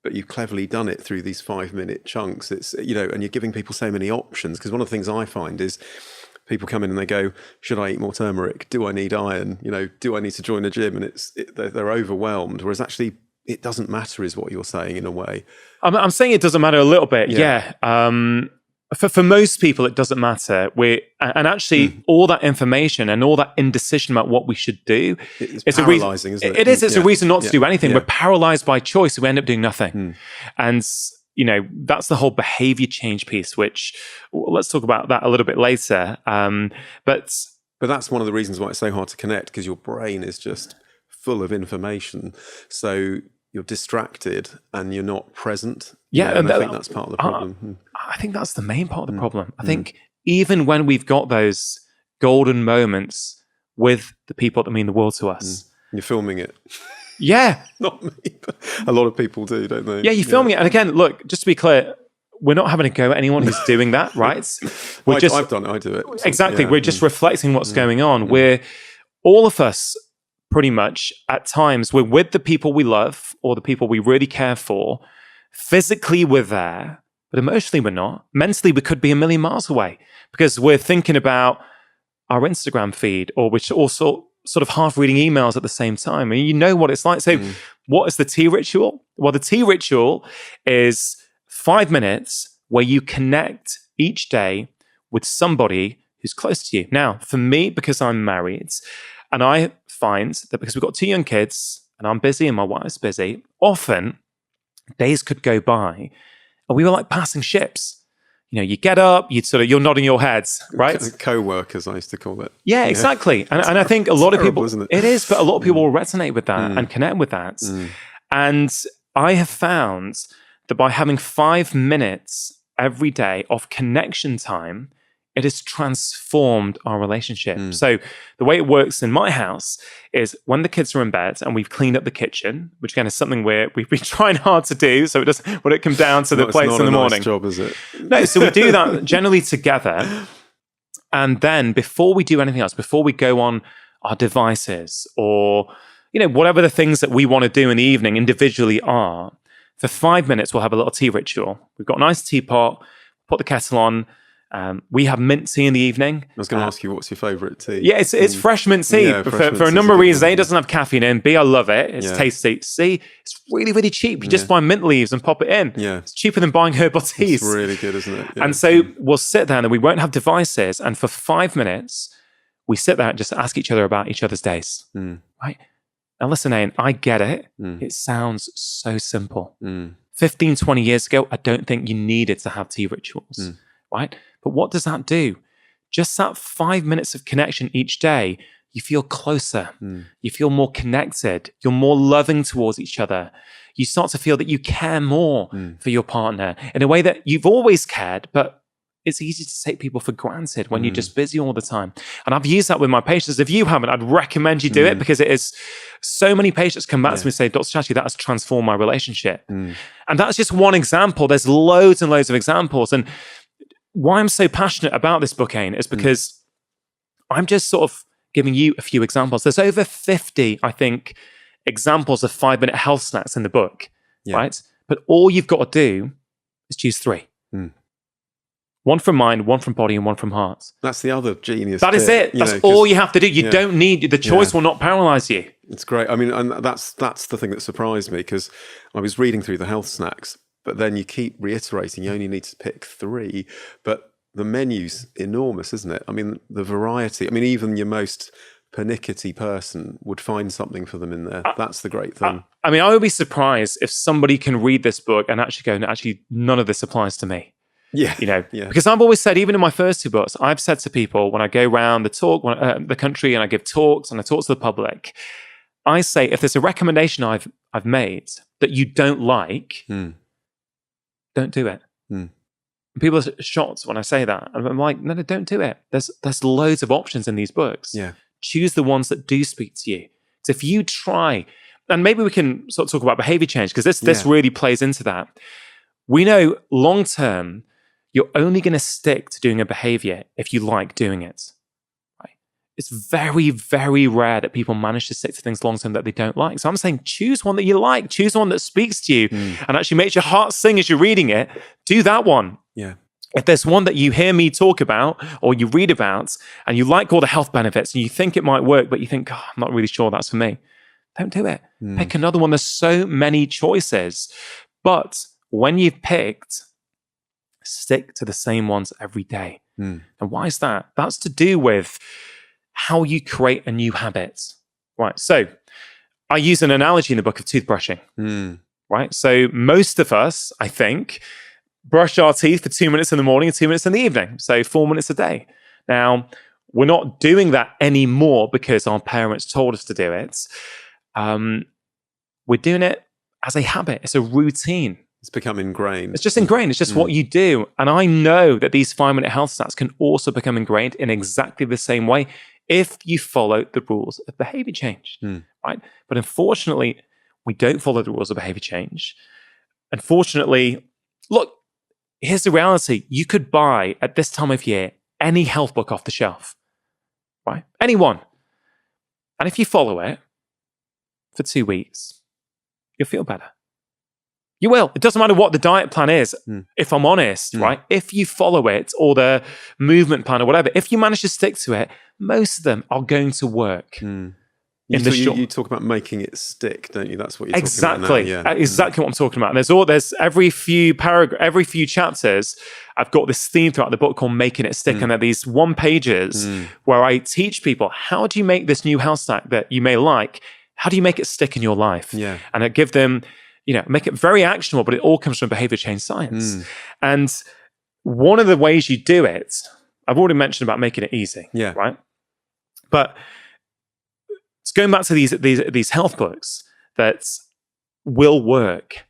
But you've cleverly done it through these 5-minute chunks. It's, and you're giving people so many options. Because one of the things I find is people come in and they go, should I eat more turmeric? Do I need iron? Do I need to join a gym? And they're overwhelmed. Whereas actually, it doesn't matter, is what you're saying in a way. I'm saying it doesn't matter a little bit. Yeah. For most people, it doesn't matter. All that information and all that indecision about what we should do, it's paralyzing, isn't it? It is. It's a reason not to do anything. We're paralyzed by choice, so we end up doing nothing. And that's the whole behavior change piece, which let's talk about that a little bit later. But that's one of the reasons why it's so hard to connect, because your brain is just full of information. So you're distracted and you're not present. And I think that's part of the problem. I think that's the main part of the problem. I think even when we've got those golden moments with the people that mean the world to us. You're filming it. Yeah. Not me, but a lot of people do, don't they? Yeah, you're filming it. And again, look, just to be clear, we're not having a go at anyone who's doing that, right? I've done it. I do it. Exactly. We're just reflecting what's going on. We're, all of us, pretty much, at times, we're with the people we love or the people we really care for. Physically, we're there, but emotionally, we're not. Mentally, we could be a million miles away because we're thinking about our Instagram feed, or we're also sort of half reading emails at the same time. And you know what it's like. So what is the tea ritual? Well, the tea ritual is 5 minutes where you connect each day with somebody who's close to you. Now, for me, because I'm married, and I find that because we've got 2 young kids and I'm busy and my wife's busy, often days could go by and we were like passing ships. You know, you get up, you're nodding your heads, right? Co-workers, I used to call it. Yeah, exactly. And I think a lot of people, isn't it? It is, but a lot of people will resonate with that and connect with that. And I have found that by having 5 minutes every day of connection time, it has transformed our relationship. So the way it works in my house is when the kids are in bed and we've cleaned up the kitchen, which again is something we've been trying hard to do, so it doesn't when it come down to the plates in the morning. It's not a nice job, is it? No, so we do that generally together. And then before we do anything else, before we go on our devices or, whatever the things that we want to do in the evening individually are, for 5 minutes, we'll have a little tea ritual. We've got a nice teapot, put the kettle on. We have mint tea in the evening. I was going to ask you, what's your favourite tea? Yeah, it's fresh mint tea. Yeah, for a number of reasons. A, it doesn't have caffeine in. B, I love it. It's tasty. C, it's really, really cheap. You just buy mint leaves and pop it in. Yeah. It's cheaper than buying herbal teas. It's really good, isn't it? Yeah. And so we'll sit there and we won't have devices. And for 5 minutes, we sit there and just ask each other about each other's days. Right? Now listen, Ian, I get it. It sounds so simple. 15, 20 years ago, I don't think you needed to have tea rituals. Right? But what does that do? Just that 5 minutes of connection each day, you feel closer. You feel more connected. You're more loving towards each other. You start to feel that you care more for your partner in a way that you've always cared, but it's easy to take people for granted when you're just busy all the time. And I've used that with my patients. If you haven't, I'd recommend you do it because it is so many patients come back to me and say, Dr. Chatterjee, that has transformed my relationship. And that's just one example. There's loads and loads of examples. And why I'm so passionate about this book, Ain, is because I'm just sort of giving you a few examples. There's over 50, I think, examples of 5-minute health snacks in the book, right? But all you've got to do is choose 3. One from mind, one from body, and one from heart. That's the other genius. That is it. That's all you have to do. You don't need, the choice will not paralyze you. It's great. I mean, and that's the thing that surprised me, because I was reading through the health snacks, but then you keep reiterating you only need to pick 3, but the menu's enormous, isn't it? I mean, the variety. I mean, even your most pernickety person would find something for them in there. That's the great thing. I mean, I would be surprised if somebody can read this book and actually go, no, actually, none of this applies to me. Because I've always said, even in my first 2 books, I've said to people when I go around the country and I give talks and I talk to the public, I say, if there's a recommendation I've made that you don't like, don't do it. People are shocked when I say that. And I'm like, no, don't do it. There's loads of options in these books. Choose the ones that do speak to you. So if you try, and maybe we can sort of talk about behavior change, because this really plays into that. We know long term, you're only going to stick to doing a behavior if you like doing it. Right? It's very, very rare that people manage to stick to things long term that they don't like. So I'm saying choose one that you like, choose one that speaks to you and actually makes your heart sing as you're reading it. Do that one. If there's one that you hear me talk about or you read about and you like all the health benefits and you think it might work, but you think, I'm not really sure that's for me, don't do it. Pick another one. There's so many choices. But when you've picked, stick to the same ones every day. And why is that? That's to do with how you create a new habit. Right. So I use an analogy in the book of toothbrushing. Right. So most of us, I think, brush our teeth for 2 minutes in the morning and 2 minutes in the evening. So 4 minutes a day. Now, we're not doing that anymore because our parents told us to do it. We're doing it as a habit. It's a routine. It's become ingrained. It's just ingrained. It's just what you do. And I know that these 5-minute health stats can also become ingrained in exactly the same way if you follow the rules of behavior change, right? But unfortunately, we don't follow the rules of behavior change. Unfortunately, look, here's the reality. You could buy, at this time of year, any health book off the shelf, right? Anyone. And if you follow it for 2 weeks, you'll feel better. You will. It doesn't matter what the diet plan is, if I'm honest, right? If you follow it, or the movement plan or whatever, if you manage to stick to it, most of them are going to work. You talk about making it stick, don't you? That's what you're talking about now. Yeah. Exactly what I'm talking about. And there's every few chapters, I've got this theme throughout the book called Making It Stick. And there are these 1 pages where I teach people, how do you make this new health stack that you may like? How do you make it stick in your life? Yeah. And I give them, make it very actionable, but it all comes from behavior change science. And one of the ways you do it, I've already mentioned about making it easy, right? But it's going back to these health books that will work.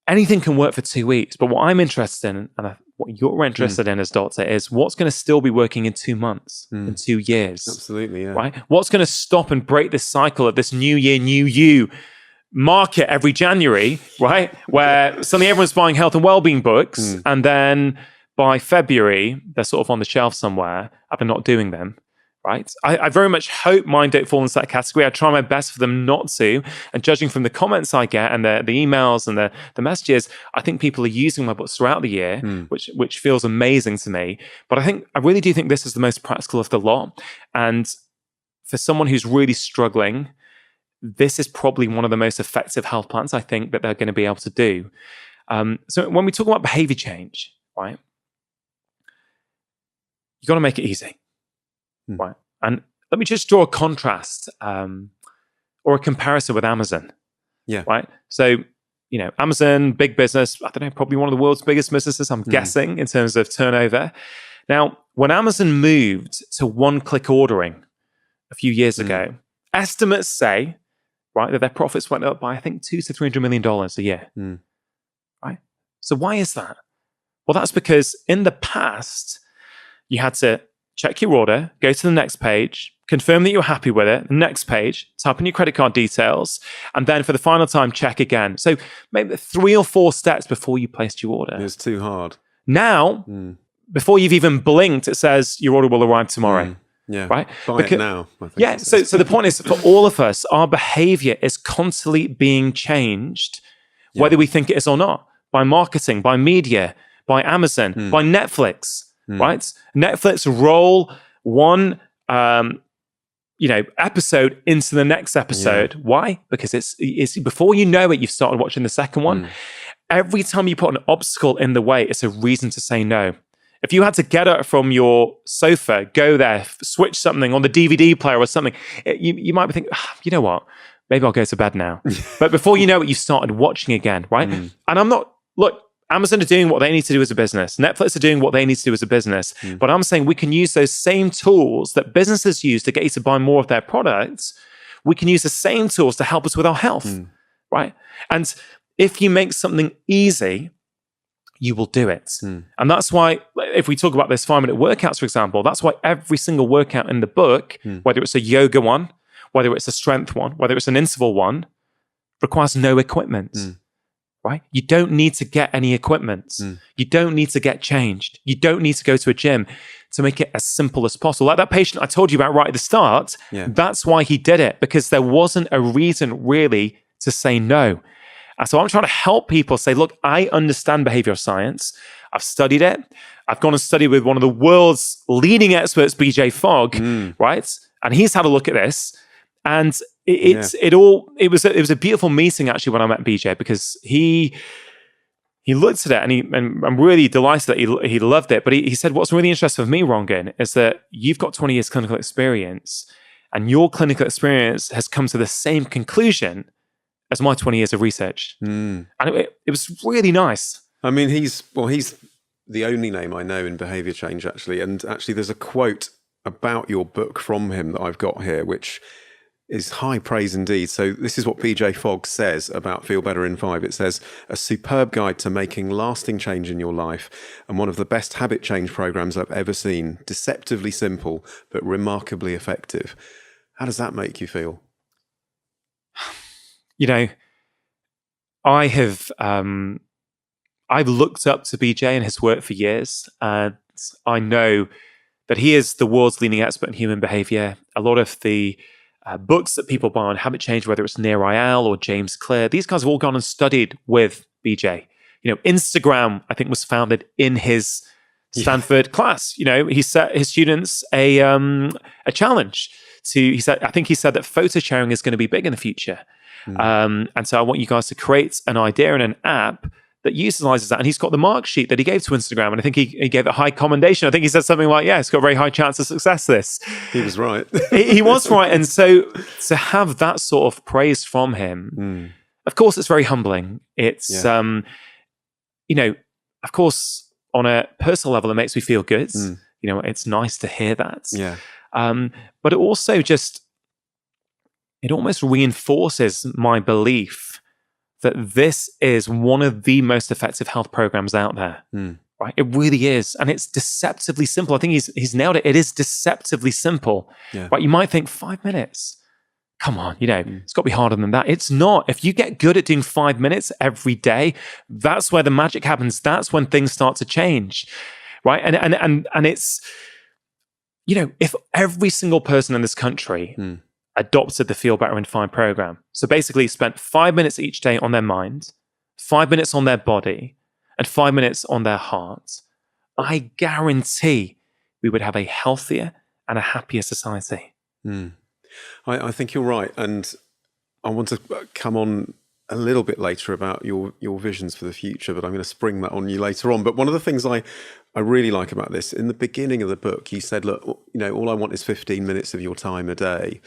Anything can work for 2 weeks, but what I'm interested in, and what you're interested in as doctor, is what's going to still be working in 2 months, in 2 years. Absolutely, yeah. Right? What's going to stop and break this cycle of this new year, new you market every January, right? Where suddenly everyone's buying health and well-being books, and then by February, they're sort of on the shelf somewhere, after not doing them. Right? I very much hope mine don't fall into that category. I try my best for them not to. And judging from the comments I get and the emails and the messages, I think people are using my books throughout the year, which feels amazing to me. But I really do think this is the most practical of the lot. And for someone who's really struggling, this is probably one of the most effective health plans I think that they're going to be able to do. So when we talk about behavior change, right, you got to make it easy. Right. And let me just draw a contrast or a comparison with Amazon. Yeah. Right. So, Amazon, big business, I don't know, probably one of the world's biggest businesses, I'm guessing, in terms of turnover. Now, when Amazon moved to one-click ordering a few years ago, estimates say, right, that their profits went up by, I think, $200 to $300 million a year. Right. So why is that? Well, that's because in the past, you had to check your order, go to the next page, confirm that you're happy with it, the next page, type in your credit card details, and then for the final time, check again. So maybe 3 or 4 steps before you placed your order. It's too hard. Now, before you've even blinked, it says your order will arrive tomorrow. Yeah. Right? Buy it now. I think yeah. So the point is, for all of us, our behavior is constantly being changed, whether we think it is or not, by marketing, by media, by Amazon, by Netflix. Right? Netflix roll one, episode into the next episode. Why? Because it's before you know it, you've started watching the second one. Every time you put an obstacle in the way, it's a reason to say no. If you had to get up from your sofa, go there, switch something on the DVD player or something, you might be thinking, you know what? Maybe I'll go to bed now. But before you know it, you've started watching again, right? And I'm not, look, Amazon are doing what they need to do as a business. Netflix are doing what they need to do as a business. But I'm saying we can use those same tools that businesses use to get you to buy more of their products. We can use the same tools to help us with our health, right? And if you make something easy, you will do it. And that's why, if we talk about those 5-minute workouts, for example, that's why every single workout in the book, whether it's a yoga one, whether it's a strength one, whether it's an interval one, requires no equipment. Right? You don't need to get any equipment. You don't need to get changed. You don't need to go to a gym to make it as simple as possible. Like that patient I told you about right at the start, that's why he did it, because there wasn't a reason really to say no. And so I'm trying to help people say, look, I understand behavioral science. I've studied it. I've gone and studied with one of the world's leading experts, BJ Fogg, right? And he's had a look at this. And it was a beautiful meeting actually when I met BJ, because he looked at it and I'm really delighted that he loved it. But he said, what's really interesting for me, Rangan, is that you've got 20 years clinical experience, and your clinical experience has come to the same conclusion as my 20 years of research. And it was really nice. I mean, he's the only name I know in behavior change, actually. And actually, there's a quote about your book from him that I've got here, which is high praise indeed. So this is what BJ Fogg says about Feel Better in 5. It says, a superb guide to making lasting change in your life and one of the best habit change programs I've ever seen. Deceptively simple, but remarkably effective. How does that make you feel? I've looked up to BJ and his work for years, and I know that he is the world's leading expert in human behavior. A lot of the books that people buy on habit change, whether it's Nir Eyal or James Clear, these guys have all gone and studied with BJ. Instagram, I think, was founded in his Stanford class. He set his students a challenge I think he said that photo sharing is going to be big in the future. And so I want you guys to create an idea and an app that utilizes that. And he's got the mark sheet that he gave to Instagram. And I think he gave it high commendation. I think he said something like, it's got a very high chance of success, this. He was right. he was right. And so to have that sort of praise from him, of course, it's very humbling. It's, of course, on a personal level, it makes me feel good. It's nice to hear that. Yeah. But it also it almost reinforces my belief that this is one of the most effective health programs out there. Right? It really is. And it's deceptively simple. I think he's nailed it. It is deceptively simple. Yeah. Right? You might think 5 minutes. Come on, it's got to be harder than that. It's not. If you get good at doing 5 minutes every day, that's where the magic happens. That's when things start to change. Right? And it's, if every single person in this country adopted the Feel Better in 5 program, so basically spent 5 minutes each day on their mind, 5 minutes on their body, and 5 minutes on their heart, I guarantee we would have a healthier and a happier society. I think you're right. And I want to come on a little bit later about your visions for the future, but I'm going to spring that on you later on. But one of the things I really like about this, in the beginning of the book, you said, look, all I want is 15 minutes of your time a day.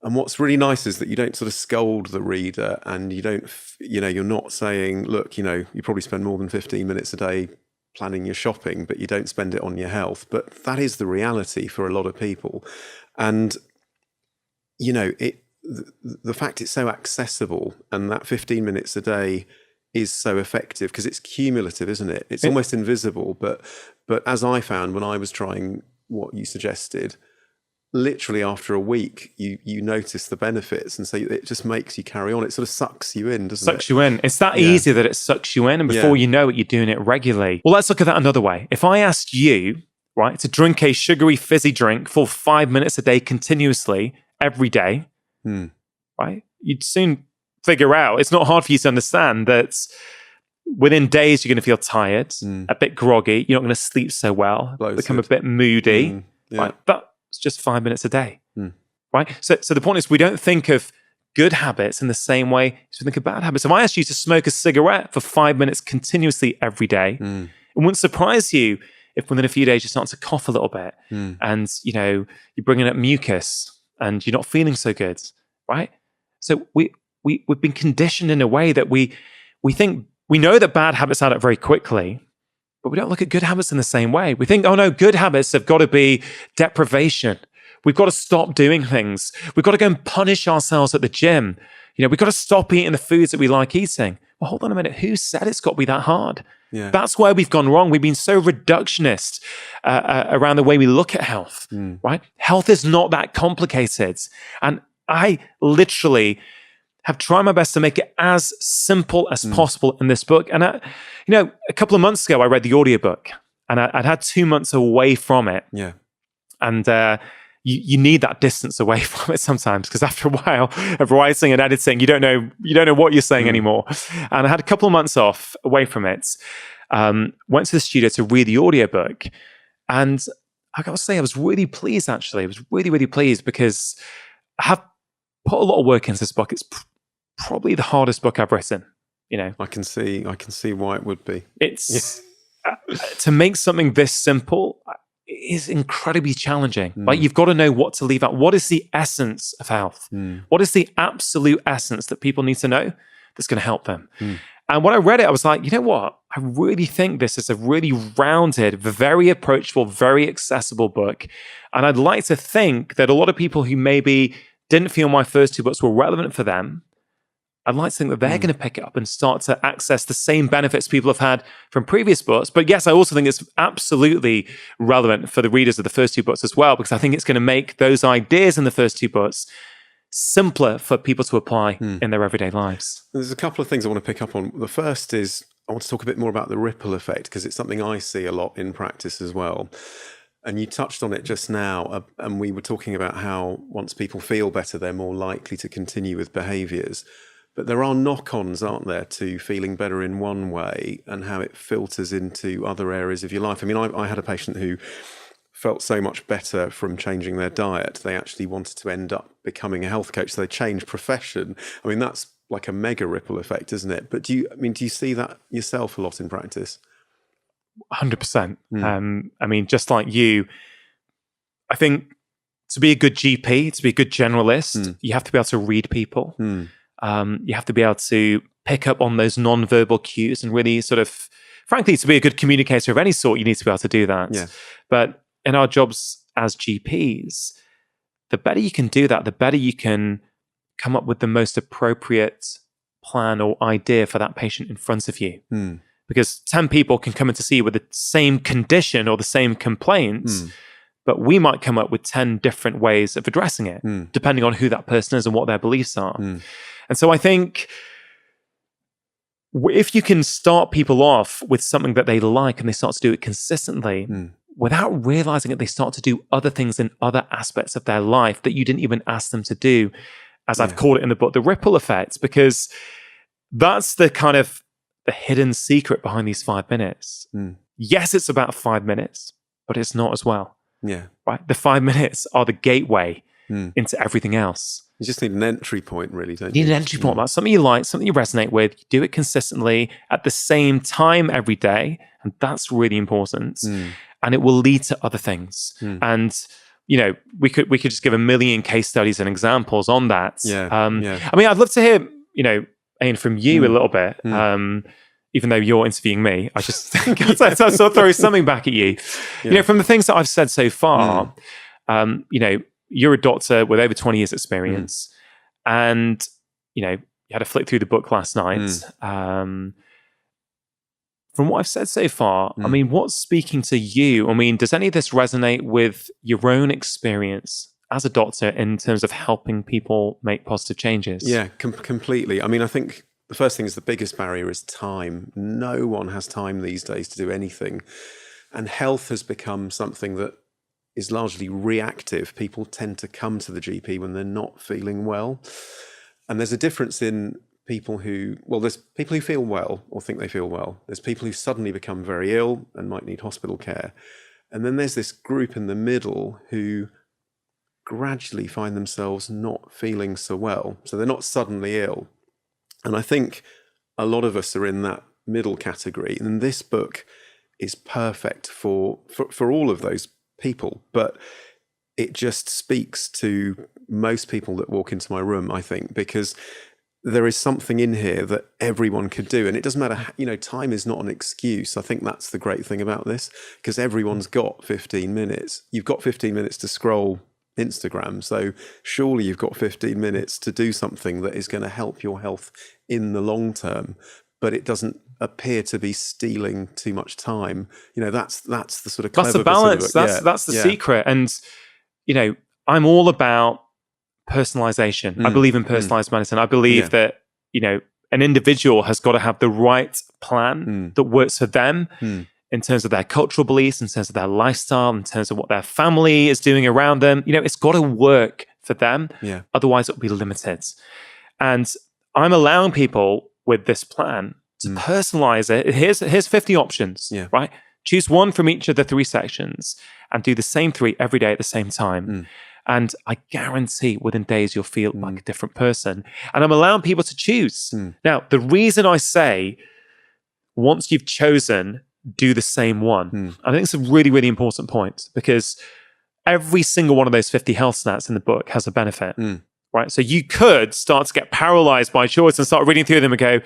And what's really nice is that you don't sort of scold the reader, and you don't, you're not saying, look, you probably spend more than 15 minutes a day planning your shopping, but you don't spend it on your health. But that is the reality for a lot of people. And, the fact it's so accessible, and that 15 minutes a day is so effective because it's cumulative, isn't it? It's almost invisible. But as I found when I was trying what you suggested, literally after a week, you notice the benefits, and so it just makes you carry on. It sort of sucks you in, doesn't it? Sucks you in. It's that easy that it sucks you in, and before you know it, you're doing it regularly. Well, let's look at that another way. If I asked you, right, to drink a sugary fizzy drink for 5 minutes a day continuously every day, right, you'd soon figure out, it's not hard for you to understand that within days you're going to feel tired, a bit groggy, you're not going to sleep so well, Bloated. Become a bit moody, right? But it's just 5 minutes a day, right? So the point is, we don't think of good habits in the same way as we think of bad habits. If I asked you to smoke a cigarette for 5 minutes continuously every day, it wouldn't surprise you if within a few days you start to cough a little bit, and you're bringing up mucus and you're not feeling so good, right? So we've been conditioned in a way that we think, we know that bad habits add up very quickly, but we don't look at good habits in the same way. We think, oh no, good habits have got to be deprivation. We've got to stop doing things. We've got to go and punish ourselves at the gym. We've got to stop eating the foods that we like eating. Well, hold on a minute. Who said it's got to be that hard? Yeah. That's where we've gone wrong. We've been so reductionist around the way we look at health, right? Health is not that complicated. And I literally have tried my best to make it as simple as possible in this book. And, a couple of months ago, I read the audiobook, and I'd had 2 months away from it. Yeah. And you need that distance away from it sometimes, because after a while of writing and editing, you don't know what you're saying anymore. And I had a couple of months off away from it. Went to the studio to read the audiobook, and I got to say, I was really pleased. Actually, I was really, really pleased, because I have put a lot of work into this book. It's probably the hardest book I've written. I can see why it would be. It's to make something this simple is incredibly challenging. Like, you've got to know what to leave out. What is the essence of health? What is the absolute essence that people need to know that's going to help them? And when I read it, I was like, you know what? I really think this is a really rounded, very approachable, very accessible book. And I'd like to think that a lot of people who maybe didn't feel my first 2 books were relevant for them, I'd like to think that they're going to pick it up and start to access the same benefits people have had from previous books. But yes, I also think it's absolutely relevant for the readers of the first 2 books as well, because I think it's going to make those ideas in the first 2 books simpler for people to apply in their everyday lives. There's a couple of things I want to pick up on. The first is, I want to talk a bit more about the ripple effect, because it's something I see a lot in practice as well. And you touched on it just now, and we were talking about how once people feel better, they're more likely to continue with behaviours. But there are knock-ons, aren't there, to feeling better in one way and how it filters into other areas of your life. I mean, I had a patient who felt so much better from changing their diet, they actually wanted to end up becoming a health coach. So they changed profession. I mean, that's like a mega ripple effect, isn't it? But do you see that yourself a lot in practice? 100%. I mean, just like you, I think to be a good GP, to be a good generalist, you have to be able to read people. You have to be able to pick up on those non-verbal cues and really sort of, frankly, to be a good communicator of any sort, you need to be able to do that. Yeah. But in our jobs as GPs, the better you can do that, the better you can come up with the most appropriate plan or idea for that patient in front of you. Because 10 people can come in to see you with the same condition or the same complaints, but we might come up with 10 different ways of addressing it, depending on who that person is and what their beliefs are. And so I think if you can start people off with something that they like and they start to do it consistently, without realizing it, they start to do other things in other aspects of their life that you didn't even ask them to do, as I've called it in the book, the ripple effect, because that's the kind of the hidden secret behind these 5 minutes. Yes, it's about 5 minutes, but it's not as well. Yeah. Right? The 5 minutes are the gateway into everything else. You just need an entry point, really, don't you? You need an entry point. That's something you like, something you resonate with. You do it consistently at the same time every day. And that's really important. And it will lead to other things. And, you know, we could just give a million case studies and examples on that. I mean, I'd love to hear, you know, Ian, from you a little bit, even though you're interviewing me, I just think I'll sort of throw something back at you. You know, from the things that I've said so far, you know, you're a doctor with over 20 years experience and, you know, you had to flick through the book last night. From what I've said so far, I mean, what's speaking to you? I mean, does any of this resonate with your own experience as a doctor in terms of helping people make positive changes? Yeah, completely. I mean, I think the first thing is the biggest barrier is time. No one has time these days to do anything. And health has become something that is largely reactive. People tend to come to the GP when they're not feeling well. And there's a difference in people who, well, there's people who feel well or think they feel well. There's people who suddenly become very ill and might need hospital care. And then there's this group in the middle who gradually find themselves not feeling so well. So they're not suddenly ill. And I think a lot of us are in that middle category. And this book is perfect for all of those people. But it just speaks to most people that walk into my room, I think, because there is something in here that everyone could do. And it doesn't matter, you know, time is not an excuse. I think that's the great thing about this, because everyone's got 15 minutes. You've got 15 minutes to scroll Instagram. So surely you've got 15 minutes to do something that is going to help your health in the long term, but it doesn't appear to be stealing too much time. You know, that's the sort of clever that's the balance. That's the secret. And, you know, I'm all about personalization. I believe in personalized medicine. I believe that, you know, an individual has got to have the right plan that works for them in terms of their cultural beliefs, in terms of their lifestyle, in terms of what their family is doing around them. You know, it's got to work for them. Yeah. Otherwise, it'll be limited. And I'm allowing people with this plan to personalize it. Here's 50 options, right? Choose one from each of the 3 sections and do the same 3 every day at the same time. And I guarantee within days you'll feel like a different person. And I'm allowing people to choose. Now, the reason I say once you've chosen, do the same one, I think it's a really, really important point, because every single one of those 50 health stats in the book has a benefit, right? So you could start to get paralyzed by choice and start reading through them and go,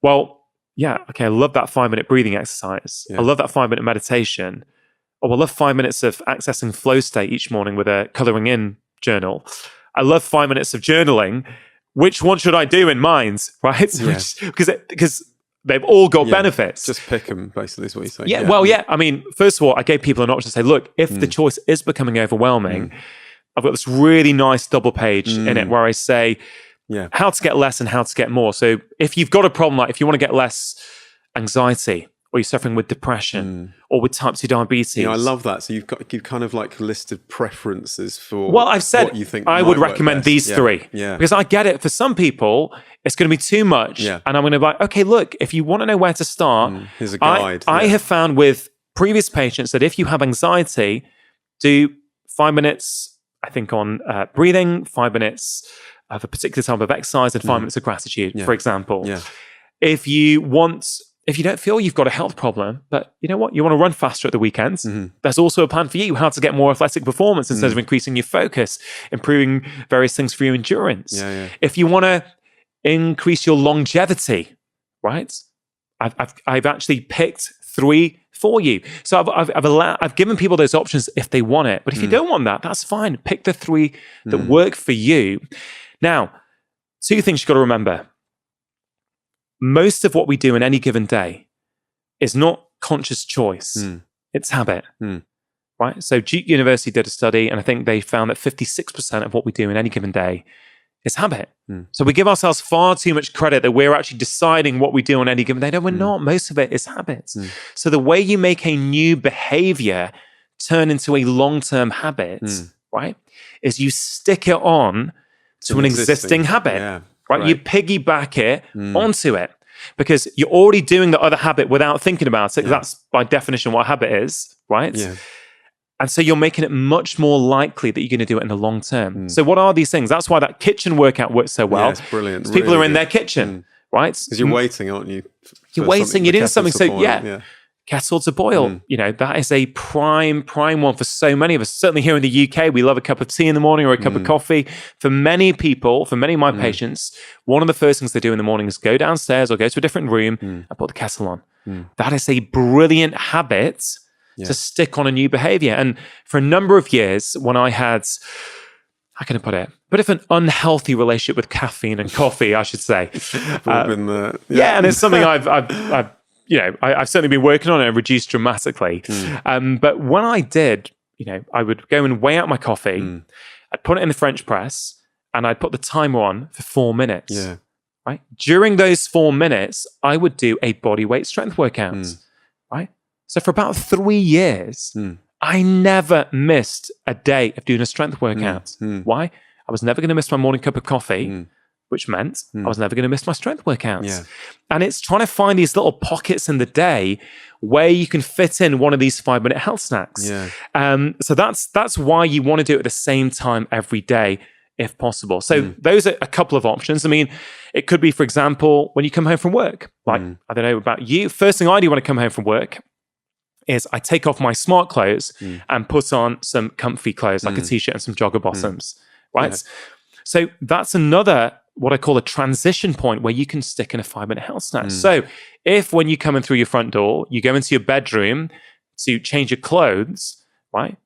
well, yeah, okay, I love that 5-minute breathing exercise. I love that 5-minute meditation. Oh, I love 5 minutes of accessing flow state each morning with a coloring in journal. I love 5 minutes of journaling. Which one should I do in mind, right? Because they've all got benefits. Just pick them, basically, is what you're saying. Yeah. I mean, first of all, I gave people an option to say, look, if the choice is becoming overwhelming, I've got this really nice double page in it where I say how to get less and how to get more. So if you've got a problem, like if you want to get less anxiety or you're suffering with depression or with type 2 diabetes. I love that. So you've kind of like listed preferences for I've said what you think I would recommend these three. Yeah. Because I get it. For some people, it's going to be too much. Yeah. And I'm going to be like, okay, look, if you want to know where to start, here's a guide. I have found with previous patients that if you have anxiety, do 5 minutes, I think, on breathing, 5 minutes of a particular type of exercise, and 5 minutes of gratitude, for example. Yeah. If you don't feel you've got a health problem, but you know what, you want to run faster at the weekends, there's also a plan for you how to get more athletic performance instead of increasing your focus, improving various things for your endurance. If you want to increase your longevity, right? I've actually picked 3 for you. So I've given people those options if they want it. But if you don't want that, that's fine. Pick the 3 that work for you. Now, 2 things you've got to remember. Most of what we do in any given day is not conscious choice. It's habit, right? So Duke University did a study, and I think they found that 56% of what we do in any given day is habit. So we give ourselves far too much credit that we're actually deciding what we do on any given day. No, we're not. Most of it is habits. So the way you make a new behavior turn into a long-term habit, right, is you stick it on to an existing habit. Yeah. Right? You piggyback it onto it because you're already doing the other habit without thinking about it. That's by definition what a habit is, right? Yeah. And so you're making it much more likely that you're going to do it in the long term. So what are these things? That's why that kitchen workout works so well. Yeah, it's brilliant. Because people are in their kitchen, right? Because you're waiting, aren't you? You're waiting, you're doing something. So kettle to boil. That is a prime one for so many of us. Certainly here in the UK, we love a cup of tea in the morning or a cup of coffee. For many people, for many of my patients, one of the first things they do in the morning is go downstairs or go to a different room and put the kettle on. That is a brilliant habit to stick on a new behavior. And for a number of years, when I had, how can I put it? A bit of an unhealthy relationship with caffeine and coffee, I should say. Been there. And it's something I've certainly been working on it and reduced dramatically. But when I did, I would go and weigh out my coffee. I'd put it in the French press and I'd put the timer on for 4 minutes. Yeah. Right. During those 4 minutes, I would do a body weight strength workout. Right. So for about 3 years, I never missed a day of doing a strength workout. Why? I was never going to miss my morning cup of coffee. Which meant I was never going to miss my strength workouts. Yeah. And it's trying to find these little pockets in the day where you can fit in one of these 5-minute health snacks. Yeah. So that's why you want to do it at the same time every day, if possible. So those are a couple of options. I mean, it could be, for example, when you come home from work. Like, I don't know about you. First thing I do when I come home from work is I take off my smart clothes and put on some comfy clothes, like a t-shirt and some jogger bottoms, right? Yeah. So that's another, what I call a transition point where you can stick in a 5-minute health snack. So if when you come in through your front door, you go into your bedroom to change your clothes, right?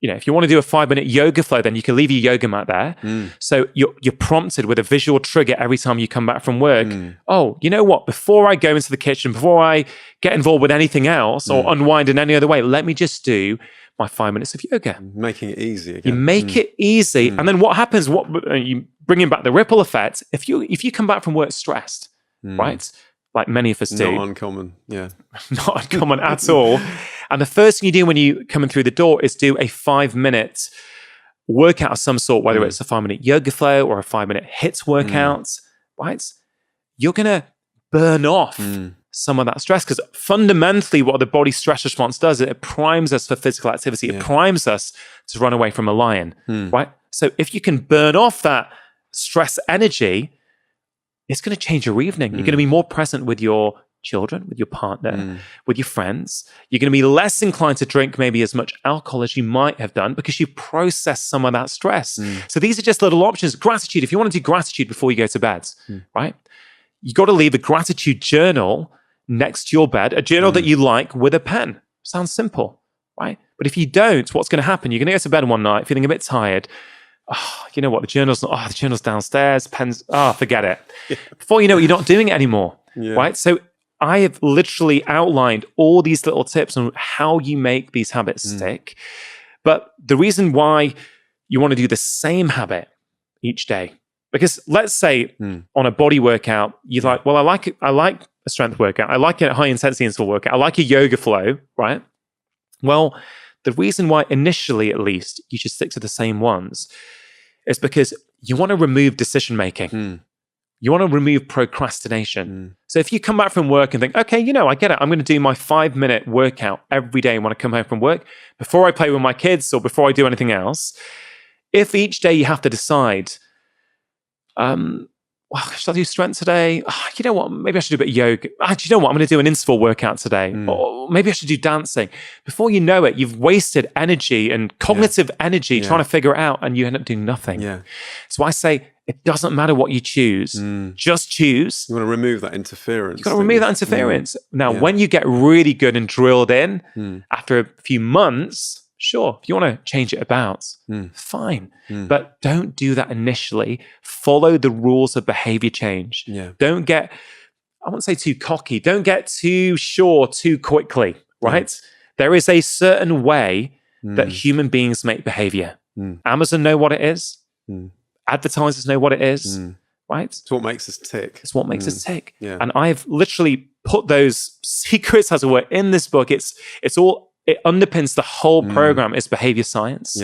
If you want to do a 5-minute yoga flow, then you can leave your yoga mat there. So you're prompted with a visual trigger every time you come back from work. Oh, you know what? Before I go into the kitchen, before I get involved with anything else or unwind in any other way, let me just do my 5 minutes of yoga. Making it easy again. You make it easy. And then what happens, you bringing back the ripple effect, if you come back from work stressed, right? Like many of us do. Not uncommon, yeah. Not uncommon at all. And the first thing you do when you come in through the door is do a 5-minute workout of some sort, whether it's a 5-minute yoga flow or a 5-minute HIIT workout, right? You're going to burn off some of that stress because fundamentally what the body stress response does is it primes us for physical activity. It primes us to run away from a lion, right? So if you can burn off that stress energy, it's going to change your evening. You're going to be more present with your children, with your partner, with your friends. You're going to be less inclined to drink maybe as much alcohol as you might have done because you processed some of that stress. So these are just little options. Gratitude, if you want to do gratitude before you go to bed, right? You got to leave a gratitude journal next to your bed, a journal that you like with a pen. Sounds simple, right? But if you don't, what's going to happen? You're going to go to bed one night feeling a bit tired. Oh, you know what? The journal's downstairs, pens. Forget it. Before you know it, you're not doing it anymore, right? So I have literally outlined all these little tips on how you make these habits stick. But the reason why you want to do the same habit each day, because let's say on a body workout, you're like, well, I like a strength workout. I like a high intensity interval workout. I like a yoga flow, right? Well, the reason why initially, at least, you should stick to the same ones is because you want to remove decision making. You want to remove procrastination. So if you come back from work and think, okay, I get it. I'm going to do my 5-minute workout every day when I come home from work, before I play with my kids or before I do anything else. If each day you have to decide, should I do strength today? You know what? Maybe I should do a bit of yoga. Do you know what? I'm going to do an interval workout today. Or maybe I should do dancing. Before you know it, you've wasted energy and cognitive energy trying to figure it out, and you end up doing nothing. So I say, it doesn't matter what you choose. Just choose. You want to remove that interference. You've got to remove that interference. Now, when you get really good and drilled in, after a few months, sure, if you want to change it about, fine. But don't do that initially. Follow the rules of behavior change. Don't get, I won't say too cocky. Don't get too sure too quickly, right? There is a certain way that human beings make behavior. Amazon know what it is. Advertisers know what it is, right? It's what makes us tick. It's what makes us tick. And I've literally put those secrets, as it were, in this book. It underpins the whole program is behavior science.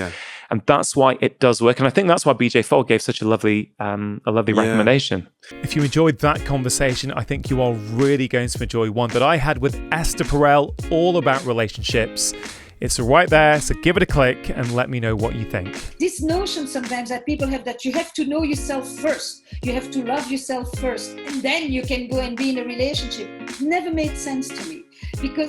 And that's why it does work. And I think that's why BJ Fogg gave such a lovely recommendation. If you enjoyed that conversation, I think you are really going to enjoy one that I had with Esther Perel, all about relationships. It's right there, so give it a click and let me know what you think. This notion sometimes that people have, that you have to know yourself first, you have to love yourself first, and then you can go and be in a relationship, never made sense to me. Because